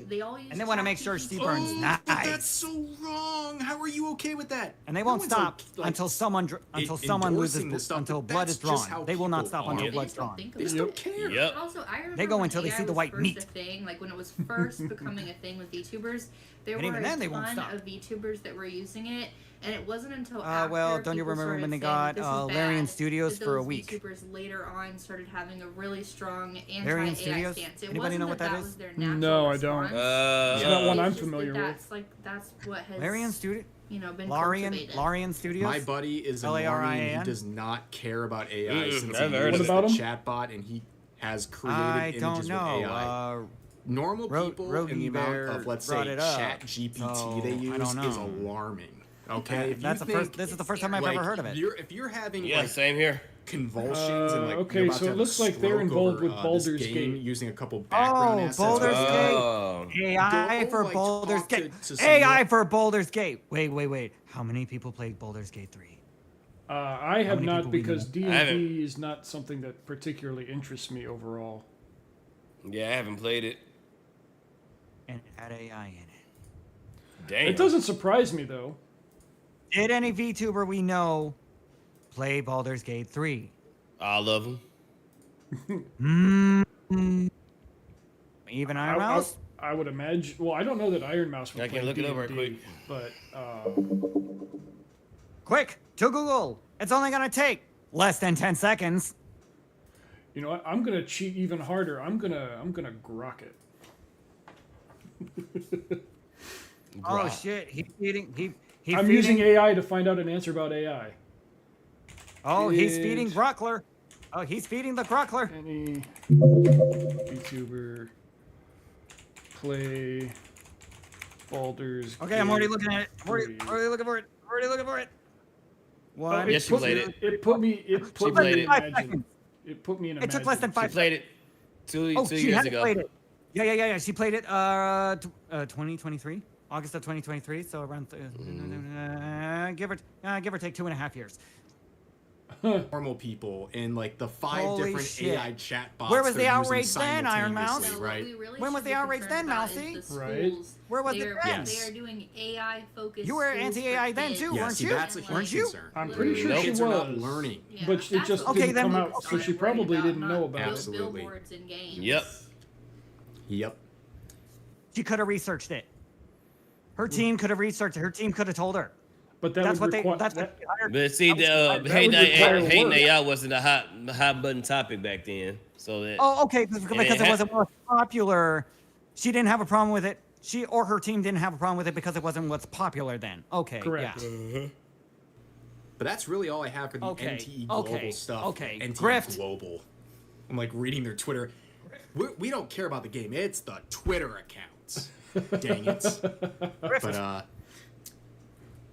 they all use And they want to make sure she burns nice. But that's so wrong. How are you okay with that? And they won't one's, stop like, until someone loses endorsing this stuff, until but blood that's is just drawn. how They will not people stop are. until They blood's just don't drawn. They just don't care. Yep. Also, I remember They go when until they AI see the was white first meat. a thing, like when it was first becoming a thing with VTubers, there And were even a then, they won't ton stop. of VTubers that were using it, and it wasn't until after Well, don't you people remember started when they saying that got this is Larian bad, Studios that for a those week? VTubers later on started having a really strong Larian anti-AI Studios? stance. It Anybody wasn't know what that is? was their natural No, I don't. response. It's not one It's I'm just familiar that with. that's what has Larian Studio? you know been Larian cultivated. Larian Studios? My buddy is a normie and L-A-R-I-A-N? he does not care about AI since I've he heard uses of it. the chatbot and he has created I images don't with know. AI. Normal people and the Rogi amount Bear of, let's say, brought it up, chat GPT so they I use don't is know. alarming. Okay, if That's you the first. This is the first time I've ever heard of it. If you're having Yeah, like same here. convulsions and like okay, you're about so to it have looks a like they're stroke involved over, with this Baldur's game Gate. using a couple background assets. Baldur's Oh. Gate. AI Go, for like, Baldur's talk Gate. to some AI for Baldur's Gate. Wait. How many people played Baldur's Gate 3? I have many not people we because know? D&D is not something that particularly interests me overall. Yeah, I haven't played it. And it had AI in it. Damn. It doesn't surprise me though. Did any VTuber we know play Baldur's Gate 3? All of them. Even Iron Mouse? I would imagine. Well, I don't know that Iron Mouse would I play can look it over D&D, quick. but Quick, to Google. It's only gonna take less than 10 seconds. you know what? I'm gonna cheat even harder. I'm gonna grok it. Oh shit, he's feeding. I'm using AI to find out an answer about AI. Oh, he's feeding Grockler. Oh, he's feeding the Grockler. Any VTuber play Baldur's Okay, Gate I'm already looking at it. I'm 3? already looking for it. One. Yes, she played it. It put me. It put played me it. in imagine. It put me in. It took less than 5 She played it two she years has ago. played it. Yeah. She played it 2023, August of 2023. So around give or take 2.5 years. Normal people and like the 5 Holy different shit. AI chatbots. Where was they're the using outrage then, Iron Mouse? simultaneously, Right. When was the outrage then, Mousy? Right. Where was it then? Yes. They are doing AI focused. You were anti-AI then too, Yeah, weren't see, you? that's a Weren't huge you? concern. I'm pretty sure she Kids are not was. learning. But it just Okay, didn't then come we- out, so she probably didn't know about it. Absolutely. Billboards and games. Yep. She could have researched it. Her team could have researched it. Her team could have told her. But that That's would what they. require. That's what they hired. But see, that would hating require work. AI wasn't a hot button topic back then. So that. Oh, okay, because it wasn't more popular. She didn't have a problem with it. She or her team didn't have a problem with it because it wasn't what's popular then. Okay, Correct. yeah. But that's really all I have for the NTE Global stuff. Okay. NTE Grift. Global. I'm like reading their Twitter. We don't care about the game. It's the Twitter accounts. Dang it. But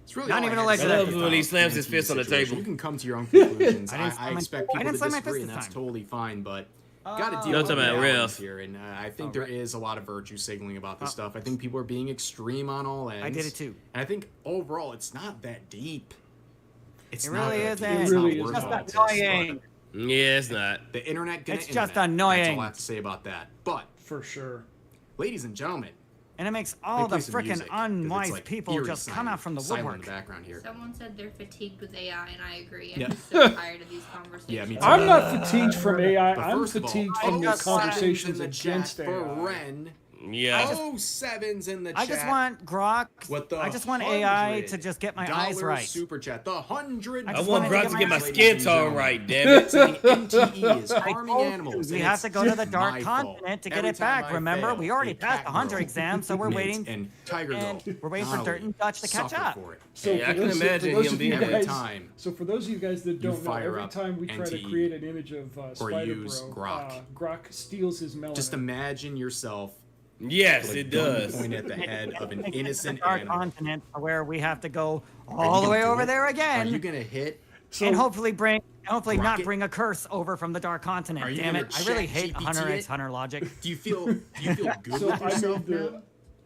it's really Not all even I a had leg to of say that. I love about when he the slams his NTE fist on the situation. table. You can come to your own conclusions. I didn't I expect I people didn't to slam my fist disagree, this and that's time. totally fine. But got to Oh. deal No, with the talking about realities refs. here, and I think there is a lot of virtue signaling about this stuff. I think people are being extreme on all ends. I did it too. And I think overall, it's not that deep. It's It not really that isn't. deep. It's It really not is worth Just all this, annoying. Yeah, it's not. but the internet gonna It's just internet. That's annoying. all I have to say about that. But, For sure. ladies and gentlemen, And it makes let me all the play some freaking music, 'cause it's, unwise like, people eerie just come silent- out from the silent woodwork. in the background here. Someone said they're fatigued with AI, and I agree. I'm Yeah. just so tired of these conversations. Yeah, me too. I'm not fatigued from AI. But I'm first of all, fatigued from these 07s conversations in the against chat for AI. Ren. Yeah. 07s in the chat. I just want Grok. With the I just want AI to just get my eyes $100 right. super chat. The $100. I I just want wanted Brock to to get get my my eyes skin right. tone right, damn it. Saying NTE is I harming told you, animals. we and have it's to go to the dark my fault. continent to get Every it time back. I Remember, fail, we already a passed the cat Hunter girl, exam, so we're Mint, waiting. And Tiger Girl. And we're waiting for Natalie Dirt and Dutch to catch suffer up. for it. So Yeah, I for can those, imagine for those him of you being every guys, time so for those of you guys that you don't know, fire every up time we try to NTE create an image of or use Spydr-Bro, Grok. Grok steals his melanin. Just imagine yourself. Yes, with a it gun does. pointed at the head of an innocent dark animal. continent where we have to go Are all you the way gonna do over it? there Are again. you gonna hit? And hopefully not Rocket? bring a curse over from the dark continent. Are you Damn gonna it! I really chat hate GPT Hunter it? x Hunter logic. Do you feel good So with I yourself made now?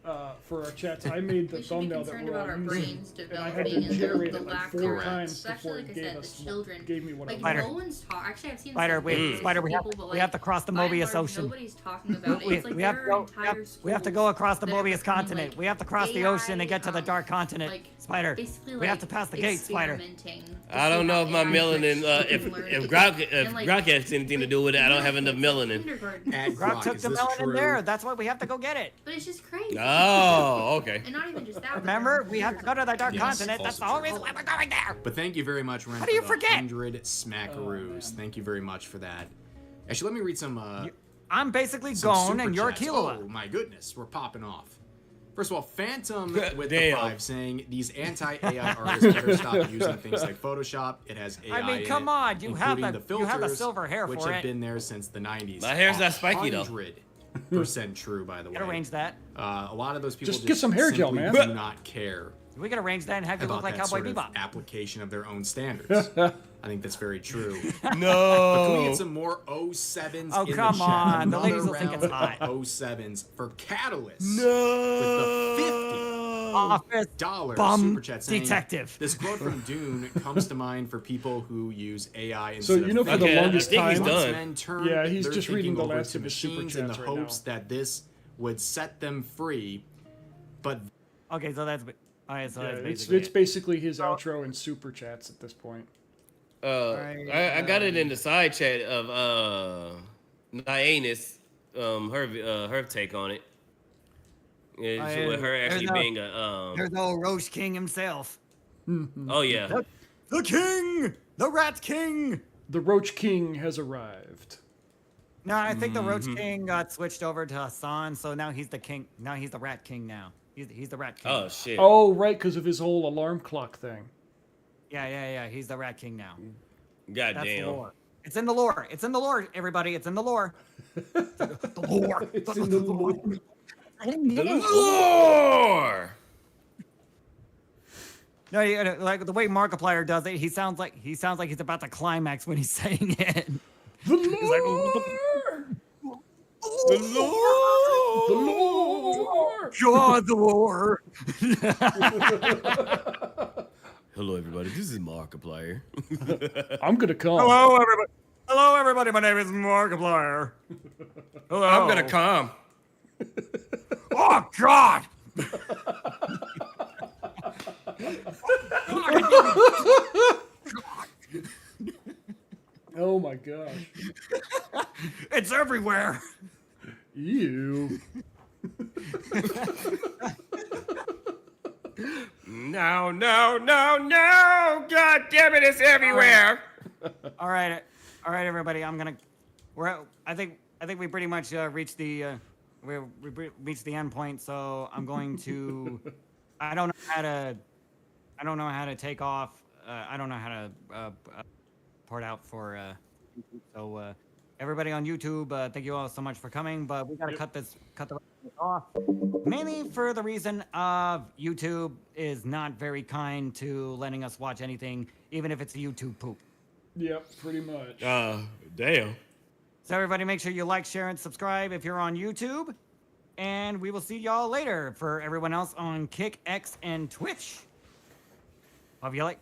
the for our chats, I made the We should be thumbnail that concerned we're about all our using, brains and I had to developing and generate the it like lack 4 thereof. times Especially, before like I it said, the children. gave me what Like, I no wanted. one's talk. Actually, I've seen Spider, some we, videos Spider, of we have, people, but, we like, have to cross the by and Mobius large, Ocean. Nobody's talking about it. It's like we have there to are go. entire We have to schools go across the that are Mobius becoming, continent. like, we have to cross the ocean to get to the Dark Continent. like, Spider, basically, we have like, to pass the gate, Spider. experimenting to I don't see know how if my AI melanin, affects if student if learning. Grok And, like, has anything to do with it, I don't have enough melanin. kindergarten. Grok took the melanin there. That's why we have to go get it. But it's just crazy. Oh, okay. And not even just that. but Remember, we have to go to the Dark Yes, Continent. That's the whole reason why we're going there. But thank you very much, Ren, How do you for the forget? 100 smackaroos. Thank you very much for that. Actually, let me read some. I'm basically some Gon super and you're chats. Killua. Oh my goodness, we're popping off. First of all, Phantom with the Damn. 5 saying these anti-AI artists better stop using things like Photoshop. It has AI I mean, in come it, on, you have including the filters, you have the silver hair which for have it. been there since the 90s. My hair's not spiky, though. 100% true, by the way. Gotta arrange that. A lot of those people Just get some hair gel, simply man. do not care We could arrange that and have you about look like that Cowboy sort of Bebop. application of their own standards. I think that's very true. No. But can we get some more 07s Oh, in come the chat? on. The Another ladies will think round it's hot. of 07s for Catalyst. No. With the Office $50 bum super chat saying, detective. this quote from Dune comes to mind for people who use AI So instead you know, of for the longest I think he's time, done. men turn yeah, he's their just reading thinking the over last to of his super machines in the chats right hopes now. that this would set them free, but Okay, so that's all right. So Yeah, that's it's basically basically his outro and super chats at this point. I got it in the side chat of Nyannis, her take on it. Yeah, with her actually being a There's old Roche King himself. Oh yeah. The king, the Rat King. The Roach King has arrived. No, I think the Roach King got switched over to Hassan, so now he's the king. Now he's the Rat King. Now he's the Rat King. Oh shit. Oh, right, because of his whole alarm clock thing. Yeah. He's the Rat King now. God That's damn. the lore. It's in the lore. It's in the lore, everybody. It's in the lore. The lore. It's in the lore. The lore. No, like the way Markiplier does it, he sounds like he's about to climax when he's saying it. The lore! The lore. The lore! God, the lore. Hello, everybody. This is Markiplier. I'm gonna come. Hello, everybody. Hello, everybody. My name is Markiplier. Hello. I'm gonna come. Oh God. Oh my gosh. It's everywhere. Ew. No. God damn it, it's everywhere. All right, everybody. I think we pretty much reached the we reached the end point. So I'm going to. I don't know how to take off. I don't know how to port out for. So everybody on YouTube, thank you all so much for coming. But we gotta cut the rest of it off. Mainly for the reason of YouTube is not very kind to letting us watch anything, even if it's a YouTube poop. Yep, pretty much. Damn. So everybody make sure you like, share, and subscribe if you're on YouTube. And we will see y'all later for everyone else on Kick, X, and Twitch. Hope you like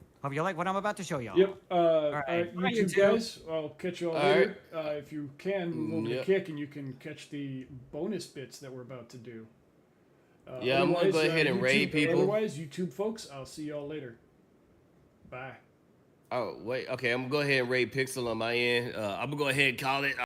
what I'm about to show y'all. Yep. right. Bye, YouTube guys, I'll catch you all later. If you can, move over to Yep. Kick and you can catch the bonus bits that we're about to do. Yeah, I'm gonna go ahead and raid people. Otherwise, YouTube folks, I'll see y'all later. Bye. Oh, wait. Okay, I'm gonna go ahead and raid Pixel on my end. I'm gonna go ahead and call it.